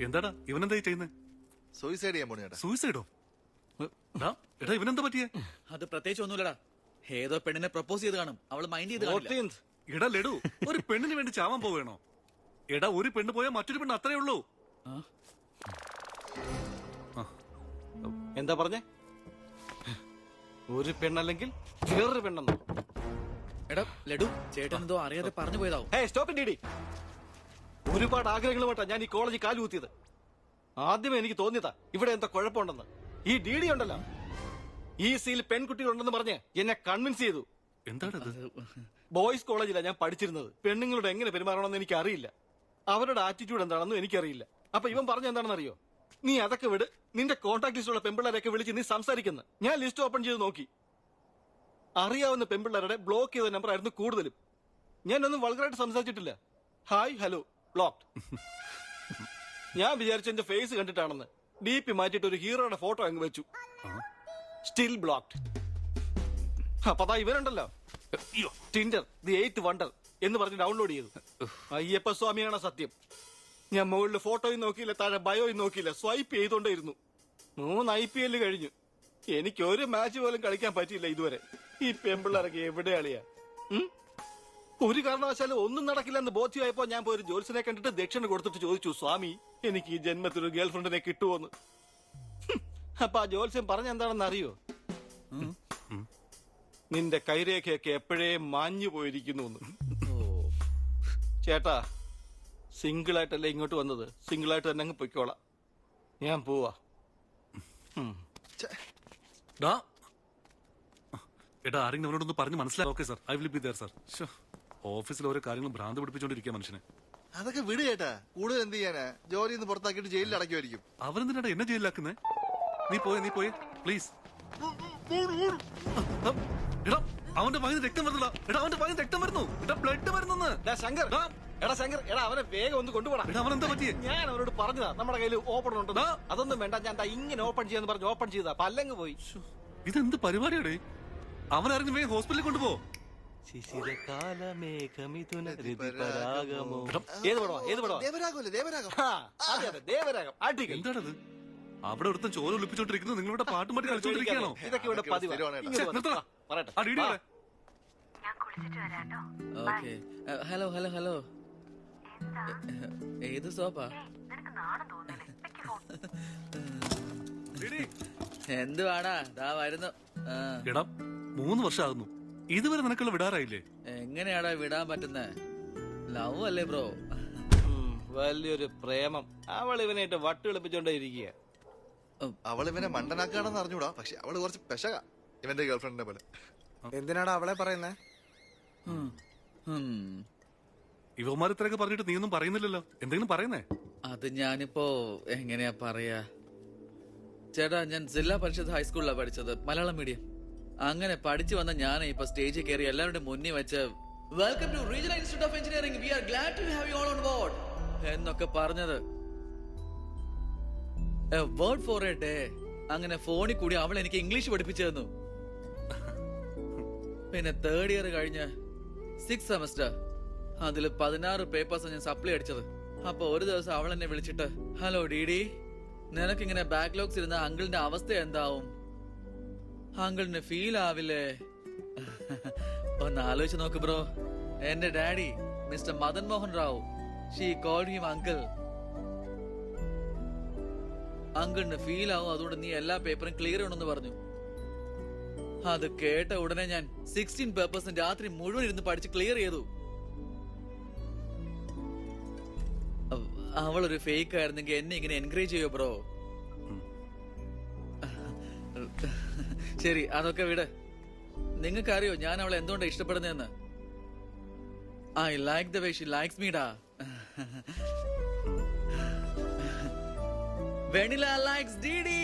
Speaker 12: എന്താടാ ഇവനെന്താ ചെയ്യുന്നത്?
Speaker 1: സൂയിസൈഡ് ചെയ്യാൻ പോണേട്ടാ.
Speaker 12: സൂയിസൈഡോ? എടാ ഇവനെന്താ പറ്റിയേ?
Speaker 6: അത് പ്രത്യേകിച്ച് ഒന്നുമില്ലടാ. ഏതോ പെണ്ണിനെ പ്രപ്പോസ് ചെയ്ത് കാണും. അവള് മൈൻഡ് ചെയ്ത് കാണില്ല.
Speaker 12: എടാ ലഡു, ഒരു പെണ്ണിന് വേണ്ടി ചാവാൻ പോവേണോ? എടാ, ഒരു പെണ്ണ് പോയാൽ മറ്റൊരു പെണ്ണ് അത്രേ ഉള്ളൂ.
Speaker 4: എന്താ പറഞ്ഞേ? ഒരു പെണ്ണല്ലെങ്കിൽ വേറൊരു പെണ്ണെന്നോ?
Speaker 6: എടാ ലഡു, ചേട്ടൻ എന്തോ അറിയാതെ പറഞ്ഞു പോയതാവും.
Speaker 4: ഒരുപാട് ആഗ്രഹങ്ങളുമായിട്ടാ ഞാൻ ഈ കോളേജിൽ കാലുകുത്തിയത്. ആദ്യമേ എനിക്ക് തോന്നിയതാ ഇവിടെ എന്താ കുഴപ്പമുണ്ടെന്ന്. ഈ DD ഉണ്ടല്ലോ, ഈ സിയിൽ പെൺകുട്ടികളുണ്ടെന്ന് പറഞ്ഞ് എന്നെ കൺവിൻസ് ചെയ്തു.
Speaker 12: എന്താണത്?
Speaker 4: ബോയ്സ് കോളേജിലാണ് ഞാൻ പഠിച്ചിരുന്നത്. പെണ്ണുങ്ങളോട് എങ്ങനെ പെരുമാറണമെന്ന് എനിക്ക് അറിയില്ല. അവരുടെ ആറ്റിറ്റ്യൂഡ് എന്താണെന്നും എനിക്കറിയില്ല. അപ്പൊ ഇവൻ പറഞ്ഞ എന്താണെന്ന് അറിയോ? നീ അതൊക്കെ വിട്, നിന്റെ കോൺടാക്ട് ലിസ്റ്റുള്ള പെമ്പിള്ളേരൊക്കെ വിളിച്ച് നീ സംസാരിക്കുന്നു. ഞാൻ ലിസ്റ്റ് ഓപ്പൺ ചെയ്ത് നോക്കി. അറിയാവുന്ന പെമ്പിള്ളേരുടെ ബ്ലോക്ക് ചെയ്ത നമ്പർ ആയിരുന്നു കൂടുതലും. ഞാനൊന്നും വൾഗറായിട്ട് സംസാരിച്ചിട്ടില്ല. Hi hello blocked. ഞാൻ വിചാരിച്ചു എന്റെ ഫേസ് കണ്ടിട്ടാണെന്ന്. DP മാറ്റിയിട്ട് ഒരു ഹീറോയുടെ ഫോട്ടോ അങ്ങ് വെച്ചു. Still blocked. അപ്പൊ അതാ ഇവനുണ്ടല്ലോ, ടിൻഡർ ദി 8th വണ്ടർ എന്ന് പറഞ്ഞ് ഡൗൺലോഡ് ചെയ്തു. അയ്യപ്പ സ്വാമിയാണ് സത്യം. ഞാൻ മുകളിൽ ഫോട്ടോയും നോക്കിയില്ല, താഴെ ബയോയും നോക്കിയില്ല, സ്വൈപ്പ് ചെയ്തോണ്ടേയിരുന്നു. 3 IPL കഴിഞ്ഞു. എനിക്ക് ഒരു മാച്ച് പോലും കളിക്കാൻ പറ്റിയില്ല ഇതുവരെ. ഈ പെമ്പിള്ളേരൊക്കെ എവിടെയാളിയാ? ഒരു കാരണവശാലും ഒന്നും നടക്കില്ലെന്ന് ബോധ്യമായപ്പോ ഞാൻ പോയി ഒരു ജോത്സ്യനെ കണ്ടിട്ട് ദക്ഷിണ കൊടുത്തിട്ട് ചോദിച്ചു, സ്വാമി എനിക്ക് ഈ ജന്മത്തിൽ ഒരു ഗേൾഫ്രണ്ടിനെ കിട്ടുമോന്ന്. അപ്പൊ ആ ജോത്സ്യം പറഞ്ഞ എന്താണെന്ന് അറിയോ? നിന്റെ കൈരേഖയൊക്കെ എപ്പോഴേ മാഞ്ഞു പോയിരിക്കുന്നു. ചേട്ടാ, സിംഗിൾ ആയിട്ടല്ലേ ഇങ്ങോട്ട് വന്നത്, സിംഗിൾ ആയിട്ട് തന്നെ അങ്ങ് പൊയ്ക്കോളാം. ഞാൻ പോവാ.
Speaker 12: എടാ, ആരെങ്കിലും അവനോടൊന്ന് പറഞ്ഞ് മനസ്സിലായി. Okay sir, I will be there sir. ഓഫീസിൽ ഓരോ കാര്യങ്ങളും ഭ്രാന്ത് പിടിപ്പിച്ചോണ്ടിരിക്കുക മനുഷ്യനെ.
Speaker 1: അതൊക്കെ വിട് ചേട്ടാ. കൂടുതൽ എന്ത് ചെയ്യാനാ? ജോലിയിൽ നിന്ന് പുറത്താക്കിയിട്ട് ജയിലിൽ അടയ്ക്കുമായിരിക്കും.
Speaker 12: അവരെന്തിനാ എന്നെ ജയിലിലാക്കുന്നേ? നീ പോയേ പ്ലീസ്. എടാ, അവന്റെ വായിൽ രക്തം വരുന്നില്ല. എടാ, അവന്റെ വായിൽ രക്തം വരുന്നു. എടാ, ബ്ലഡ് വരുന്നു.
Speaker 4: ശങ്കർ, അവനെ വേഗം ഒന്ന് കൊണ്ടുപോടാ.
Speaker 12: അവനെന്താ പറ്റിയേ?
Speaker 4: ഞാൻ അവനോട് പറഞ്ഞതാ നമ്മുടെ കയ്യിൽ ഓപ്പൺ ഉണ്ട്. അതൊന്നും വേണ്ട, ഞാൻ ഇങ്ങനെ ഓപ്പൺ ചെയ്യാന്ന് പറഞ്ഞ് ഓപ്പൺ ചെയ്താ പല്ലങ്ങ് പോയി.
Speaker 12: ഇതെന്ത് പരിപാടിയാടേ? അവനാരെങ്കിലും വേഗം ഹോസ്പിറ്റലിൽ കൊണ്ടുപോ. എന്താണത്? അവിടെ ഒരുത്തൻ ചോര ഒളിപ്പിച്ചോണ്ടിരിക്കുന്നു, നിങ്ങളുടെ പാട്ടും പാട്ടി കളിച്ചോണ്ടിരിക്കുകയാണോ?
Speaker 4: ഇതൊക്കെ ഇവിടെ പതിവാ.
Speaker 6: ഹലോ ഹലോ ഹലോ, ഏത് സോപ്പാ? എന്തുവാടാ? ദാ വരുന്നു.
Speaker 12: എടാ, 3 വർഷമാകുന്നു, ഇതുവരെ നിനക്കുള്ള വിടാറായില്ലേ?
Speaker 6: എങ്ങനെയാടാ വിടാൻ പറ്റുന്നേ? ലവ് അല്ലേ ബ്രോ?
Speaker 4: വലിയൊരു പ്രേമം. അവൾ ഇവനായിട്ട് വട്ട് കളിപ്പിച്ചോണ്ടേ ഇരിക്കുക.
Speaker 1: അവൾ ഇവനെ മണ്ടനാക്കാണെന്ന് അറിഞ്ഞൂടാ, പക്ഷെ അവള് കുറച്ച് പെശക, ഇവന്റെ ഗേൾഫ്രണ്ടിനെ പോലെ.
Speaker 2: എന്തിനാടാ അവളെ പറയുന്നേ?
Speaker 12: ഇവന്മാർ ഇത്രയൊക്കെ പറഞ്ഞിട്ട് നീ ഒന്നും പറയുന്നില്ലല്ലോ, എന്തെങ്കിലും പറയുന്നേ?
Speaker 6: അത് ഞാനിപ്പോ എങ്ങനെയാ പറയാ ചേട്ടാ, ഞാൻ ജില്ലാ പരിഷത്ത് ഹൈസ്കൂളിലാണ് പഠിച്ചത്, മലയാളം മീഡിയം. അങ്ങനെ പഠിച്ചു വന്ന ഞാൻ ഇപ്പൊ സ്റ്റേജിൽ കയറി എല്ലാവരുടെ മുന്നിൽ വെച്ച് welcome to regional institute of engineering, we are glad to have you all on board എന്നൊക്കെ പറഞ്ഞത് വേർഡ് ഫോർ എ ഡേ. അങ്ങനെ ഫോണിൽ കൂടി അവൾ എനിക്ക് ഇംഗ്ലീഷ് പഠിപ്പിച്ചു തന്നു. പിന്നെ 3rd ഇയർ കഴിഞ്ഞ് 6th സെമസ്റ്റർ, അതിൽ 16 പേപ്പേഴ്സ് ഞാൻ സപ്ലൈ അടിച്ചത്. അപ്പൊ ഒരു ദിവസം അവൾ എന്നെ വിളിച്ചിട്ട്, ഹലോ ഡിഡി, നിനക്കിങ്ങനെ ബാക്ക്ലോഗ്സ് ഇരുന്ന അങ്കിളിന്റെ അവസ്ഥ എന്താവും? അങ്കിളിന് ഫീൽ ആവില്ലേ? ഒന്ന് ആലോചിച്ച് നോക്ക് ബ്രോ. എന്റെ daddy mister Madan Mohan Rao, she called him uncle. അങ്കിളിന് ഫീൽ ആവും, അതുകൊണ്ട് നീ എല്ലാ പേപ്പറും ക്ലിയർ ചെയ്യണമെന്ന് പറഞ്ഞു. അത് കേട്ട ഉടനെ ഞാൻ 16 പേപ്പേഴ്സ് രാത്രി മുഴുവൻ ഇരുന്ന് പഠിച്ച് ക്ലിയർ ചെയ്തു. അവളൊരു ഫേക്ക് ആയിരുന്നെങ്കിൽ എന്നെ ഇങ്ങനെ എൻകറേജ് ചെയ്യോ ബ്രോ? ശരി, അതൊക്കെ വിട്. നിങ്ങൾക്കറിയോ ഞാൻ അവളെ എന്തുകൊണ്ടാണ് ഇഷ്ടപ്പെടുന്നതെന്ന്? I like the way she likes me ഡാ. Vennila likes DD.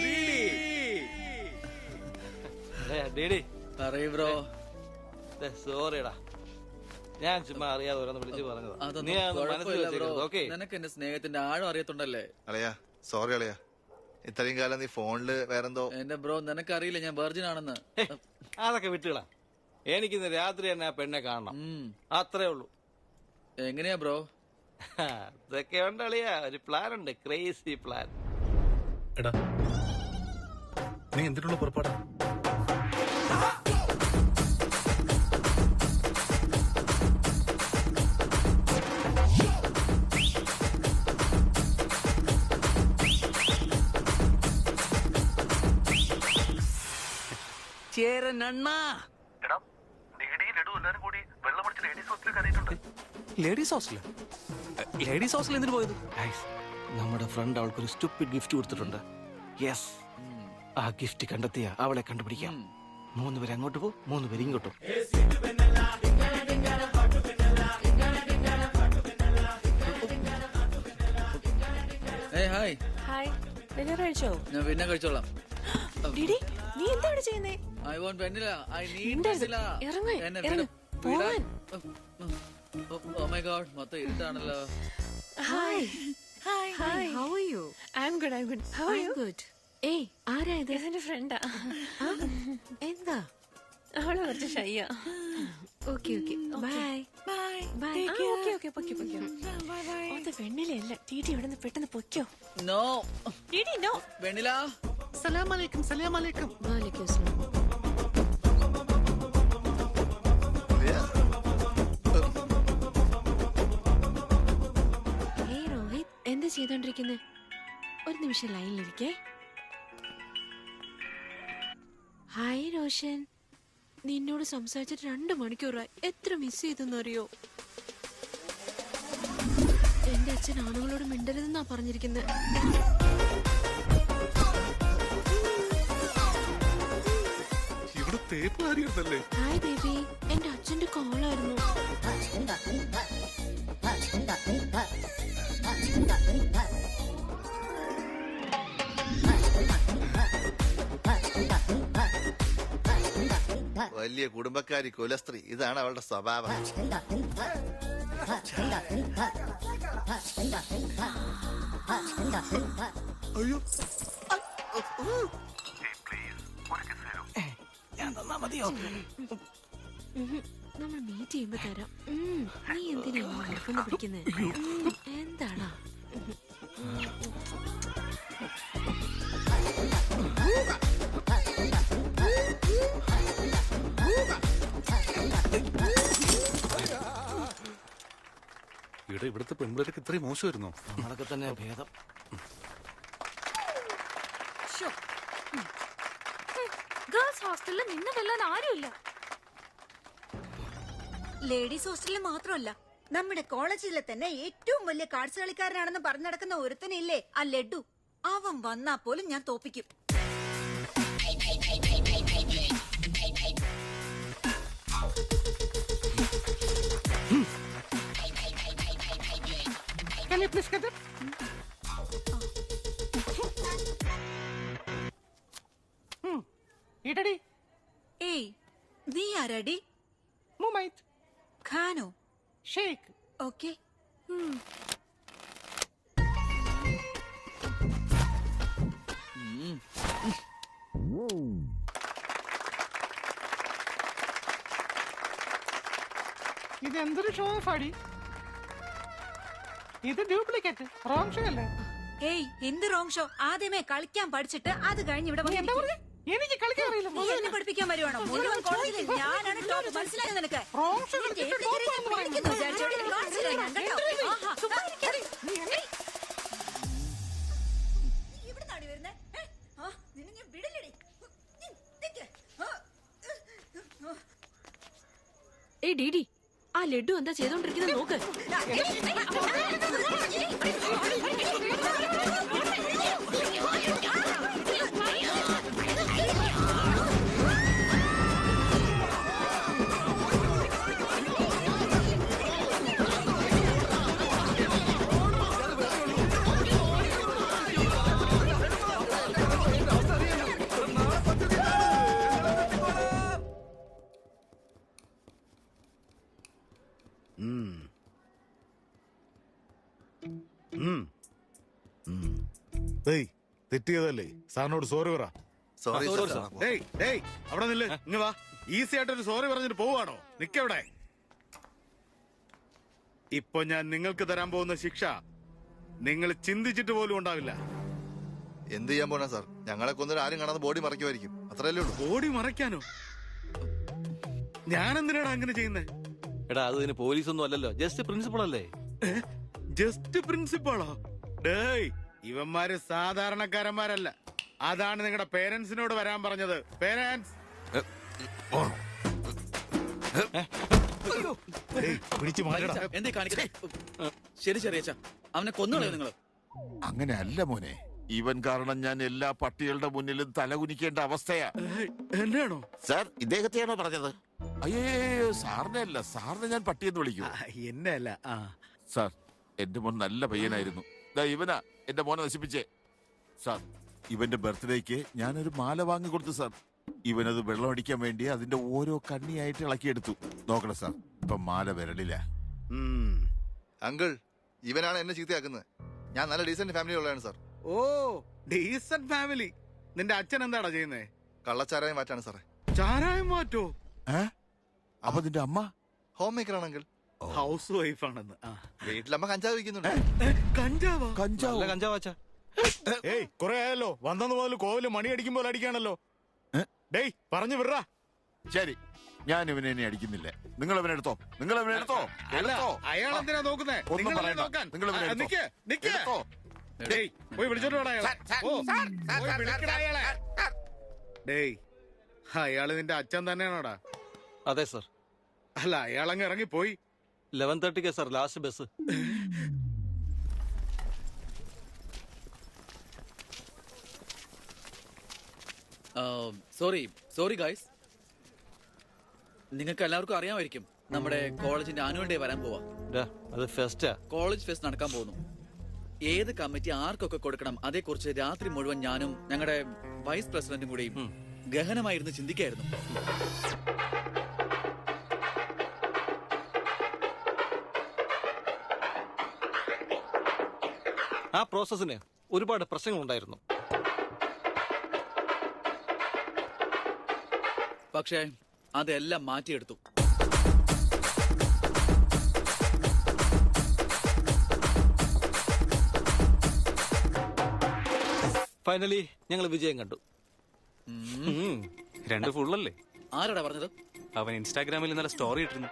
Speaker 4: ഡിഡി
Speaker 6: പറയൂ ബ്രോ.
Speaker 4: സോറിടാ, ഞാൻ ചുമ്മാ അറിയാതെ ഓരോന്ന് വിളിച്ചു പറഞ്ഞതാ. നീ അതൊന്ന് മനസ്സിൽ വെച്ചേക്കരുത്, ഓക്കേ?
Speaker 6: നിനക്ക് എന്റെ സ്നേഹത്തിന്റെ ആഴം അറിയത്തുണ്ടല്ലേ?
Speaker 1: അളിയാ സോറി അളിയാ, ഇത്രയും കാലം നീ ഫോണില് വേറെന്തോ.
Speaker 6: എന്റെ ബ്രോ, നിനക്കറിയില്ല ഞാൻ വെർജിൻ ആണെന്ന്.
Speaker 4: അതൊക്കെ വിട്ടുകളാ. എനിക്കിന്ന് രാത്രി തന്നെ ആ പെണ്ണെ കാണണം, അത്രേ ഉള്ളൂ.
Speaker 6: എങ്ങനെയാ ബ്രോ?
Speaker 4: അതൊക്കെ ഉണ്ട് അളിയാ, ഒരു പ്ലാൻ ഉണ്ട്, ക്രേസി പ്ലാൻ.
Speaker 12: എടാ, നീ എന്തിനുള്ള പുറപ്പാടാ?
Speaker 8: Ladies hostel? ലേഡീസ് ഹോസ്റ്റൽ എന്തിനു പോയത്?
Speaker 4: നമ്മുടെ ഫ്രണ്ട് അവൾക്കൊരു സ്റ്റുപ്പിഡ് ഗിഫ്റ്റ് കൊടുത്തിട്ടുണ്ട്. യെസ്, ആ ഗിഫ്റ്റ് കണ്ടെത്തിയ അവളെ കണ്ടുപിടിക്കാം. 3 പേര് അങ്ങോട്ട് പോകും, 3 പേര് ഇങ്ങോട്ടും.
Speaker 6: ഹായ്.
Speaker 16: ഹായ്, വെനില കഴിച്ചോ?
Speaker 6: ഞാൻ പിന്നെ കഴിച്ചോളാം.
Speaker 16: ഡിഡി, നീ എന്താണ് ചെയ്യുന്നേ?
Speaker 6: I want Vennila, I need
Speaker 16: മിണ്ടരുത്.
Speaker 6: വെനില.
Speaker 16: ഇറങ്ങ്,
Speaker 6: എന്നെ
Speaker 16: ഇറങ്ങ്, പോവാൻ.
Speaker 6: ഓ മൈ ഗോഡ്, മൊത്തം ഇരുട്ടാണല്ലോ.
Speaker 16: Hi.
Speaker 5: Hi, how are you?
Speaker 16: I am good, I am good. How are you?
Speaker 5: Good. ഏയ്, ആരാ ഇത്?
Speaker 16: എന്റെ ഫ്രണ്ടാ.
Speaker 5: എന്താ?
Speaker 16: അവള് കുറച്ച് ഷൈയാ.
Speaker 5: Okay okay, bye
Speaker 16: bye.
Speaker 5: Bye.
Speaker 16: Okay okay, പൊക്കോ പൊക്കോ. അത് വെണ്ണിലല്ല, ഡിഡി ഇവിടെ നിന്ന് പെട്ടെന്ന് പൊക്കോ.
Speaker 6: No
Speaker 16: DD, no.
Speaker 6: വെനില.
Speaker 12: സലാം അലൈക്കും. സലാം അലൈക്കും.
Speaker 5: വാലേക്കും അസ്സലാം. ഹേയ് രോഹിത്, എന്താ ചെയ്തോണ്ടിരിക്കുന്നെ? ഒരു നിമിഷം ലൈനിലിരിക്കേ. ഹായ് റോഷൻ, നിന്നോട് സംസാരിച്ചിട്ട് 2 മണിക്കൂറായി. എത്ര മിസ് ചെയ്തെന്നറിയോ? എന്റെ അച്ഛൻ ആണുങ്ങളോട് മിണ്ടരുതെന്നാ പറഞ്ഞിരിക്കുന്നത്.
Speaker 12: ഇവിടെ തേപ്പ് കാര്യമല്ലേ?
Speaker 5: ഹായ് ബേബി, എന്റെ അച്ഛന്റെ കോളായിരുന്നു.
Speaker 1: വലിയ കുടുംബക്കാരി കുലസ്ത്രീ, ഇതാണ് അവളുടെ സ്വഭാവം.
Speaker 12: അയ്യോ,
Speaker 4: ഞാൻ തന്നാ മതിയോ?
Speaker 5: നമ്മൾ മീറ്റ് ചെയ്യുമ്പോ തരാം. നീ എന്തിനാ നിർബന്ധം പിടിക്കുന്നേ? എന്താടാ?
Speaker 12: ഇവിടുത്തെ പെൺപിള്ളേർക്ക് ഇത്രയും മോശമായിരുന്നോ?
Speaker 4: നമ്മളൊക്കെ തന്നെ ഭേദം.
Speaker 10: ഗേൾസ് ഹോസ്റ്റലിൽ നിന്നെ വെല്ലാൻ ആരുമില്ല.
Speaker 15: ലേഡീസ് ഹോസ്റ്റലിൽ മാത്രമല്ല, നമ്മുടെ കോളേജിലെ തന്നെ ഏറ്റവും വലിയ കാർഡ്സ് കളിക്കാരനാണെന്ന് പറഞ്ഞു നടക്കുന്ന ഒരുത്തനില്ലേ, ആ ലഡു. അവൻ വന്നാ പോലും ഞാൻ തോപ്പിക്കും.
Speaker 18: ബിസ്ക്കറ്റ്. ഇടടി.
Speaker 15: ഏയ് നീ ആരാടി?
Speaker 18: മുമൈത്ത്.
Speaker 15: ഖാനോ?
Speaker 18: ഷേക്ക്.
Speaker 15: ഓക്കെ.
Speaker 18: ഇതെന്തൊരു ഷോ ഓഫ് ആടി. ഇത് ഡ്യൂപ്ലിക്കേറ്റ്, റോങ് ഷോ അല്ലേ?
Speaker 15: ഏയ് എന്ത് റോങ് ഷോ? ആദ്യമേ കളിക്കാൻ പഠിച്ചിട്ട് അത് കഴിഞ്ഞ് ഇവിടെ വന്നിരിക്കും.
Speaker 18: എനിക്ക് കളിക്കാൻ അറിയില്ല.
Speaker 15: നീ എന്നെ പഠിപ്പിക്കാൻ വരുവാണോ? മുഴുവൻ കോളേജിൽ ഞാനാണ് ടോപ്പ്. മനസ്സിലായോ നിനക്ക്? നിനക്ക് ഏത് ചെറിയ ഞാൻ പഠിക്കുന്നു വിചാരിച്ചോ? കാണിച്ചു തരാം ഞാൻ കേട്ടോ. ആഹാ. ഏയ്. നീ ഇവിടുന്നാടി വരുന്നേ? നിന്നെ ഞാൻ വിടില്ലടി. നിക്ക്.
Speaker 16: ഏയ് ഡിഡി, ആ ലഡു എന്താ ചെയ്തോണ്ടിരിക്കുന്നത് നോക്ക്.
Speaker 11: തെറ്റിയതല്ലേ? സാറിനോട് സോറി പറ.
Speaker 1: സോറി
Speaker 11: അവിടെ നില്ല്, ഇങ്ങ് വാ. ഈസി ആയിട്ടൊരു സോറി പറഞ്ഞിട്ട് പോവാണോ? നിക്കവിടെ. ഇപ്പൊ ഞാൻ നിങ്ങൾക്ക് തരാൻ പോകുന്ന ശിക്ഷ നിങ്ങൾ ചിന്തിച്ചിട്ട് പോലും ഉണ്ടാവില്ല.
Speaker 1: എന്ത് ചെയ്യാൻ പോണ സാർ? ഞങ്ങളെ കൊന്നൊരു ആരും കാണാതെ ബോഡി മറയ്ക്കുമായിരിക്കും, അത്രയല്ലേ ഉള്ളൂ.
Speaker 11: ബോഡി മറയ്ക്കാനോ? ഞാൻ എന്തിനാണ് അങ്ങനെ ചെയ്യുന്നേ?
Speaker 4: എടാ അത് ഇതിന് പോലീസൊന്നും അല്ലല്ലോ, ജസ്റ്റ് പ്രിൻസിപ്പൾ അല്ലേ?
Speaker 11: ജസ്റ്റ് പ്രിൻസിപ്പാളോ? ഡേയ്, ഇവന്മാര് സാധാരണക്കാരന്മാരല്ല. അതാണ് നിങ്ങളുടെ പേരൻസിനോട് വരാൻ പറഞ്ഞത്. പേരൻസ്
Speaker 6: എന്തേ കാണിക്കുന്നത്? ശരി ചെറിയച്ച, അവനെ കൊന്നുകളയോ നിങ്ങള്?
Speaker 3: അങ്ങനെ അല്ല മോനെ, ഇവൻ കാരണം ഞാൻ എല്ലാ പട്ടികളുടെ മുന്നിലും തലകുനിക്കേണ്ട അവസ്ഥയാ.
Speaker 11: എന്നാണോ
Speaker 3: സാർ? ഇദ്ദേഹത്തെയാണോ പറഞ്ഞത്? അയ്യോ സാറിനെ അല്ല, സാറിനെ ഞാൻ പട്ടിയെന്ന് വിളിക്കൂ.
Speaker 11: എന്നെ അല്ല.
Speaker 3: സാർ, എന്റെ മോൻ നല്ല പയ്യനായിരുന്നു. ഇവനാ എന്റെ മോനെ നശിപ്പിച്ചേ. സാർ, ഇവന്റെ ബർത്ത്ഡേക്ക് ഞാനൊരു മാല വാങ്ങി കൊടുത്തു സാർ. ഇവനത് വെള്ളമടിക്കാൻ വേണ്ടി അതിന്റെ ഓരോ കണ്ണിയായിട്ട് ഇളക്കിയെടുത്തു. നോക്കണം സാർ, ഇപ്പൊ മാല വിരലില്ല.
Speaker 1: അങ്കിൾ, ഇവനാണ് എന്നെ ചീത്തയാക്കുന്നത്. ഞാൻ നല്ല ഡീസന്റ് ഫാമിലി ഉള്ളതാണ് സാർ.
Speaker 11: ഓ, ഡീസന്റ് ഫാമിലി. നിന്റെ അച്ഛൻ എന്താടാ ചെയ്യുന്നേ?
Speaker 1: കള്ളച്ചാരായം മാറ്റാണ് സാറേ.
Speaker 11: ചാരായം മാറ്റോ?
Speaker 3: അപ്പൊ നിന്റെ അമ്മ?
Speaker 1: ഹോം മേക്കർ ആണെങ്കിൽ
Speaker 11: ഹൗസ് വൈഫ് ആണെന്ന്.
Speaker 1: വീട്ടിലമ്മ കഞ്ചാവ് വിൽക്കുന്നുണ്ട്.
Speaker 11: കഞ്ചാവോ?
Speaker 4: കഞ്ചാവാച്ചാ.
Speaker 11: ഏയ്, കുറെ ആയല്ലോ വന്നു മുതൽ കോവില് മണി അടിക്കുമ്പോൾ അടിക്കാണല്ലോ. ഡേയ്, പറഞ്ഞു വിടാ.
Speaker 3: ശരി, ഞാൻ ഇവനെ ഇനി അടിക്കുന്നില്ല. നിങ്ങൾ അവനെ എടുത്തോ, നിങ്ങൾ അവനെ എടുത്തോ.
Speaker 11: അയാൾ എന്തിനാ നോക്കുന്നേ?
Speaker 3: ഒന്നും പറയണ്ട, നിങ്ങൾ അവനെ എടുത്തോ.
Speaker 11: പോയി വിളിച്ചോട്ട് വേണം അയാളെ. ഡേയ്, അയാള് നിന്റെ അച്ഛൻ തന്നെയാണോടാ?
Speaker 4: അതെ സർ.
Speaker 11: അല്ല, അയാളങ്ങ് ഇറങ്ങിപ്പോയി.
Speaker 4: 11:30 sir last bus.
Speaker 6: Sorry guys. നിങ്ങൾക്ക് എല്ലാവർക്കും അറിയാമായിരിക്കും നമ്മുടെ കോളേജിന്റെ ആനുവൽ ഡേ വരാൻ പോവാ.
Speaker 4: അത് ഫെസ്റ്റാ.
Speaker 6: കോളേജ് ഫെസ്റ്റ് നടക്കാൻ പോകുന്നു. ഏത് കമ്മിറ്റി ആർക്കൊക്കെ കൊടുക്കണം അതേക്കുറിച്ച് രാത്രി മുഴുവൻ ഞാനും ഞങ്ങളുടെ വൈസ് പ്രസിഡന്റും കൂടി ഗഹനമായിരുന്നു ചിന്തിക്കായിരുന്നു.
Speaker 4: ആ പ്രോസസ്സിന് ഒരുപാട് പ്രശ്നങ്ങളുണ്ടായിരുന്നു.
Speaker 6: പക്ഷേ അതെല്ലാം മാറ്റിയെടുത്തു.
Speaker 4: ഫൈനലി ഞങ്ങൾ വിജയം കണ്ടു.
Speaker 8: 2 ഫുള്ളല്ലേ?
Speaker 6: ആരാടാ പറഞ്ഞത്?
Speaker 8: അവൻ ഇൻസ്റ്റാഗ്രാമിൽ ഇന്നലെ സ്റ്റോറി ഇട്ടിരുന്നു.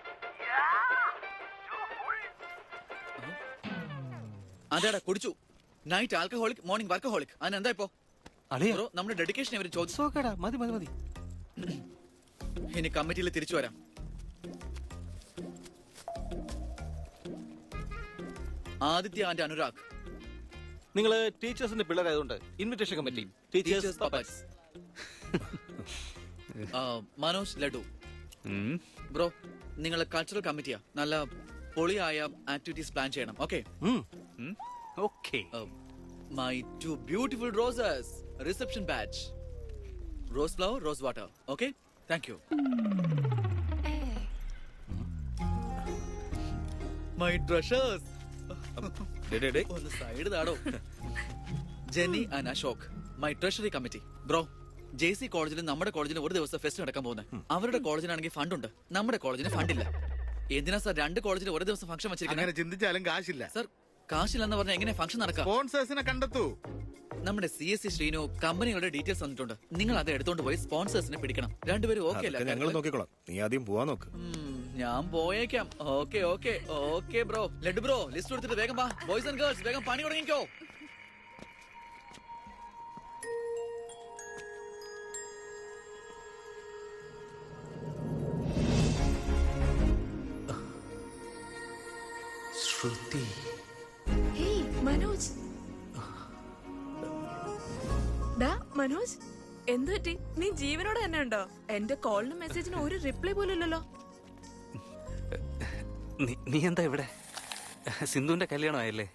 Speaker 6: അതെടാ, കുടിച്ചു. Night alcoholic, morning workaholic. അതിനെന്താ ഇപ്പോ? ബ്രോ, നമ്മുടെ ഡെഡിക്കേഷൻ ഇവർ ചോദിച്ചു.
Speaker 4: മതി.
Speaker 6: ഇനി കമ്മിറ്റിയിൽ തിരിച്ചു വരാം. ആദിത്യ ആൻഡ് അനുരാഗ്,
Speaker 4: നിങ്ങൾ ടീച്ചേഴ്സിന്റെ പിള്ളേരായതുകൊണ്ട് invitation committee. Teachers puppets.
Speaker 6: Manoj, Laddu. Bro, നിങ്ങൾ കൾച്ചറൽ കമ്മിറ്റിയാ. നല്ല പൊളിയായ ആക്ടിവിറ്റീസ് പ്ലാൻ ചെയ്യണം. Okay?
Speaker 8: Okay.
Speaker 6: My 2 beautiful roses. Reception badge. Rose flower, rose water. Okay? Thank you. My treasures. ഒന്ന് സൈഡ് താടോ. Jenny and Ashok, my treasury committee. Bro, JC കോളേജിലും നമ്മുടെ കോളേജിലും ഒരു ദിവസം ഫെസ്റ്റ് നടക്കാൻ പോകുന്നത്. അവരുടെ കോളേജിനാണെങ്കിൽ ഫണ്ട് ഉണ്ട്, നമ്മുടെ കോളേജിന് ഫണ്ടില്ല. എന്തിനാ സാർ 2 കോളേജിൽ ഒരു ദിവസം ഫംഗ്ഷൻ വെച്ചിരിക്കുന്നത്?
Speaker 11: അങ്ങനെ ചിന്തിച്ചാലും കാശില്ല.
Speaker 6: സാർ, കാശില്ലെന്ന് പറഞ്ഞാൽ എങ്ങനെ ഫംഗ്ഷൻ നടക്കാം?
Speaker 11: സ്പോൺസേഴ്സിനെ കണ്ടെത്തൂ.
Speaker 6: നമ്മുടെ CSC ശ്രീനു കമ്പനികളുടെ ഡീറ്റെയിൽസ് തന്നിട്ടുണ്ട്. നിങ്ങൾ അത് എടുത്തോണ്ട് പോയി സ്പോൺസേഴ്സിനെ പിടിക്കണം. രണ്ടുപേരും ഓക്കെ അല്ല?
Speaker 9: ഞങ്ങൾ നോക്കിക്കോളാം, നീ ആദ്യം പോവാൻ നോക്ക്.
Speaker 6: ഞാൻ പോയേക്കാം. Okay okay okay bro. Laddu bro, list എടുത്തിട്ട് വേഗം വാ. ബോയ്സ് ആൻഡ് ഗേൾസ്, വേഗം പണി തുടങ്ങിക്കോ.
Speaker 8: ശ്രുതി.
Speaker 16: ഹേയ് മനോജ്. ഡാ മനോജ്, എന്ത് പറ്റി? നീ ജീവനോടെ തന്നെ ഉണ്ടോ? എന്റെ കോളിനും മെസ്സേജിനും ഒരു റിപ്ലൈ പോലും ഇല്ലല്ലോ.
Speaker 8: നീ എന്താ ഇവിടെ? സിന്ധുവിന്റെ കല്യാണം ആയല്ലേ?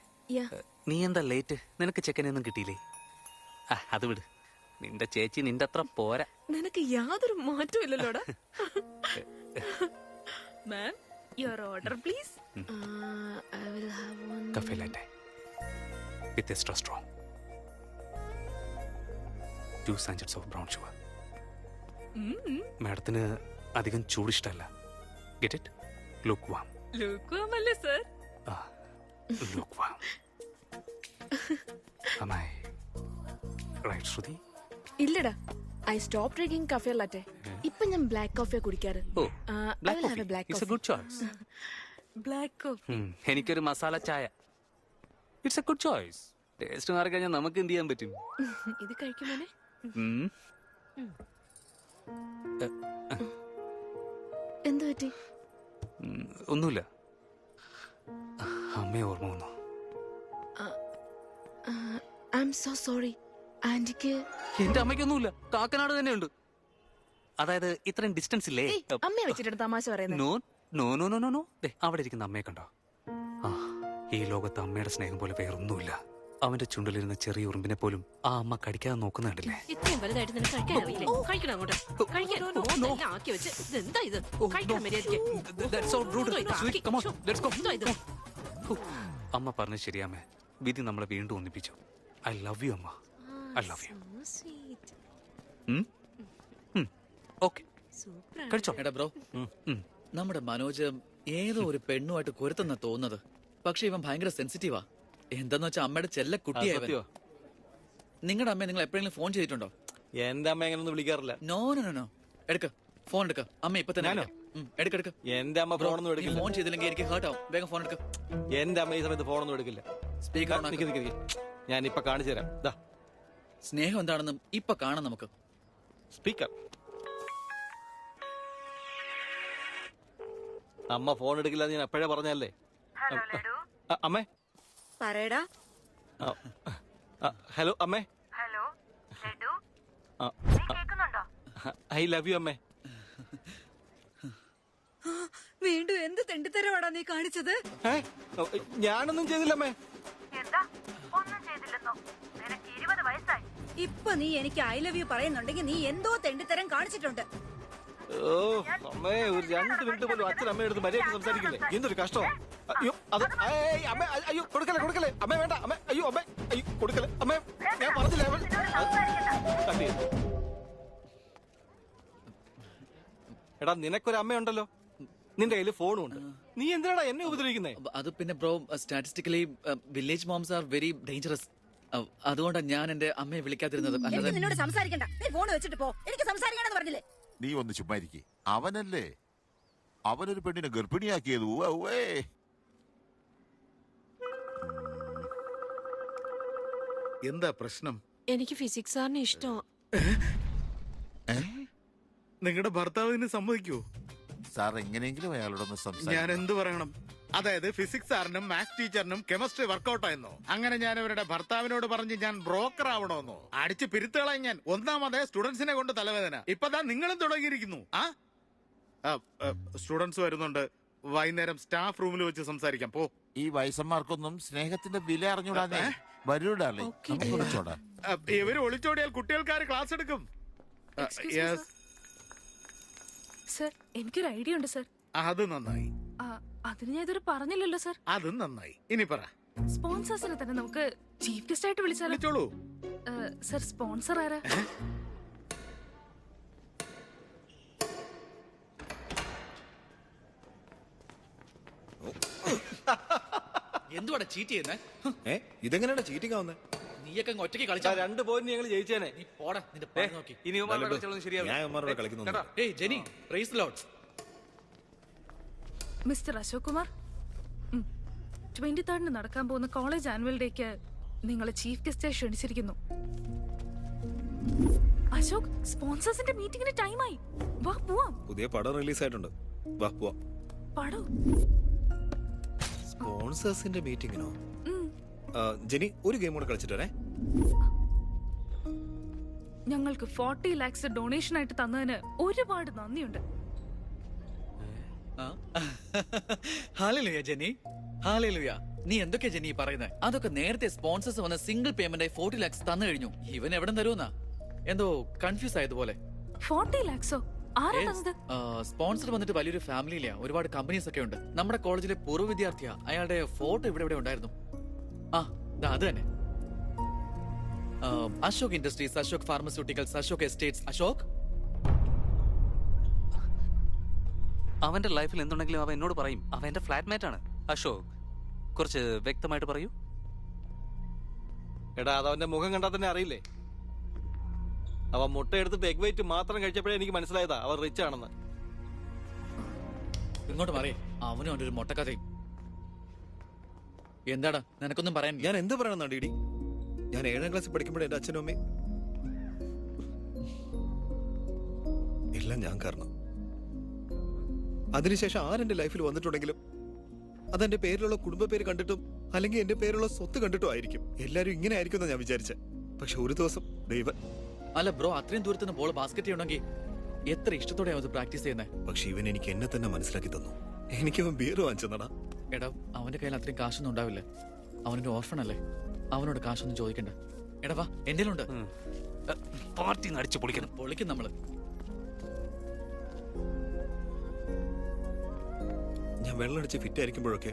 Speaker 8: നീ എന്താ ലേറ്റ്? നിനക്ക് ചെക്കനൊന്നും കിട്ടിയില്ലേ? അത് വിട്, നിന്റെ ചേച്ചി നിന്റെ അത്ര പോരാ.
Speaker 16: നിനക്ക് യാതൊരു മാറ്റവും ഇല്ലല്ലോടാ. Ma'am, your order please. I will have one
Speaker 8: cafe latte with extra strong. 2 sachets of brown sugar. മാഡത്തിന് അധികം ചൂട് ഇഷ്ടമല്ല. Get it? Lukewarm.
Speaker 16: Lukewarm അല്ലേ sir?
Speaker 8: Lukewarm. Am I right, Shruti?
Speaker 16: ഇല്ലടാ, I stopped drinking cafe latte. ഇപ്പൊ ഞാൻ ബ്ലാക്ക് കോഫിയാ കുടിക്കാറ്.
Speaker 8: Black coffee. It's a good choice.
Speaker 16: Black coffee.
Speaker 8: എനിക്കൊരു മസാല ചായ. It's a good choice. Taste മാറി കഴിഞ്ഞാൽ നമുക്ക് എന്ത് ചെയ്യാൻ പറ്റും?
Speaker 16: ഇത് കഴിക്കുമോനെ? എന്ത് പറ്റി?
Speaker 8: ഒന്നുമില്ല. അമ്മയെ ഓർമ്മ വന്നു.
Speaker 16: I M so sorry. ആന്റിക്ക്
Speaker 8: എന്റെ അമ്മയ്ക്കൊന്നുമില്ല, കാക്കനാട് തന്നെയുണ്ട്. അതായത് ഇത്രയും ഡിസ്റ്റൻസ് ഇല്ലേ?
Speaker 16: അമ്മയെ വെച്ചിട്ട് തമാശ പറയുന്നത്?
Speaker 8: No no no no no no. അവിടെ ഇരിക്കുന്ന അമ്മയെ കണ്ടോ? ഈ ലോകത്ത് അമ്മയുടെ സ്നേഹം പോലെ വേറൊന്നുമില്ല. അവന്റെ ചുണ്ടിലിരുന്ന ചെറിയ ഉറുമ്പിനെ പോലും ആ അമ്മ കടിക്കാതെ നോക്കുന്നുണ്ടല്ലേ?
Speaker 5: ഇത്രയും വലുതായിട്ട് നിനക്ക് കഴിക്കാൻ അറിയില്ലേ? കഴിക്കണം അങ്ങോട്ട്. കഴിക്കാൻ ആക്കി വെച്ച് ഇതെന്താ ഇത്? കഴിക്കാൻ മര്യാദയ്ക്ക്.
Speaker 8: അമ്മ പറഞ്ഞത് ശരിയാമേ. വിധി നമ്മളെ വീണ്ടും ഒന്നിപ്പിച്ചു. ഐ ലവ് യു അമ്മ. I love U. ഓക്കെ, കഴിച്ചോ.
Speaker 6: എടാ ബ്രോ, നമ്മുടെ മനോജ് ഏതോ ഒരു പെണ്ണുമായിട്ട് കുരുത്തെന്നാ തോന്നുന്നത്. പക്ഷെ ഇവൻ ഭയങ്കര സെൻസിറ്റീവാ. എന്താന്ന് വെച്ചാൽ അമ്മയുടെ ചെല്ല കുട്ടിയായി. നിങ്ങളുടെ അമ്മയെ നിങ്ങൾ എപ്പോഴെങ്കിലും ഫോൺ ചെയ്തിട്ടുണ്ടോ?
Speaker 4: എന്റെ അമ്മ എങ്ങനെ ഒന്നും വിളിക്കാറില്ല.
Speaker 6: No no no no. എടുക്ക, ഫോൺ എടുക്ക. അമ്മ ഇപ്പൊ തന്നെ എടുക്കെടുക്ക.
Speaker 4: എന്റെ അമ്മ ഫോണൊന്നും എടുക്കില്ല.
Speaker 6: ഫോൺ ചെയ്തില്ലെങ്കിൽ എനിക്ക് ഹേർട്ട് ആവും. വേഗം ഫോൺ എടുക്ക.
Speaker 4: എന്റെ അമ്മ ഈ സമയത്ത് ഫോണൊന്നും എടുക്കില്ല.
Speaker 6: സ്പീക്കർ
Speaker 4: ഞാൻ ഇപ്പൊ കാണിച്ചു തരാം.
Speaker 6: സ്നേഹം എന്താണെന്നും ഇപ്പൊ കാണാം നമുക്ക്.
Speaker 4: സ്പീക്കർ. അമ്മ ഫോൺ എടുക്കില്ല, ഞാൻ എപ്പോഴേ പറഞ്ഞല്ലേ. അമ്മേ
Speaker 15: പറയടാ.
Speaker 4: ഹലോ അമ്മേ.
Speaker 14: ഹലോ ലഡു, കേൾക്കുന്നുണ്ടോ?
Speaker 4: ഐ ലവ് യു അമ്മേ.
Speaker 15: വീണ്ടും എന്ത് തെണ്ടിത്തരവാടാ നീ കാണിച്ചത്?
Speaker 4: ഞാനൊന്നും ചെയ്തില്ല അമ്മേ.
Speaker 14: എന്താ ഒന്നും ചെയ്തില്ലെന്നോ? നിനക്ക് 20 വയസ്സായി.
Speaker 15: ഇപ്പൊ നീ എനിക്ക് ഐ ലവ് യു പറയുന്നുണ്ടെങ്കിൽ നീ എന്തോ തെണ്ടിത്തരം കാണിച്ചിട്ടുണ്ട്.
Speaker 4: ഓ അമ്മേ, ഒരു 2 മിനിറ്റ് പോലും അച്ഛൻ അമ്മയുടെ അടുത്ത് മര്യാദ സംസാരിക്കില്ലേ? എന്തൊരു കഷ്ടം. അയ്യോ അത് അമ്മ, അയ്യോ കൊടുക്കല്ലേ കൊടുക്കല്ലേ അമ്മേ, വേണ്ട അമ്മേ, അയ്യോ അമ്മേ, അയ്യോ കൊടുക്കല്ലേ അമ്മേ, ഞാൻ പറഞ്ഞില്ലേ. എടാ, നിനക്കൊരു അമ്മയുണ്ടല്ലോ, നിന്റെ കയ്യിൽ ഫോണും ഉണ്ട്. നീ എന്തിനാടാ എന്നെ ഉപദ്രവിക്കുന്നേ?
Speaker 6: അത് പിന്നെ bro, statistically village moms are very dangerous. അതുകൊണ്ടാണ് ഞാൻ എന്റെ അമ്മയെ വിളിക്കാതിരുന്നത്.
Speaker 15: എനിക്ക് നിന്നോട് സംസാരിക്കണ്ട. നീ ഫോൺ വെച്ചിട്ട് പോ. എനിക്ക് സംസാരിക്കണമെന്ന് പറഞ്ഞില്ലേ?
Speaker 3: നീ ഒന്ന് ചുമ്മാരിക്കേ. അവനല്ലേ അവനൊരു പെണ്ണിനെ ഗർഭിണിയാക്കിയത്.
Speaker 11: എന്താ പ്രശ്നം?
Speaker 16: എനിക്ക് ഫിസിക്സ് സാറിന് ഇഷ്ടം.
Speaker 11: നിങ്ങളുടെ ഭർത്താവിന് സമ്മതിക്കോ?
Speaker 3: സാർ എങ്ങനെയെങ്കിലും അയാളോടൊന്ന്
Speaker 11: ഞാൻ
Speaker 3: സംസാരിക്കും.
Speaker 11: എന്ത് പറയണം? അതായത് ഫിസിക്സ് സാറിനും മാത്സ് ടീച്ചറിനും കെമിസ്ട്രി വർക്കൗട്ട് ആയെന്നോ? അങ്ങനെ ഞാൻ അവരുടെ ഭർത്താവിനോട് പറഞ്ഞ് ഞാൻ ബ്രോക്കർ ആവണമെന്നോ? അടിച്ച് പിരുത്തുകളായി ഞാൻ. ഒന്നാമതേ സ്റ്റുഡൻസിനെ കൊണ്ട് തലവേദന. ഇപ്പതാ നിങ്ങളും തുടങ്ങിയിരിക്കുന്നു. സ്റ്റുഡൻസ് വരുന്നുണ്ട്. വൈകുന്നേരം സ്റ്റാഫ് റൂമിൽ വെച്ച് സംസാരിക്കാം. പോ.
Speaker 3: ഈ വയസ്സന്മാർക്കൊന്നും സ്നേഹത്തിന്റെ വില അറിഞ്ഞൂടാതെ വരൂടാളേ വിളിച്ചോടാ.
Speaker 11: ഇവര് ഒളിച്ചോടിയാൽ കുട്ടികൾക്കാര് ക്ലാസ് എടുക്കും.
Speaker 10: സർ എനിക്കൊരു ഐഡിയ ഉണ്ട് സർ.
Speaker 11: അത് നന്നായി.
Speaker 10: അതിന് ഞാൻ ഇതുവരെ പറഞ്ഞില്ലല്ലോ സർ.
Speaker 11: അതും നന്നായി. ഇനി പറ.
Speaker 10: സ്പോൺസേഴ്സിനെ തന്നെ നമുക്ക് ചീഫ് ഗസ്റ്റ് ആയിട്ട് വിളിച്ചാലോ? സർ സ്പോൺസർ ആരാ?
Speaker 6: എന്തുവാടാ ചീറ്റ് ചെയ്യുന്നേ?
Speaker 9: ഇതെങ്ങനെയാണ് ചീറ്റിംഗ് ആവുന്നത്?
Speaker 6: നീയൊക്കെ ഒറ്റയ്ക്ക് കളിച്ചാ
Speaker 4: 2 പോയിന്റ് ഞങ്ങൾ ജയിച്ചേനെ.
Speaker 6: നീ പോടാ നിന്റെ പണി നോക്കി.
Speaker 4: ഇനി
Speaker 9: ഞാൻ കളിക്കുന്നു.
Speaker 6: ഏയ് Jenny, praise lord.
Speaker 10: Mister Ashok Kumar, 23rd നടക്കാൻ പോകുന്ന കോളേജ് ആനുവൽ ഡേക്ക് നിങ്ങളെ ചീഫ് ഗസ്റ്റായി ക്ഷണിച്ചിരിക്കുന്നു. അശോക്, സ്പോൺസേഴ്സിന്റെ മീറ്റിംഗിന് ടൈമായി. വാ പോവാം.
Speaker 9: പുതിയ പടം റിലീസ് ആയിട്ടുണ്ട്. വാ പോവാം.
Speaker 10: പടം?
Speaker 9: സ്പോൺസേഴ്സിന്റെ മീറ്റിംഗിനോ? ജെനി, ഒരു ഗെയിം കൂടെ കളിച്ചിട്ട് വരേ.
Speaker 10: ഞങ്ങൾക്ക് 40 lakhs ഡൊണേഷൻ ആയിട്ട് തന്നതിന് ഒരുപാട് നന്ദിയുണ്ട്.
Speaker 6: Hallelujah Jenny, hallelujah. നീ എന്തൊക്കെയാ ജെനി പറയുന്നത്? അതൊക്കെ നേരത്തെ സ്പോൺസേഴ്സ് വന്ന സിംഗിൾ പേയ്മെന്റ് ആയി 40 lakhs തന്നു കഴിഞ്ഞു. ഇവൻ എവിടെ തരുമെന്നാ? എന്തോ കൺഫ്യൂസ് ആയതുപോലെ.
Speaker 10: 40 lakhs? ആരാ തന്നത്?
Speaker 6: സ്പോൺസർ വന്നിട്ട് വലിയൊരു ഫാമിലിയിലാ, ഒരുപാട് കമ്പനീസ് ഒക്കെ ഉണ്ട്. നമ്മുടെ കോളേജിലെ പൂർവ്വ വിദ്യാർത്ഥിയാ. അയാളുടെ ഫോട്ടോ ഇവിടെ ഉണ്ടായിരുന്നു. അത് തന്നെ. Ashok industries, Ashok pharmaceuticals, Ashok estates. Ashok,
Speaker 8: അവന്റെ ലൈഫിൽ എന്തുണ്ടെങ്കിലും അവൻ എന്നോട് പറയും. അവൻ എന്റെ ഫ്ലാറ്റ്മേറ്റ് ആണ്. അശോക്, കുറച്ച് വ്യക്തമായിട്ട് പറയൂ.
Speaker 4: എടാ, അതവന്റെ മുഖം കണ്ടാൽ തന്നെ അറിയില്ലേ? അവൻ മുട്ട എടുത്തിട്ട് എഗ് വൈറ്റ് മാത്രം കഴിച്ചപ്പോഴേ എനിക്ക് മനസ്സിലായതാ അവൻ റിച്ച് ആണെന്ന്.
Speaker 6: ഇങ്ങോട്ട് പറയേ. അവനും അവന്റെ ഒരു മുട്ടക്കഥയും. എന്താടാ നിനക്കൊന്നും പറയാൻ?
Speaker 9: ഞാൻ എന്ത് പറയണം ഡീഡി? ഞാൻ 7ാം ക്ലാസ്സിൽ പഠിക്കുമ്പോഴേ എന്റെ അച്ഛനും അമ്മയും എല്ലാം ഞാൻ കാരണം. അതിനുശേഷം ആരെന്റെ ലൈഫിൽ വന്നിട്ടുണ്ടെങ്കിലും അതെന്റെ പേരിലുള്ള കുടുംബ പേര് കണ്ടിട്ടും അല്ലെങ്കിൽ എന്റെ പേരുള്ള സ്വത്ത് കണ്ടിട്ടും ആയിരിക്കും. എല്ലാരും ഇങ്ങനെ ആയിരിക്കും ഞാൻ വിചാരിച്ചേ. പക്ഷെ ഒരു ദിവസം ദൈവം.
Speaker 6: അല്ല ബ്രോ, അത്രയും ദൂരത്തിന് ബോൾ ബാസ്കറ്റ് ചെയ്യണമെങ്കിൽ എത്ര ഇഷ്ടത്തോടെ അത് പ്രാക്ടീസ് ചെയ്യുന്നത്.
Speaker 9: പക്ഷെ ഇവൻ എനിക്ക് എന്നെ തന്നെ മനസ്സിലാക്കി തന്നു. എനിക്കവൻ ബിയർ വാങ്ങിച്ചെന്നടാ.
Speaker 6: എടാ, അവന്റെ കയ്യിൽ അത്രയും കാശൊന്നും ഉണ്ടാവില്ല. അവനൊരു ഓർഫൺ അല്ലേ, അവനോട് കാശൊന്നും ചോദിക്കണ്ട. എടാ വാ, എന്റെ ഉണ്ട്.
Speaker 8: പാർട്ടി അടിച്ചു
Speaker 6: പൊളിക്കും നമ്മള്.
Speaker 9: ഞാൻ വെള്ളമടിച്ച് ഫിറ്റ് ആയിരിക്കുമ്പോഴൊക്കെ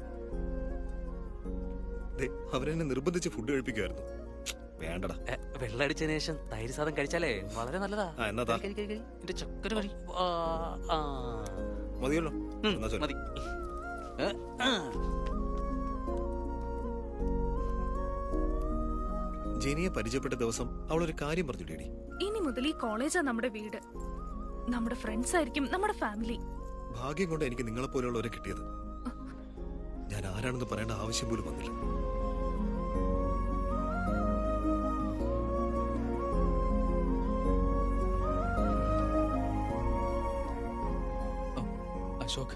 Speaker 9: അവരെന്നെ നിർബന്ധിച്ച് ഫുഡ് കഴിപ്പിക്കുമായിരുന്നു. വേണ്ടടാ.
Speaker 8: വെള്ളമടിച്ചതിന് ശേഷം തൈര് സാധം കഴിച്ചാലേ വളരെ നല്ലതാ.
Speaker 9: എന്നതാ
Speaker 8: എന്റെ ചക്കര വഴി
Speaker 9: മതിയല്ലോ.
Speaker 8: മതി.
Speaker 9: ജെനിയെ പരിചയപ്പെട്ട ദിവസം അവളൊരു കാര്യം പറഞ്ഞു ഡേഡി.
Speaker 10: ഇനി മുതൽ ഈ കോളേജാ നമ്മുടെ വീട്. നമ്മുടെ ഫ്രണ്ട്സ് ആയിരിക്കും നമ്മുടെ ഫാമിലി.
Speaker 9: ഭാഗ്യം കൊണ്ട് എനിക്ക് നിങ്ങളെ പോലെയുള്ളവരെ കിട്ടിയത്. ഞാൻ ആരാണെന്ന് പറയേണ്ട ആവശ്യം പോലും വന്നില്ല.
Speaker 6: അശോക്,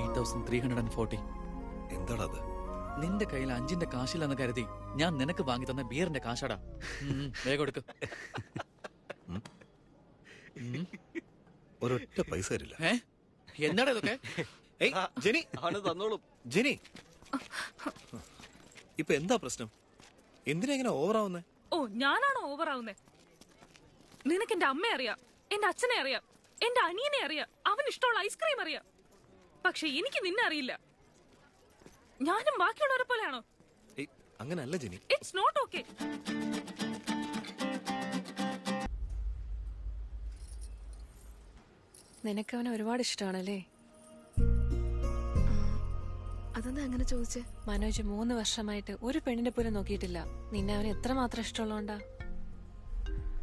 Speaker 6: 8340.
Speaker 9: എന്താടാ അത്?
Speaker 6: നിന്റെ കയ്യിൽ 5ന്റെ കാശില്ലെന്ന് കരുതി ഞാൻ നിനക്ക് വാങ്ങി തന്ന ബിയറിന്റെ കാശാടാ. വേഗം എടുക്ക്.
Speaker 9: ഒരൊറ്റ പൈസ തരില്ല.
Speaker 6: എന്താടാ ഇതൊക്കെ?
Speaker 9: ജെനി,
Speaker 4: അവന് തന്നോളും.
Speaker 9: ജെനി, ഇപ്പൊ എന്താ പ്രശ്നം? എന്തിനാ ഇങ്ങനെ ഓവറാവുന്നേ?
Speaker 10: ഓ, ഞാനാണോ ഓവറാവുന്നേ? നിനക്ക് എന്റെ അമ്മയെ അറിയാം, എന്റെ അച്ഛനെ അറിയാം, എന്റെ അനിയനെ അറിയാം, അവന് ഇഷ്ടമുള്ള ഐസ്ക്രീം അറിയാം. പക്ഷെ എനിക്ക് നിന്നെ അറിയില്ല. ഞാനും ബാക്കിയുള്ളവരെ പോലെയാണോ?
Speaker 9: അങ്ങനല്ല ജെനി.
Speaker 10: It's not okay.
Speaker 16: നിനക്ക് അവനെ ഒരുപാട് ഇഷ്ടമാണല്ലേ? അതെന്താ അങ്ങനെ ചോദിച്ചേ? മനോജ് 3 വർഷമായിട്ട് ഒരു പെണ്ണിന്റെ പോലും നോക്കിയിട്ടില്ല. നിന്നെ അവന് എത്രമാത്രം ഇഷ്ടമുള്ളോണ്ടാ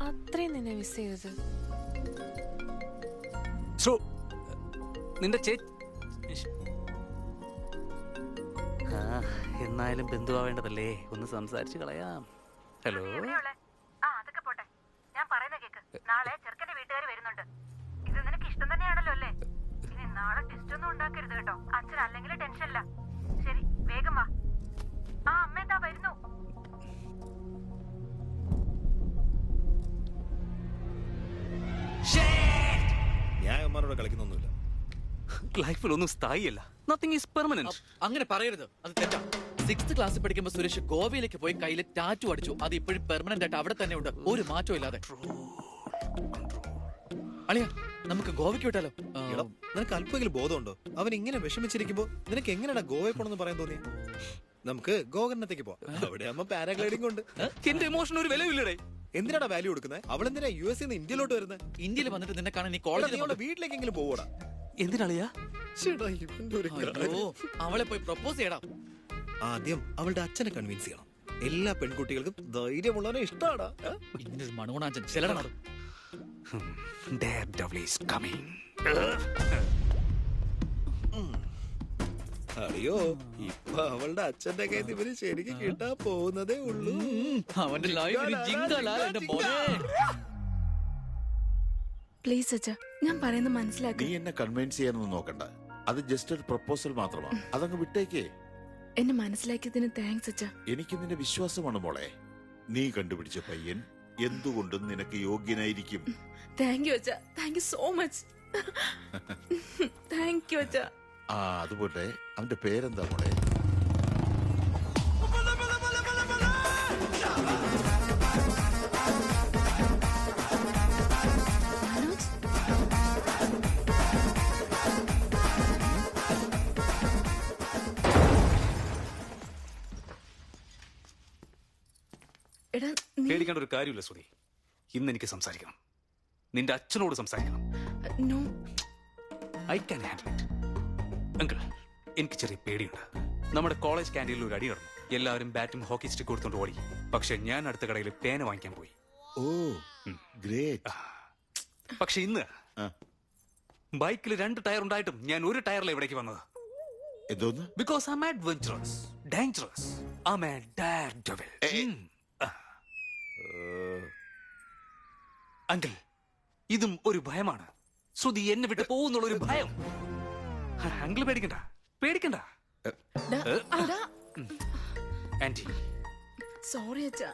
Speaker 16: അത്രയും നിന്നെ മിസ് ചെയ്തത്.
Speaker 8: നിന്റെ എന്നായാലും ബന്ധുവാവേണ്ടതല്ലേ, ഒന്ന് സംസാരിച്ചു കളയാം. ഹലോ.
Speaker 14: അതൊക്കെ പോട്ടെ, ഞാൻ പറയുന്ന കേക്ക്. നാളെ ചെറുക്കന്റെ വീട്ടുകാർ വരുന്നുണ്ട്. ഇത് നിനക്ക് ഇഷ്ടം തന്നെയാണല്ലോ അല്ലേ? ഇനി നാളെ ടെസ്റ്റ് ഒന്നും ഉണ്ടാക്കരുത് കേട്ടോ. അച്ഛൻ അല്ലെങ്കിൽ ടെൻഷനില്ല. ശരി, വേഗം വാ. അമ്മ എന്താ വരുന്നു.
Speaker 9: ഞാൻ അമ്മമാരോട് കളിക്കുന്നൊന്നുമില്ല.
Speaker 8: ലൈഫിൽ ഒന്നും സ്ഥായിയല്ല. Nothing is permanent.
Speaker 6: അങ്ങനെ പറയരുത്, അത് തെറ്റാ. 6th ക്ലാസ്സിൽ പഠിക്കുമ്പോൾ സുരേഷ് ഗോവയിലേക്ക് പോയി കയ്യിൽ ടാറ്റു അടിച്ചു. അത് ഇപ്പോഴും പെർമനന്റ് ആയിട്ട് അവിടെ തന്നെ ഉണ്ട്, ഒരു മാറ്റവും ഇല്ലാതെ. അളിയ, നമുക്ക് ഗോവയ്ക്ക് വിട്ടാലോ?
Speaker 9: എടാ, നിനക്ക് അല്പമെങ്കിലും ബോധമുണ്ടോ? അവൻ ഇങ്ങനെ വിഷമിച്ചിരിക്കുമ്പോ നിനക്ക് എങ്ങനെയാ ഗോവയിൽ പോണെന്ന് പറയാൻ തോന്നിയ? നമുക്ക് ഗോകർണത്തേക്ക് പോവാം. അവിടെ അമ്മ പാരാഗ്ലൈഡിംഗ് ഉണ്ട്.
Speaker 8: എന്റെ ഇമോഷൻ ഒരു വിലയില്ലടേ.
Speaker 9: എന്തിനാടാ വാല്യൂ കൊടുക്കുന്നത്? അവൾ എന്തിനാ US ഇന്ത്യയിലോട്ട് വരുന്നത്?
Speaker 6: ഇന്ത്യയിൽ വന്നിട്ട് നിന്നെ കാണാൻ നീ കോളേജിൽ
Speaker 9: വീട്ടിലേക്കെങ്കിലും പോവൂടാ.
Speaker 8: എന്തിനാളിയാ?
Speaker 6: അവളെ പോയി പ്രപ്പോസ് ചെയ്യടാ.
Speaker 9: ആദ്യം അവളുടെ അച്ഛനെ കൺവിൻസ് ചെയ്യണം. എല്ലാ പെൺകുട്ടികൾക്കും ധൈര്യമുള്ളവനെ ഇഷ്ടാടാ.
Speaker 6: ഇങ്ങനൊരു മണോണാഞ്ചൻ ചിലടാ.
Speaker 9: അയ്യോ, ഇപ്പൊ അവളുടെ അച്ഛന്റെ കയ്യിൽ ഇവര് ശരിക്കും കിട്ടാ പോകുന്നതേ ഉള്ളൂ.
Speaker 6: അവന്റെ
Speaker 16: പ്ലീസ് അച്ഛാ, ഞാൻ പറയുന്നത് മനസ്സിലാക്കി.
Speaker 3: നീ എന്നെ കൺവിൻസ് ചെയ്യാനൊന്നും നോക്കണ്ട. അത് ജസ്റ്റ് ഒരു പ്രപ്പോസൽ മാത്രമാണ്. അതങ്ങ് വിട്ടേക്കേ.
Speaker 16: എന്നെ മനസ്സിലാക്കിയതിന് താങ്ക്സ് അച്ഛാ.
Speaker 3: എനിക്ക് നിന്റെ വിശ്വാസമാണ് മോളെ. നീ കണ്ടുപിടിച്ച പയ്യൻ എന്തുകൊണ്ടും നിനക്ക് യോഗ്യനായിരിക്കും.
Speaker 16: താങ്ക് യു അച്ഛാ, thank you so much. Thank you അച്ഛാ.
Speaker 3: അതുപോലെ അവന്റെ പേരെന്താ മോളെ?
Speaker 8: പേടിക്കേണ്ട ഒരു കാര്യമില്ല ശ്രുതി. ഇന്ന് എനിക്ക് സംസാരിക്കണം. നിന്റെ അച്ഛനോട് സംസാരിക്കണം. I can handle it. Uncle, എനിക്ക് ചെറിയ പേടിയുണ്ട്. നമ്മുടെ കോളേജ് ക്യാൻറ്റീനിൽ ഒരു അടി നടന്നു. എല്ലാവരും ബാറ്റും ഹോക്കി സ്റ്റിക്ക് കൊടുത്തോണ്ട് ഓടി. പക്ഷെ ഞാൻ അടുത്ത കടയിൽ പേന വാങ്ങിക്കാൻ പോയി. പക്ഷെ ഇന്ന് ബൈക്കിൽ 2 ടയർ ഉണ്ടായിട്ടും ഞാൻ ഒരു ടയറിലെ ഇവിടേക്ക് വന്നത്. Because I am adventurous, dangerous, I am a daredevil. Uncle, ഇതും ഒരു ഭയമാണ്. ശ്രുതി എന്നെ വിട്ട് പോകുന്നുള്ള ഒരു ഭയം. അങ്കിൾ പേടിക്കണ്ട, പേടിക്കണ്ട. ആന്റി,
Speaker 16: സോറി അച്ഛാ.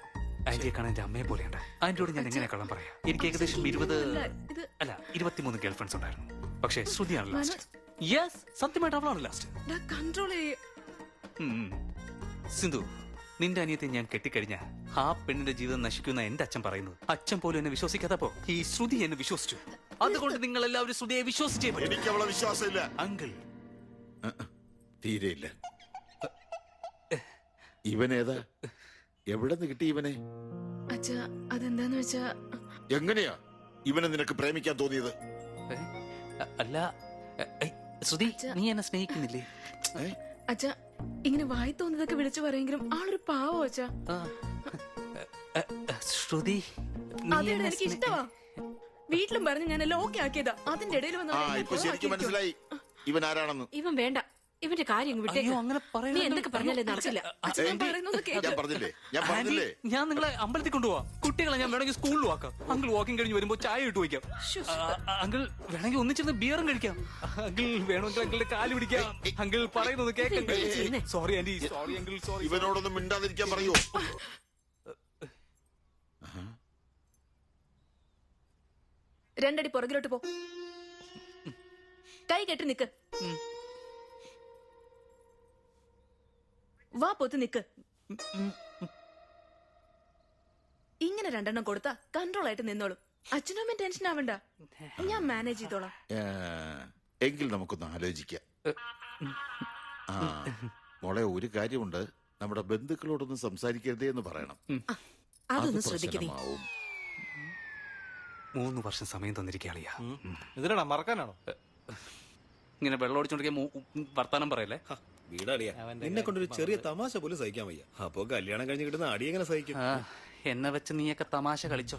Speaker 8: ആന്റിയെ കാണാൻ എന്റെ അമ്മയെ പോലെയുണ്ട്. ആന്റിയോട് ഞാൻ എങ്ങനെ കള്ളം പറയാം? എനിക്ക് ഏകദേശം 23 ഗേൾ ഫ്രണ്ട്സ് ഉണ്ടായിരുന്നു. പക്ഷേ ശ്രുതിയാണ് ലാസ്റ്റ്. യെസ്, സത്യമായിട്ട് അവളാണ് ലാസ്റ്റ്.
Speaker 16: കൺട്രോൾ
Speaker 8: സിന്ധു, നിന്റെ അനിയത്തെ ഞാൻ കെട്ടിക്കഴിഞ്ഞ ആ പെണ്ണിന്റെ ജീവിതം നശിക്കുന്ന എന്റെ അച്ഛൻ പറയുന്നത്. അച്ഛൻ പോലും എന്നെ വിശ്വസിക്കാത്തപ്പോ ഈ ശ്രുതി എന്നെ വിശ്വസിച്ചു. അതുകൊണ്ട് നിങ്ങൾ എല്ലാവരും ശ്രുതിയെ വിശ്വസിച്ചേ.
Speaker 3: എനിക്ക് അവളെ വിശ്വാസമില്ല
Speaker 8: അങ്കിൾ.
Speaker 3: തീരെയില്ല. ഇവനേതാ? എവിടെ നിന്ന് കിട്ടി ഇവനെ?
Speaker 16: അച്ഛാ, അതെന്താന്ന് വെച്ചാ,
Speaker 3: എങ്ങനെയാ ഇവനെ നിനക്ക് പ്രേമിക്കാൻ തോന്നിയത്?
Speaker 8: അല്ല ശ്രുതി, നീ എന്നെ സ്നേഹിക്കുന്നില്ലേ?
Speaker 16: അച്ഛാ, ഇങ്ങനെ വായി തോന്നിയതൊക്കെ വിളിച്ചു പറയെങ്കിലും ആളൊരു പാവോ അച്ഛാ.
Speaker 8: ശ്രുതി,
Speaker 16: അതെയാണ് എനിക്ക് ഇഷ്ടമാ. വീട്ടിലും പറഞ്ഞ് ഞാൻ എല്ലാം ഓക്കെ ആക്കിയതാ. അതിന്റെ ഇടയിൽ
Speaker 3: മനസ്സിലായി ഇവൻ ആരാണെന്ന്.
Speaker 5: ഇവൻ വേണ്ട, ഇവന്റെ കാര്യം വിട്ടേ. നീ എന്തൊക്കെ പറഞ്ഞാലേ നടക്കില്ല.
Speaker 8: ഞാൻ നിങ്ങളെ അമ്പലത്തിൽ കൊണ്ടുപോവാം. കുട്ടികളെ ഞാൻ വേണമെങ്കിൽ സ്കൂളിലും ആക്കാം. അങ്കിൾ വാക്കിംഗ് കഴിഞ്ഞ് വരുമ്പോ ചായ ഇട്ട് വയ്ക്കാം. അങ്കിൾ വേണമെങ്കിൽ ഒന്നിച്ചിരുന്ന് ബിയറും കഴിക്കാം. അങ്കിൾ വേണമെങ്കിൽ അങ്കിളുടെ കാല് പിടിക്കാം. അങ്കിൾ പറയുന്നത് കേൾക്കാം. Sorry aunty, sorry uncle, sorry.
Speaker 3: ഇവനോടൊന്നും മിണ്ടാതിരിക്കാൻ പറയൂ.
Speaker 16: 2 അടി പുറകിലോട്ട് പോ. കൈ കെട്ടി നിക്ക്. വാ പൊത്ത് നിക്ക്. ഇങ്ങനെ 2 എണ്ണം കൊടുത്താ കൺട്രോൾ ആയിട്ട് നിന്നോളും. അച്ഛനും അമ്മയും ടെൻഷൻ ആവണ്ട, ഞാൻ മാനേജ് ചെയ്തോളാം.
Speaker 3: എങ്കിൽ നമുക്കൊന്ന് ആലോചിക്കാം. മോളെ, ഒരു കാര്യമുണ്ട്. നമ്മുടെ ബന്ധുക്കളോടൊന്നും സംസാരിക്കരുതേ എന്ന് പറയണം.
Speaker 5: അതൊന്ന് ശ്രദ്ധിക്കണേ.
Speaker 8: 3 വർഷം സമയം തന്നിരിക്കുകയാളിയാ.
Speaker 4: ഇതിനാണോ മറക്കാനാണോ?
Speaker 8: ഇങ്ങനെ വെള്ളം ഓടിച്ചോണ്ടിരിക്കാൻ വർത്താനം പറയല്ലേ.
Speaker 9: വീടാടിയാ, എന്നെ കൊണ്ടൊരു ചെറിയ തമാശ പോലും സഹിക്കാൻ വയ്യ. അപ്പൊ കല്യാണം കഴിഞ്ഞ് കിട്ടുന്ന അടി എങ്ങനെ സഹിക്കും?
Speaker 8: എന്നെ വെച്ച് നീയൊക്കെ തമാശ കളിച്ചോ.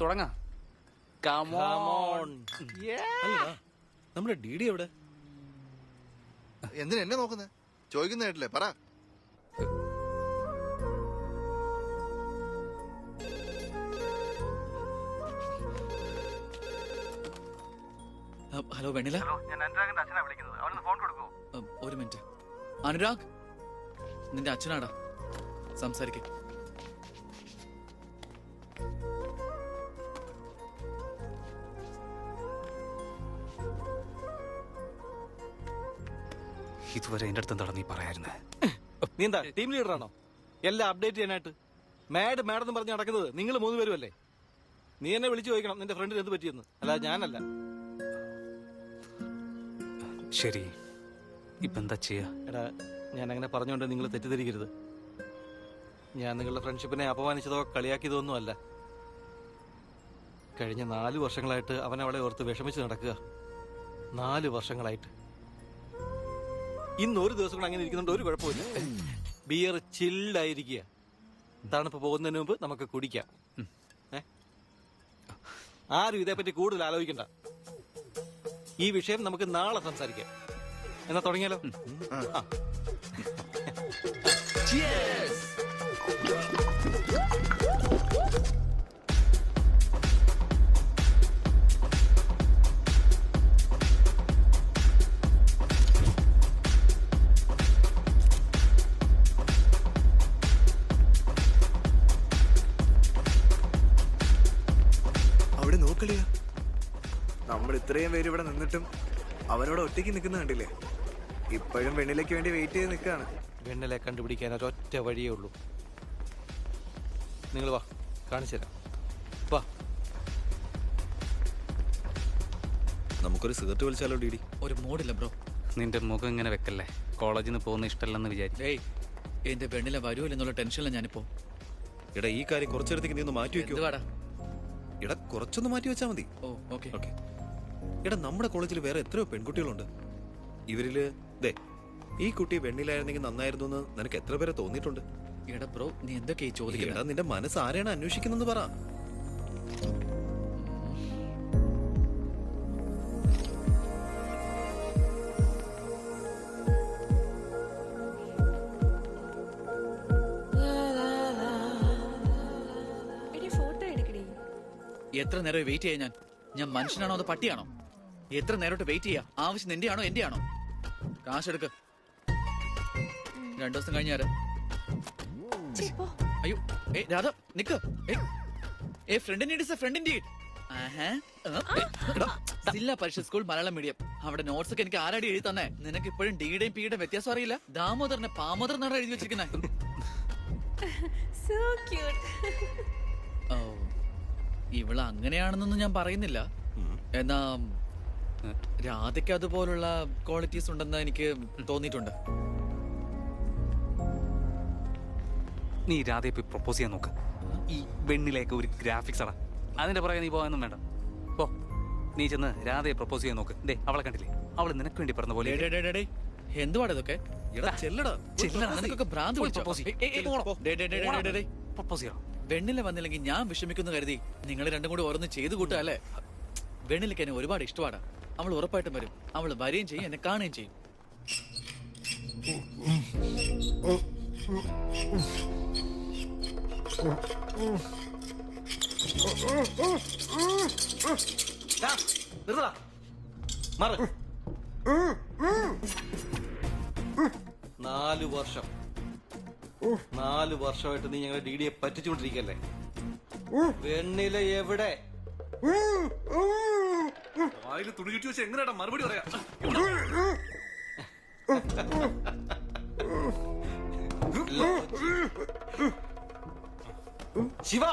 Speaker 8: തുടങ്ങാം.
Speaker 9: നമ്മുടെ ഡിഡി എവിടെ?
Speaker 1: എന്തിനാ എന്നെ നോക്കുന്നത്? ചോദിക്കുന്ന കേട്ടില്ലേ, പറ.
Speaker 6: ഹലോ വെണ്ണില.
Speaker 4: ഞാൻ അനുരാഗിന്റെ അച്ഛനാ വിളിക്കുന്നത്. അവനൊന്ന് ഫോൺ കൊടുക്കൂ.
Speaker 6: ഒരു മിനിറ്റ്. അനുരാഗ്, നിന്റെ അച്ഛനാടാ, സംസാരിക്കേ.
Speaker 8: ഇതുവരെ എന്റെ അടുത്ത് എന്താണ് നീ പറയായിരുന്നേ?
Speaker 4: നീ എന്താ ടീം ലീഡറാണോ? എല്ലാം അപ്ഡേറ്റ് ചെയ്യാനായിട്ട് മാഡം എന്ന് പറഞ്ഞ് നടക്കുന്നത് നിങ്ങൾ 3 പേരും അല്ലേ? നീ എന്നെ വിളിച്ചു ചോദിക്കണം നിന്റെ ഫ്രണ്ടിന് എന്ത് പറ്റിയെന്ന്, അല്ല ഞാനല്ല.
Speaker 8: ശരി, ഇപ്പൊ എന്താ ചെയ്യാ?
Speaker 4: എടാ, ഞാൻ അങ്ങനെ പറഞ്ഞുകൊണ്ട് നിങ്ങൾ തെറ്റിദ്ധരിക്കരുത്. ഞാൻ നിങ്ങളുടെ ഫ്രണ്ട്ഷിപ്പിനെ അപമാനിച്ചതോ കളിയാക്കിയതോ ഒന്നും അല്ല. കഴിഞ്ഞ 4 വർഷങ്ങളായിട്ട് അവൻ അവളെ ഓർത്ത് വിഷമിച്ച് നടക്കുക. 4 വർഷങ്ങളായിട്ട്. ഇന്ന് ഒരു ദിവസം കൂടെ അങ്ങനെ ഇരിക്കുന്നുണ്ട്, ഒരു കുഴപ്പമില്ല. ബിയർ ചില്ലായിരിക്കുക. തണുപ്പ് പോകുന്നതിന് മുമ്പ് നമുക്ക് കുടിക്കാം. ആരും ഇതേപ്പറ്റി കൂടുതൽ ആലോചിക്കണ്ട. ഈ വിഷയം നമുക്ക് നാളെ സംസാരിക്കാം. എന്നാ തുടങ്ങിയാലോ?
Speaker 2: അവിടെ നോക്കളിയാ, നമ്മൾ ഇത്രയും പേര് ഇവിടെ നിന്നിട്ടും അവനോട് ഒറ്റയ്ക്ക് നിൽക്കുന്ന കണ്ടില്ലേ? ഇപ്പോഴും വെണ്ണിലേക്ക് വേണ്ടി വെയിറ്റ് ചെയ്ത് നിൽക്കാണ്.
Speaker 4: വെണ്ണിലെ കണ്ടുപിടിക്കാൻ ഒരൊറ്റ വഴിയേ ഉള്ളൂ. നിങ്ങൾ വാ, കാണിച്ചു തരാം. വാ.
Speaker 9: നമുക്കൊരു സിഗരറ്റ് വലിച്ചാലോ ഡീഡി?
Speaker 6: ഒരു മൂടില്ല ബ്രോ.
Speaker 8: നിന്റെ മുഖം ഇങ്ങനെ വെക്കല്ലേ. കോളേജിൽ നിന്ന് പോകുന്ന ഇഷ്ടമല്ലെന്ന് വിചാരിച്ചു.
Speaker 6: ഏയ്, എന്റെ പെണ്ണിലെ വരുമല്ലെന്നുള്ള ടെൻഷനിലാണ് ഞാനിപ്പോ.
Speaker 9: എടാ, ഈ കാര്യം കുറച്ചിടത്തേക്ക് നീ ഒന്ന് മാറ്റി വെക്കോ?
Speaker 6: എന്തുവാടാ?
Speaker 9: എടാ, കുറച്ചൊന്ന് മാറ്റി വെച്ചാ മതി.
Speaker 6: ഓ, ഓക്കെ.
Speaker 9: ഓക്കെ. എടാ, നമ്മുടെ കോളേജിൽ വേറെ എത്രയോ പെൺകുട്ടികളുണ്ട്. ഇവരില് ദേ ഈ കുട്ടി വെണ്ണിലായിരുന്നെങ്കിൽ നന്നായിരുന്നു എന്ന് നിനക്ക് എത്ര പേരെ തോന്നിയിട്ടുണ്ട്?
Speaker 6: എടാ ബ്രോ, നീ എന്തൊക്കെയാ ചോദിക്കുന്നത്?
Speaker 9: എടാ, നിന്റെ മനസ്സ് ആരെയാണ് അന്വേഷിക്കുന്നെന്ന് പറ.
Speaker 6: എത്ര നേരം വെയിറ്റ് ചെയ്യാൻ? ഞാൻ മനുഷ്യനാണോ അതോ പട്ടിയാണോ? എത്ര നേരോട്ട് വെയിറ്റ് ചെയ്യാ? ആവശ്യം നിന്റെ ആണോ എന്റെ ആണോ? കാശെടുക്ക്. 2 ദിവസം കഴിഞ്ഞാല്. അയ്യോ, രാധ നിക്ക്. ഫ്രണ്ട് ജില്ലാ പരിഷത്ത് സ്കൂൾ മലയാളം മീഡിയം. അവിടെ നോട്ട്സ് ഒക്കെ എനിക്ക് ആരാടി എഴുതി തന്നെ? നിനക്ക് ഇപ്പോഴും ഡിയുടെയും പിയുടെയും വ്യത്യാസം അറിയില്ല? ദാമോദരനെ പാമോദരൻ എന്നാണ് എഴുതി വെച്ചിരിക്കുന്നത്. ഇവള് അങ്ങനെയാണെന്നൊന്നും ഞാൻ പറയുന്നില്ല. എന്നാ രാധയ്ക്ക് അതുപോലുള്ള ക്വാളിറ്റീസ് ഉണ്ടെന്ന് എനിക്ക് തോന്നിയിട്ടുണ്ട്.
Speaker 8: നീ രാധയെ പോയി പ്രപ്പോസ് ചെയ്യാൻ നോക്ക്. ഈ വെണ്ണിലേക്ക് ഒരു ഗ്രാഫിക്സ് ആണ്, അതിന്റെ പുറകെ നീ പോകാനൊന്നും വേണ്ട. പോ, നീ ചെന്ന് രാധയെ പ്രപ്പോസ് ചെയ്യാൻ നോക്ക്. ദേ, അവളെ കണ്ടില്ലേ? അവള് നിനക്ക് വേണ്ടി പറഞ്ഞ പോലെ.
Speaker 6: എന്തുവാണ് ഇതൊക്കെ? നിനക്കൊക്കെ ഭ്രാന്ത് പിടിച്ചോ?
Speaker 8: പ്രപ്പോസ് ചെയ്യാം.
Speaker 6: വെണ്ണില വന്നില്ലെങ്കിൽ ഞാൻ വിഷമിക്കുന്നു കരുതി നിങ്ങൾ രണ്ടും കൂടി ഓരോന്ന് ചെയ്തു കൂട്ടുക അല്ലേ? വെണ്ണിലേക്ക് എന്നെ ഒരുപാട് ഇഷ്ടമാണ്. അവൾ ഉറപ്പായിട്ടും വരും. അവൾ വരികയും ചെയ്യും, എന്നെ കാണുകയും ചെയ്യും.
Speaker 4: നാല് വർഷമായിട്ട് നീ ഞങ്ങളെ ഡിഡിയെ പറ്റിച്ചുകൊണ്ടിരിക്കല്ലേ? വെണ്ണില എവിടെ?
Speaker 12: തുണി ചുറ്റി വെച്ച് എങ്ങനെയാ മറുപടി പറയാ?
Speaker 4: ശിവ,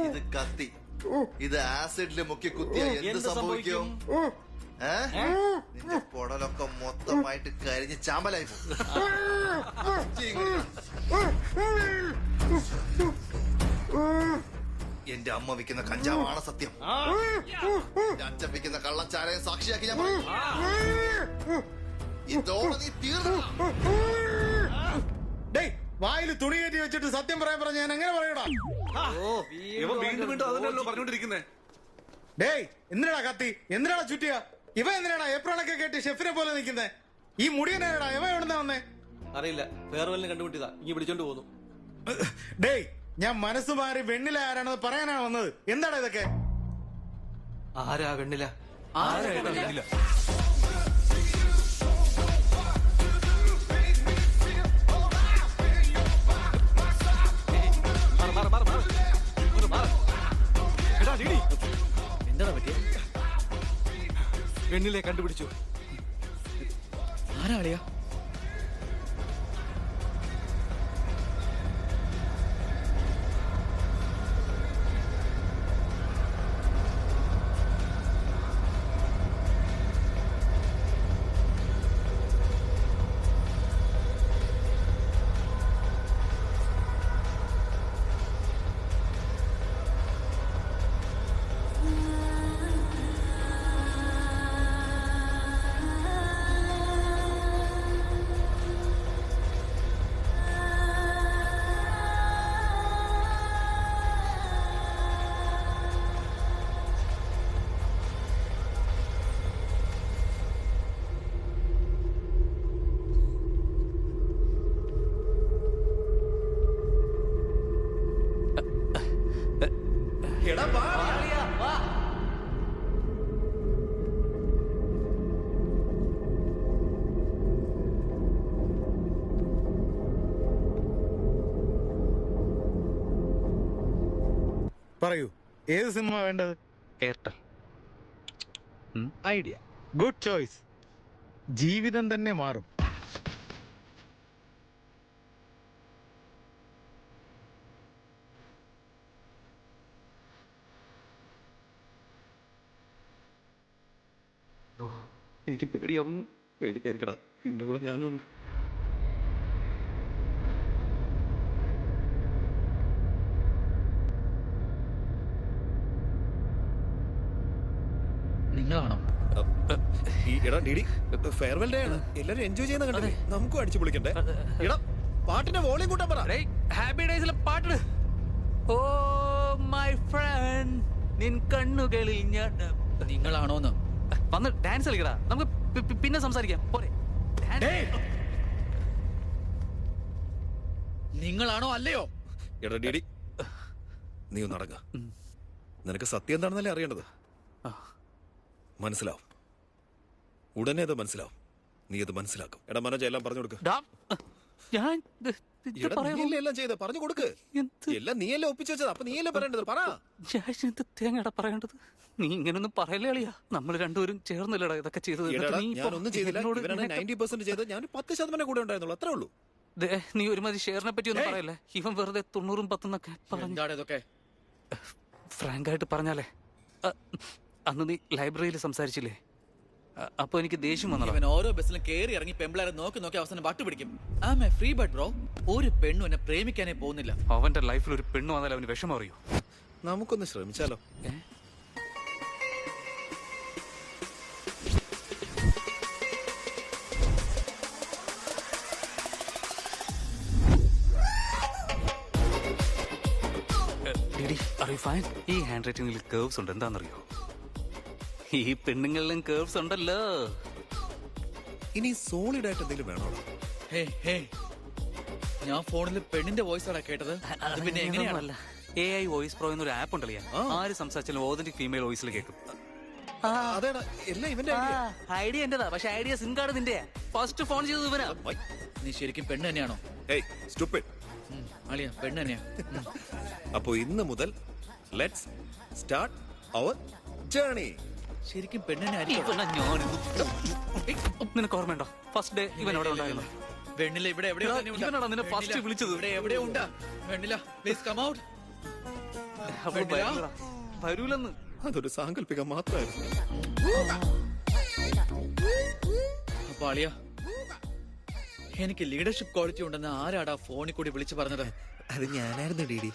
Speaker 1: ഇത് കത്തി. ഇത് ആസിഡില് മുക്കി കുത്തിയ എന്ത് സംഭവിക്കും? നിന്റെ പൊടലൊക്കെ മൊത്തമായിട്ട് കരിഞ്ഞ് ചാമ്പലായി പോകും. എന്റെ അമ്മ വിൽക്കുന്ന കഞ്ചാവാണ് സത്യം. എന്റെ അച്ഛൻ വിൽക്കുന്ന കള്ളച്ചാരയെ സാക്ഷിയാക്കി ഞാൻ പറയും. ഇതോടെ നീ തീർന്നു.
Speaker 11: വായിൽ തുണി കയറ്റി വെച്ചിട്ട് സത്യം പറയാൻ പറഞ്ഞ ഞാൻ എങ്ങനെ പറയടാ?
Speaker 12: വീണ്ടും അതിനല്ലോ പറഞ്ഞോണ്ടിരിക്കുന്നേ.
Speaker 11: ഡേയ്, എന്തിനാടാ കത്തി? എന്തിനാടാ ചുറ്റിയ? ഇവ എന്തിനാടാ ഏപ്രിലൊക്കെ കേട്ട് ഷെഫിനെ പോലെ നിൽക്കുന്നേ? ഈ മുടിയനാടാ ഇവ എവിടുന്നാ വന്നേ?
Speaker 4: അറിയില്ല, ഫെയർവെല്ലിന് കണ്ടുപിട്ടിയതാ. ഇനി വിളിച്ചോണ്ട് പോന്നു.
Speaker 11: ഡേയ്, ഞാൻ മനസ്സ് മാറി വെണ്ണില ആരാണെന്ന് പറയാനാണ് വന്നത്. എന്താടാ ഇതൊക്കെ?
Speaker 4: ആരാ വെണ്ണില?
Speaker 6: എന്താ പറ്റിയ?
Speaker 9: വെണ്ണിലെ കണ്ടുപിടിച്ചു.
Speaker 6: ആരാ അളിയാ?
Speaker 11: പറയൂ, ഏത് സിനിമ വേണ്ടത്?
Speaker 8: എയർടെൽ.
Speaker 11: Idea, good choice. ജീവിതം തന്നെ മാറും.
Speaker 8: എനിക്ക് പേടിയാവും. പേടിക്കാതിരിക്കടാ, എന്റെ കൂടെ ഞാനുണ്ട്.
Speaker 6: നിങ്ങളാണോ?
Speaker 9: എടാ ഡിഡി, ഫെയർവെൽ ഡേ ആണ്, എല്ലാരും എൻജോയ് ചെയ്യുന്ന കണ്ടില്ലേ? നമുക്കും അടിച്ചു പൊളിക്കണ്ടേ? എടാ പാട്ടിന്റെ വോളിയം കൂട്ടാൻ പറ.
Speaker 8: ഹാപ്പി ഡേയ്സിലെ പാട്ട്. ഓ മൈ ഫ്രണ്ട്, നിൻ കണ്ണുകളിൽ ഞാൻ.
Speaker 6: നിങ്ങളാണോന്ന്
Speaker 8: വന്ന് ഡാൻസ് കളിക്കടാ, നമുക്ക് പിന്നെ സംസാരിക്കാം. പോരെ?
Speaker 6: നിങ്ങളാണോ അല്ലയോ?
Speaker 9: എടാ ഡിഡി, നീ ഒന്ന് അടങ്ങ. നിനക്ക് സത്യം എന്താണെന്നല്ലേ അറിയേണ്ടത്? മനസ്സിലാവും, ഉടനെ അത് മനസ്സിലാവും. നീ അത് മനസ്സിലാക്കും. എടാ മനോജ്, എല്ലാം പറഞ്ഞു കൊടുക്ക്. എല്ലാം ചെയ്ത് പറഞ്ഞു കൊടുക്ക്. എല്ലാം നീയല്ലേ ഒപ്പിച്ചു വെച്ചത്, അപ്പൊ നീയല്ലേ പറയേണ്ടത്? പറ.
Speaker 8: തേങ്ങടാ പറയേണ്ടത്. നീ ഇങ്ങനൊന്നും പറയല്ലേ അളിയാ. നമ്മൾ രണ്ടുപേരും ചേർന്നില്ലടാ ഇതൊക്കെ ചെയ്തത്.
Speaker 9: ഞാനൊന്നും ചെയ്തില്ല. ഇവനാണ് 90% ചെയ്തത്. ഞാൻ 10% കൂടെ ഉണ്ടായിരുന്നുള്ളൂ, അത്രേ ഉള്ളൂ.
Speaker 8: നീ ഒരുമാതിരി ഷെയറിനെ പറ്റി ഒന്നും പറയല്ലേ. ഇവൻ വെറുതെ 90 10
Speaker 6: പറഞ്ഞു.
Speaker 8: ഫ്രാങ്ക് ആയിട്ട് പറഞ്ഞാലേ, അന്ന് നീ ലൈബ്രറിയിൽ സംസാരിച്ചില്ലേ, അപ്പൊ എനിക്ക് ദേഷ്യം വന്നോ.
Speaker 6: ഇവൻ ഓരോ ബസ്സിലും കേറി ഇറങ്ങി പെമ്പിളാരെ നോക്കി നോക്കി അവസാനം വട്ട് പിടിക്കും. ആമേ ഫ്രീ ബർഡ് ബ്രോ. ഒരു പെണ്ണും എന്നെ പ്രേമിക്കാനേ പോകുന്നില്ല.
Speaker 8: അവന്റെ ലൈഫിൽ ഒരു പെണ്ണ് വന്നാൽ അവന് വിഷമം അറിയോ?
Speaker 9: നമുക്കൊന്ന് ശ്രമിച്ചാലോ?
Speaker 8: ഈ ഹാൻഡ് റൈറ്റിംഗിൽ കേർവ്സ് ഉണ്ട്, എന്താണെന്നറിയോ? ഈ പെണ്ണുങ്ങളിലും കേർവ്സ് ഉണ്ടല്ലോ.
Speaker 9: ഇനി സോളിഡ് ആയിട്ട് എന്തെങ്കിലും വേണോ?
Speaker 6: ഞാൻ ഫോണിൽ പെണ്ണിന്റെ വോയിസ് ആണ് കേട്ടത്. അത് പിന്നെ എങ്ങനെയാണല്ല?
Speaker 8: AI വോയിസ് പ്രോ എന്നൊരു ആപ്പ് ഉണ്ടല്ലോ. ആര് സംസാരിച്ചാലും ഓതന്റിക് ഫീമെയിൽ വോയിസിൽ കേൾക്കും. ഐഡിയ എന്റേതാ, പക്ഷെ ഐഡിയ സിം കാർഡ് നിന്റെ. ഫസ്റ്റ് ഫോൺ ചെയ്തത് ഇവനാ.
Speaker 6: നീ ശരിക്കും പെണ്ണ് തന്നെയാണോ? അളിയാ, പെണ്ണ് തന്നെയാ.
Speaker 9: അപ്പൊ ഇന്ന് മുതൽ ലെറ്റ്സ് സ്റ്റാർട്ട് അവർ ജേർണി.
Speaker 6: ശരിക്കും പെണ്ണിനെ
Speaker 8: നിനക്ക് ഓർമ്മയുണ്ടോ ഫസ്റ്റ് ഡേ ഇവൻ അവിടെ ഉണ്ടായിരുന്നു?
Speaker 6: വെണ്ണില ഇവിടെ
Speaker 8: നിന്നെ ഫസ്റ്റ് വിളിച്ചത്.
Speaker 6: എവിടെ ഉണ്ടാ വെണ്ണില? Please come out.
Speaker 8: വരൂലെന്ന്.
Speaker 9: അതൊരു സാങ്കല്പികം മാത്രമായിരുന്നു.
Speaker 6: അപ്പൊ അളിയാ, എനിക്ക് ലീഡർഷിപ്പ് ക്വാളിറ്റി ഉണ്ടെന്ന് ആരാടാ ഫോണിൽ കൂടി വിളിച്ചു പറഞ്ഞത്?
Speaker 9: അത് ഞാനായിരുന്നു ഡിഡി.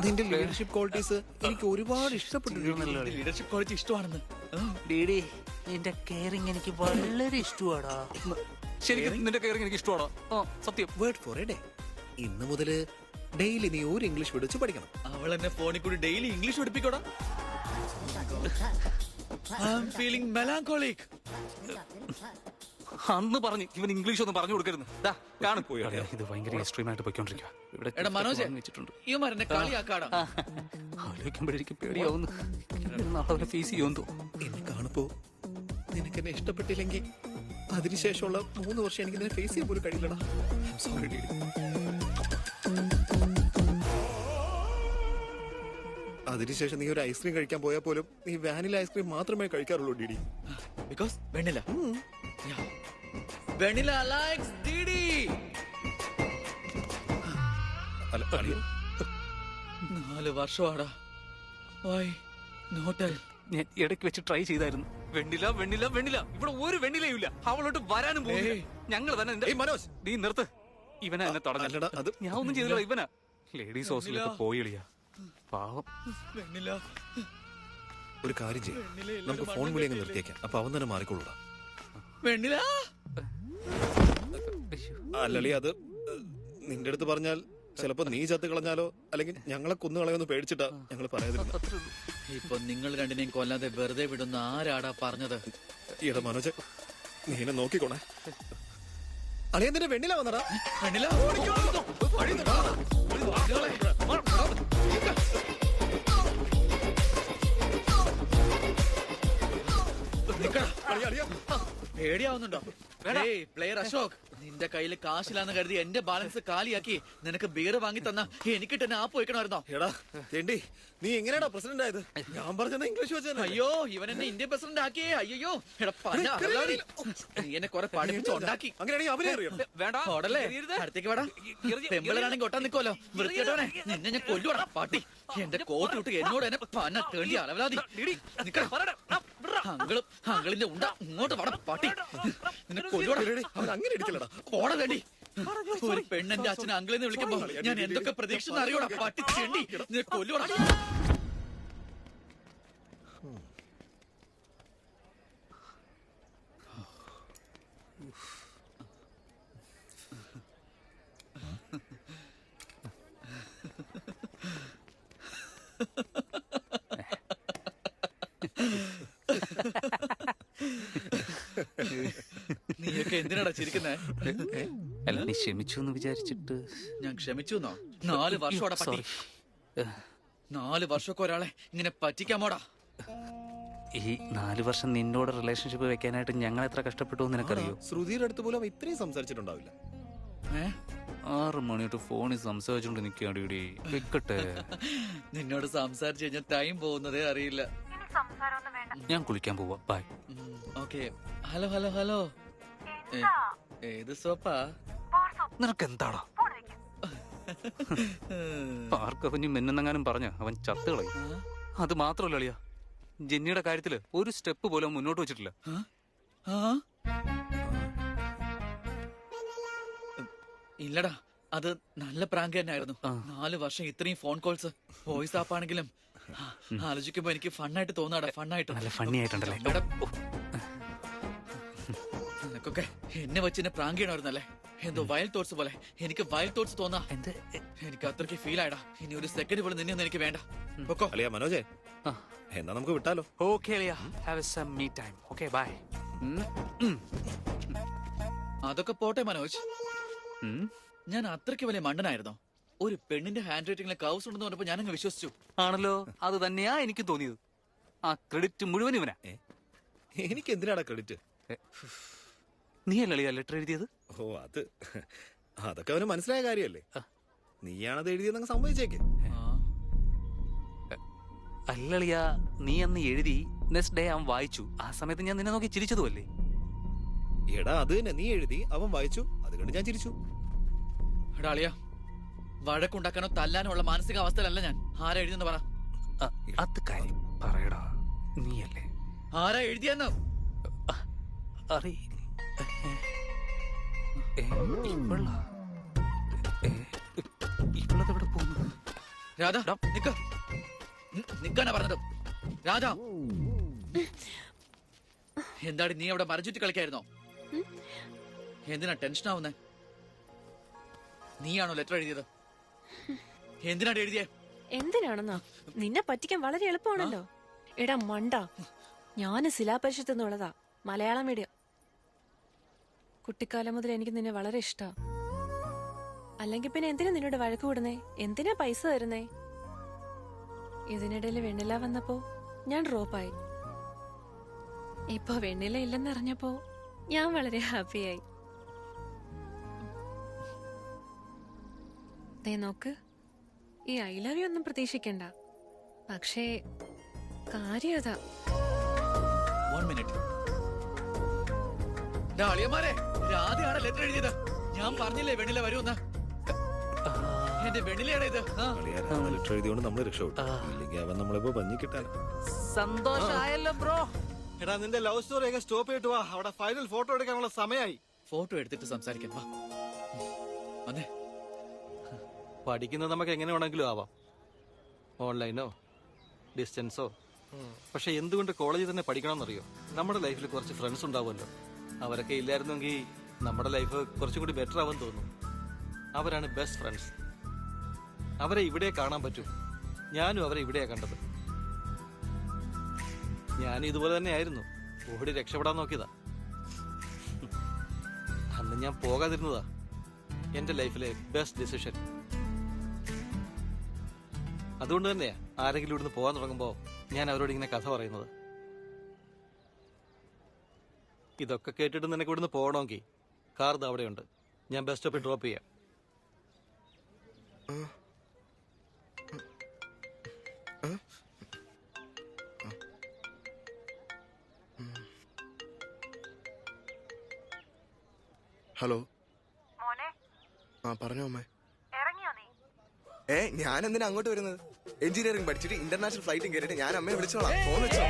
Speaker 9: നിന്റെ ലീഡർഷിപ്പ് ക്വാളിറ്റീസ് എനിക്ക് ഒരുപാട് ഇഷ്ടപ്പെട്ടു.
Speaker 6: ലീഡർഷിപ്പ് ക്വാളിറ്റി ഇഷ്ടമാണെന്ന്.
Speaker 8: ഡിഡി, നിന്റെ കെയറിംഗ് എനിക്ക് വളരെ ഇഷ്ടമാടാ. ശരിക്കും നിന്റെ കെയറിംഗ് എനിക്ക് ഇഷ്ടമാടാ. സത്യം.
Speaker 9: Word for A day. ഇന്ന് മുതല് ഡെയിലി നീ ഒരു ഇംഗ്ലീഷ് വിളിച്ച് പഠിക്കണം.
Speaker 6: അവൾ എന്നെ ഫോണിൽ കൂടി ഡെയിലി ഇംഗ്ലീഷ് പഠിപ്പിക്കോടാ. ഫീലിംഗ് മെലാങ്കോളിക്.
Speaker 8: അന്ന് പറഞ്ഞു ഇവൻ ഇംഗ്ലീഷ് ഒന്നും പറഞ്ഞു കൊടുക്കരുത്. ഇത് ഭയങ്കര എക്സ്ട്രീം ആയിട്ട് പോയിക്കൊണ്ടിരിക്കുക. ആലോചിക്കുമ്പോഴേക്കും പേടിയാവുന്നു. നാളെ ഫേസ് ചെയ്യുമെന്നോ.
Speaker 9: എന്നെ കാണുമ്പോ നിനക്ക് എന്നെ ഇഷ്ടപ്പെട്ടില്ലെങ്കിൽ അതിനുശേഷമുള്ള 3 വർഷം എനിക്ക് നിന്നെ ഫേസ് ചെയ്യാൻ പോലും കഴിയില്ലടാ. Sorry DD. അതിനുശേഷം നീ ഒരു ഐസ്ക്രീം കഴിക്കാൻ പോയാൽ പോലും നീ വാനില ഐസ്ക്രീം മാത്രമേ കഴിക്കാറുള്ളൂ DD.
Speaker 6: Because Vennila. Vennila likes DD.
Speaker 9: അല്ല, അളിയ.
Speaker 6: 4 വർഷമാടാ. Why not?
Speaker 8: ഞാൻ ഇടയ്ക്ക് വെച്ച് ട്രൈ ചെയ്തായിരുന്നു. വെണ്ണില വെണ്ണില വെണ്ണില. ഇവിടെ ഒരു വെണ്ണിലയും ഇല്ല. അവളോട്ട് വരാനും പോകുന്നില്ല. ഞങ്ങൾ തന്നെ.
Speaker 9: മനോജ്,
Speaker 8: നീ നിർത്ത്. ഇവനാ എന്നെ തടഞ്ഞ. ഞാൻ ഒന്നും ചെയ്തില്ല. ഇവനാ ലേഡീസ് ഹോസ്റ്റലിലൊക്കെ പോയി എളിയാ. പാവം.
Speaker 9: ഒരു കാര്യം ചെയ്യും, നമുക്ക് ഫോൺ വിളി അങ്ങ് നിർത്തിയേക്കാം. അപ്പൊ അവൻ തന്നെ മാറിക്കൊള്ളൂടാ.
Speaker 6: വെണ്ണില.
Speaker 9: അല്ലളി, അത് നിന്റെ അടുത്ത് പറഞ്ഞാൽ ചിലപ്പോ നീ ചത്ത് കളഞ്ഞാലോ അല്ലെങ്കിൽ ഞങ്ങളെ കൊന്നു കളയൊന്ന് പേടിച്ചിട്ടാ ഞങ്ങൾ പറയാതിരുന്നത്.
Speaker 6: ഇപ്പൊ നിങ്ങൾ രണ്ടിനെയും കൊല്ലാതെ വെറുതെ വിടുന്ന ആരാടാ പറഞ്ഞത്?
Speaker 9: ഈട മനോജ്, നീ എന്നെ നോക്കിക്കോണേ. അളിയ നിന്റെ വെണ്ണില വന്നടാ.
Speaker 6: വെണ്ണില. പേടിയാവുന്നുണ്ടോ? പ്ലെയർ അശോക്, നിന്റെ കയ്യിൽ കാശിലാന്ന് കരുതി എന്റെ ബാലൻസ് കാലിയാക്കി നിനക്ക് ബീർ വാങ്ങി തന്ന എനിക്കിട്ട് എന്നെ ആപ്പ് വയ്ക്കണമായിരുന്നോ?
Speaker 9: എടാ ചേണ്ടി, നീ എങ്ങനെയാടാ പ്രസിഡന്റ് ആയത്? ഞാൻ പറഞ്ഞ ഇംഗ്ലീഷ് വെച്ച.
Speaker 6: അയ്യോ, ഇവൻ എന്നെ ഇന്ത്യൻ പ്രസിഡന്റ് ആക്കിയേ. അയ്യോ, നീ എന്നെ കുറെ പഠിപ്പിച്ചുണ്ടാക്കി.
Speaker 9: അങ്ങനെയാണെങ്കിൽ അവരെ അറിയാം.
Speaker 6: അടുത്തേക്ക് വേടാ. പെമ്പിളരാണെങ്കിൽ ഒട്ടാൻ നിൽക്കുമല്ലോ. വൃത്തിയോടെ നിന്നെ ഞാൻ കൊല്ലുവാടാ പാട്ടി. എന്റെ കോട്ട് വിട്ട് എന്നോട് എന്നെ പന്ന തേണ്ടി അലവലാതി. അങ്കിളിന്റെ ഉണ്ട ഇങ്ങോട്ട് വട പാട്ടി. നിന്നെ കൊല്ലുവാടാ.
Speaker 9: അങ്ങനെ ഇടിക്കലടാ.
Speaker 6: പോടാ തേണ്ടി. ഒരു പെണ്ണെന്റെ അച്ഛനെ അങ്കിളെന്ന് വിളിക്കുമ്പോ ഞാൻ എന്തൊക്കെ പ്രതീക്ഷ അറിയോടാ പാട്ടി തേണ്ടി. നിന്നെ കൊല്ലുവാടാ. നീയൊക്കെ എന്തിനാടാ ചിരിക്കുന്നേ?
Speaker 8: അല്ല, നീ ക്ഷമിച്ചു എന്ന് വിചാരിച്ചിട്ട്.
Speaker 6: ഞാൻ ക്ഷമിച്ചു എന്നോ? 4 വർഷോടെ പറ്റി. 4 വർഷമൊക്കെ ഒരാളെ ഇങ്ങനെ പറ്റിക്കാമോടാ?
Speaker 8: ഈ 4 വർഷം നിന്നോട് റിലേഷൻഷിപ്പ് വെക്കാനായിട്ട് ഞങ്ങൾ എത്ര കഷ്ടപ്പെട്ടു നിനക്കറിയോ?
Speaker 9: ശ്രുതിയുടെ അടുത്ത് പോലും ഇത്രയും സംസാരിച്ചിട്ടുണ്ടാവില്ല.
Speaker 8: 6 മണി തൊട്ട് ഫോണിൽ സംസാരിച്ചോണ്ട് നിൽക്കാടി. വെക്കട്ടെ.
Speaker 6: നിന്നോട് സംസാരിച്ചു കഴിഞ്ഞാൽ ടൈം പോകുന്നതേ അറിയില്ല.
Speaker 8: ഞാൻ കുളിക്കാൻ പോവാ. Bye.
Speaker 6: Okay. Hello hello hello. ഏത് സോപ്പാ?
Speaker 8: നിനക്ക് എന്താടാ? പാർക്കവഞ്ഞ് മെന്നെങ്ങാനും പറഞ്ഞ അവൻ ചത്തുകളയും. അത് മാത്രമല്ല അളിയാ, ജെന്നിയുടെ കാര്യത്തില് ഒരു സ്റ്റെപ്പ് പോലും മുന്നോട്ട് വെച്ചിട്ടില്ല.
Speaker 6: ഇല്ലടാ, അത് നല്ല പ്രാങ്ക് തന്നെ ആയിരുന്നു. 4 വർഷം ഇത്രയും ഫോൺ കോൾസ്, വോയിസ് ആപ്പ് ആണെങ്കിലും ആലോചിക്കുമ്പോ എനിക്ക് ഫണ്ണായിട്ട് തോന്നാടാ. ഫണ്ണായിട്ട്,
Speaker 8: നല്ല ഫണ്ണി ആയിട്ടുണ്ടല്ലേ.
Speaker 6: നിനക്കൊക്കെ എന്നെ വെച്ച് എന്നെ പ്രാങ്ക് ചെയ്യണമായിരുന്നല്ലേ? എന്തോ വൈൽഡ് തോട്ട്സ് പോലെ എനിക്ക് വൈൽഡ് തോട്ട്സ് തോന്നാ. എനിക്ക് അത്രയ്ക്ക് ഫീൽ ആയടാ. ഇനി ഒരു സെക്കൻഡ് പോലും നിന്നെയൊന്നും എനിക്ക് വേണ്ട.
Speaker 9: അളിയാ മനോജേ, എന്നാ നമുക്ക് വിട്ടാലോ?
Speaker 8: ഓക്കെ അളിയാ, have some me time. Okay bye.
Speaker 6: അതൊക്കെ പോട്ടെ മനോജ്. ഞാൻ അത്രയ്ക്ക് വലിയ മണ്ടനായിരുന്നോ? ഒരു പെണ്ണിന്റെ ഹാൻഡ് റൈറ്റിംഗിലെ കൗസ് ഉണ്ടെന്ന് പറഞ്ഞപ്പോ ഞാനങ്ങ് വിശ്വസിച്ചു.
Speaker 8: ആണല്ലോ, അത് തന്നെയാ എനിക്ക് തോന്നിയത്. ആ ക്രെഡിറ്റ് മുഴുവൻ ഇവനാ.
Speaker 9: എനിക്ക് എന്തിനാടാ ക്രെഡിറ്റ്?
Speaker 8: നീ അല്ലളിയാ ലെറ്റർ എഴുതിയത്?
Speaker 9: ഓ, അതൊക്കെ അവന് മനസ്സിലായ കാര്യല്ലേ. നീയാണത് എഴുതിയെന്നങ്ങ് സമ്മതിച്ചേക്ക്.
Speaker 8: അല്ലളിയാ, നീ അന്ന് എഴുതി നെക്സ്റ്റ് ഡേ അവൻ വായിച്ചു. ആ സമയത്ത് ഞാൻ നിന്നെ നോക്കി ചിരിച്ചതുമല്ലേ?
Speaker 9: എടാ, അത് തന്നെ, നീ എഴുതി, അവൻ വായിച്ചു, അത് കണ്ട് ഞാൻ ചിരിച്ചു.
Speaker 6: എടാ അളിയാ, വഴക്കുണ്ടാക്കാനോ തല്ലാനോ ഉള്ള മാനസികാവസ്ഥയിലല്ല ഞാൻ. ആരാ എഴുതിയെന്ന് പറ.
Speaker 8: അത് കാര്യം പറയടാ. നീയല്ലേ?
Speaker 6: ആരാ എഴുതിയെന്ന്?
Speaker 8: ഇവളെവിടെ പോകുന്നു?
Speaker 6: രാധ, നിക്കാനാ പറഞ്ഞത്. രാധ, എന്താടി നീ അവിടെ മരചുറ്റി കളിക്കായിരുന്നോ? എന്തിനാ ടെൻഷൻ ആവുന്നേ? നീയാണോ ലെറ്റർ എഴുതിയത്? എന്തിനാണ് എഴുതിയേ?
Speaker 16: എന്തിനാണെന്നോ? നിന്നെ പറ്റിക്കാൻ വളരെ എളുപ്പമാണല്ലോ. എടാ മണ്ട, ഞാന് ശിലാപരിഷത്ത് എന്നുള്ളതാ, മലയാളം മീഡിയം. കുട്ടിക്കാലം മുതൽ എനിക്ക് നിന്നെ വളരെ ഇഷ്ടാ. അല്ലെങ്കിൽ പിന്നെ എന്തിനാ നിന്നോട് വഴക്ക് കൂടുന്നേ? എന്തിനാ പൈസ തരുന്നേ? ഇതിനിടയിൽ വെണ്ണില വന്നപ്പോ ഞാൻ ഡ്രോപ്പായി. ഇപ്പൊ വെണ്ണില ഇല്ലെന്നറിഞ്ഞപ്പോ ഞാൻ വളരെ ഹാപ്പിയായി. ദേ നോക്ക്, ഈ ഐ ലവ് യു ഒന്നും പ്രതീക്ഷിക്കണ്ട.
Speaker 10: പക്ഷേ കാര്യം അതാ.
Speaker 6: 1 മിനിറ്റ്. അളിയന്മാരെ, രാധയാണ് ലെറ്റർ എഴുതിയത്. ഞാൻ പറഞ്ഞില്ലേ വെണ്ണില വരുമെന്ന്. എന്റെ വെണ്ണിലയാണ് ഇത്.
Speaker 9: ലെറ്റർ എഴുതിയോണ്ട് നമ്മൾ രക്ഷപ്പെട്ടു. ഇല്ലെങ്കിൽ അവൻ നമ്മളിപ്പോ പഞ്ഞി കിട്ടാൻ.
Speaker 6: സന്തോഷായല്ലോ ബ്രോ.
Speaker 4: എടാ നിന്റെ ലവ് സ്റ്റോറി ഒക്കെ സ്റ്റോപ്പ് ചെയ്തിട്ട് വാ. അവിടെ ഫൈനൽ ഫോട്ടോ എടുക്കാനുള്ള സമയമായി.
Speaker 6: ഫോട്ടോ എടുത്തിട്ട് സംസാരിക്കാം. വാ വന്നേ.
Speaker 4: പഠിക്കുന്നത് നമുക്ക് എങ്ങനെ വേണമെങ്കിലും ആവാം, ഓൺലൈനോ ഡിസ്റ്റൻസോ. പക്ഷെ എന്തുകൊണ്ട് കോളേജിൽ തന്നെ പഠിക്കണമെന്നറിയോ? നമ്മുടെ ലൈഫിൽ കുറച്ച് ഫ്രണ്ട്സ് ഉണ്ടാവുമല്ലോ. അവരൊക്കെ ഇല്ലായിരുന്നെങ്കിൽ നമ്മുടെ ലൈഫ് കുറച്ചും കൂടി ബെറ്റർ ആവാൻ തോന്നും. അവരാണ് ബെസ്റ്റ് ഫ്രണ്ട്സ്. അവരെ ഇവിടെ കാണാൻ പറ്റും. ഞാനും അവരെ ഇവിടെയാ കണ്ടത്. ഞാനും ഇതുപോലെ തന്നെ ആയിരുന്നു. ഓടി രക്ഷപ്പെടാൻ നോക്കിയതാ. അന്ന് ഞാൻ പോകാതിരുന്നതാ എന്റെ ലൈഫിലെ ബെസ്റ്റ് ഡിസിഷൻ. അതുകൊണ്ട് തന്നെയാ ആരെങ്കിലും ഇവിടുന്ന് പോകാൻ തുടങ്ങുമ്പോ ഞാൻ അവരോട് ഇങ്ങനെ കഥ പറയുന്നത്. ഇതൊക്കെ കേട്ടിട്ട് നിനക്ക് ഇവിടുന്ന് പോകണമെങ്കിൽ കാർ ദാ അവിടെയുണ്ട്. ഞാൻ ബസ് സ്റ്റോപ്പിൽ ഡ്രോപ്പ് ചെയ്യാം.
Speaker 2: ഹലോ.
Speaker 14: മോനെ
Speaker 2: പറഞ്ഞോ അമ്മേ.
Speaker 14: ഇറങ്ങിയോ നീ?
Speaker 2: ഞാൻ എന്തിനാ അങ്ങോട്ട് വരുന്നത്? എഞ്ചിനീയറിംഗ് പഠിച്ചിട്ട് ഇന്റർനാഷണൽ ഫ്ലൈറ്റും കയറിയിട്ട് ഞാൻ അമ്മയെ വിളിച്ചോളാം. ഫോൺ വെച്ചോ.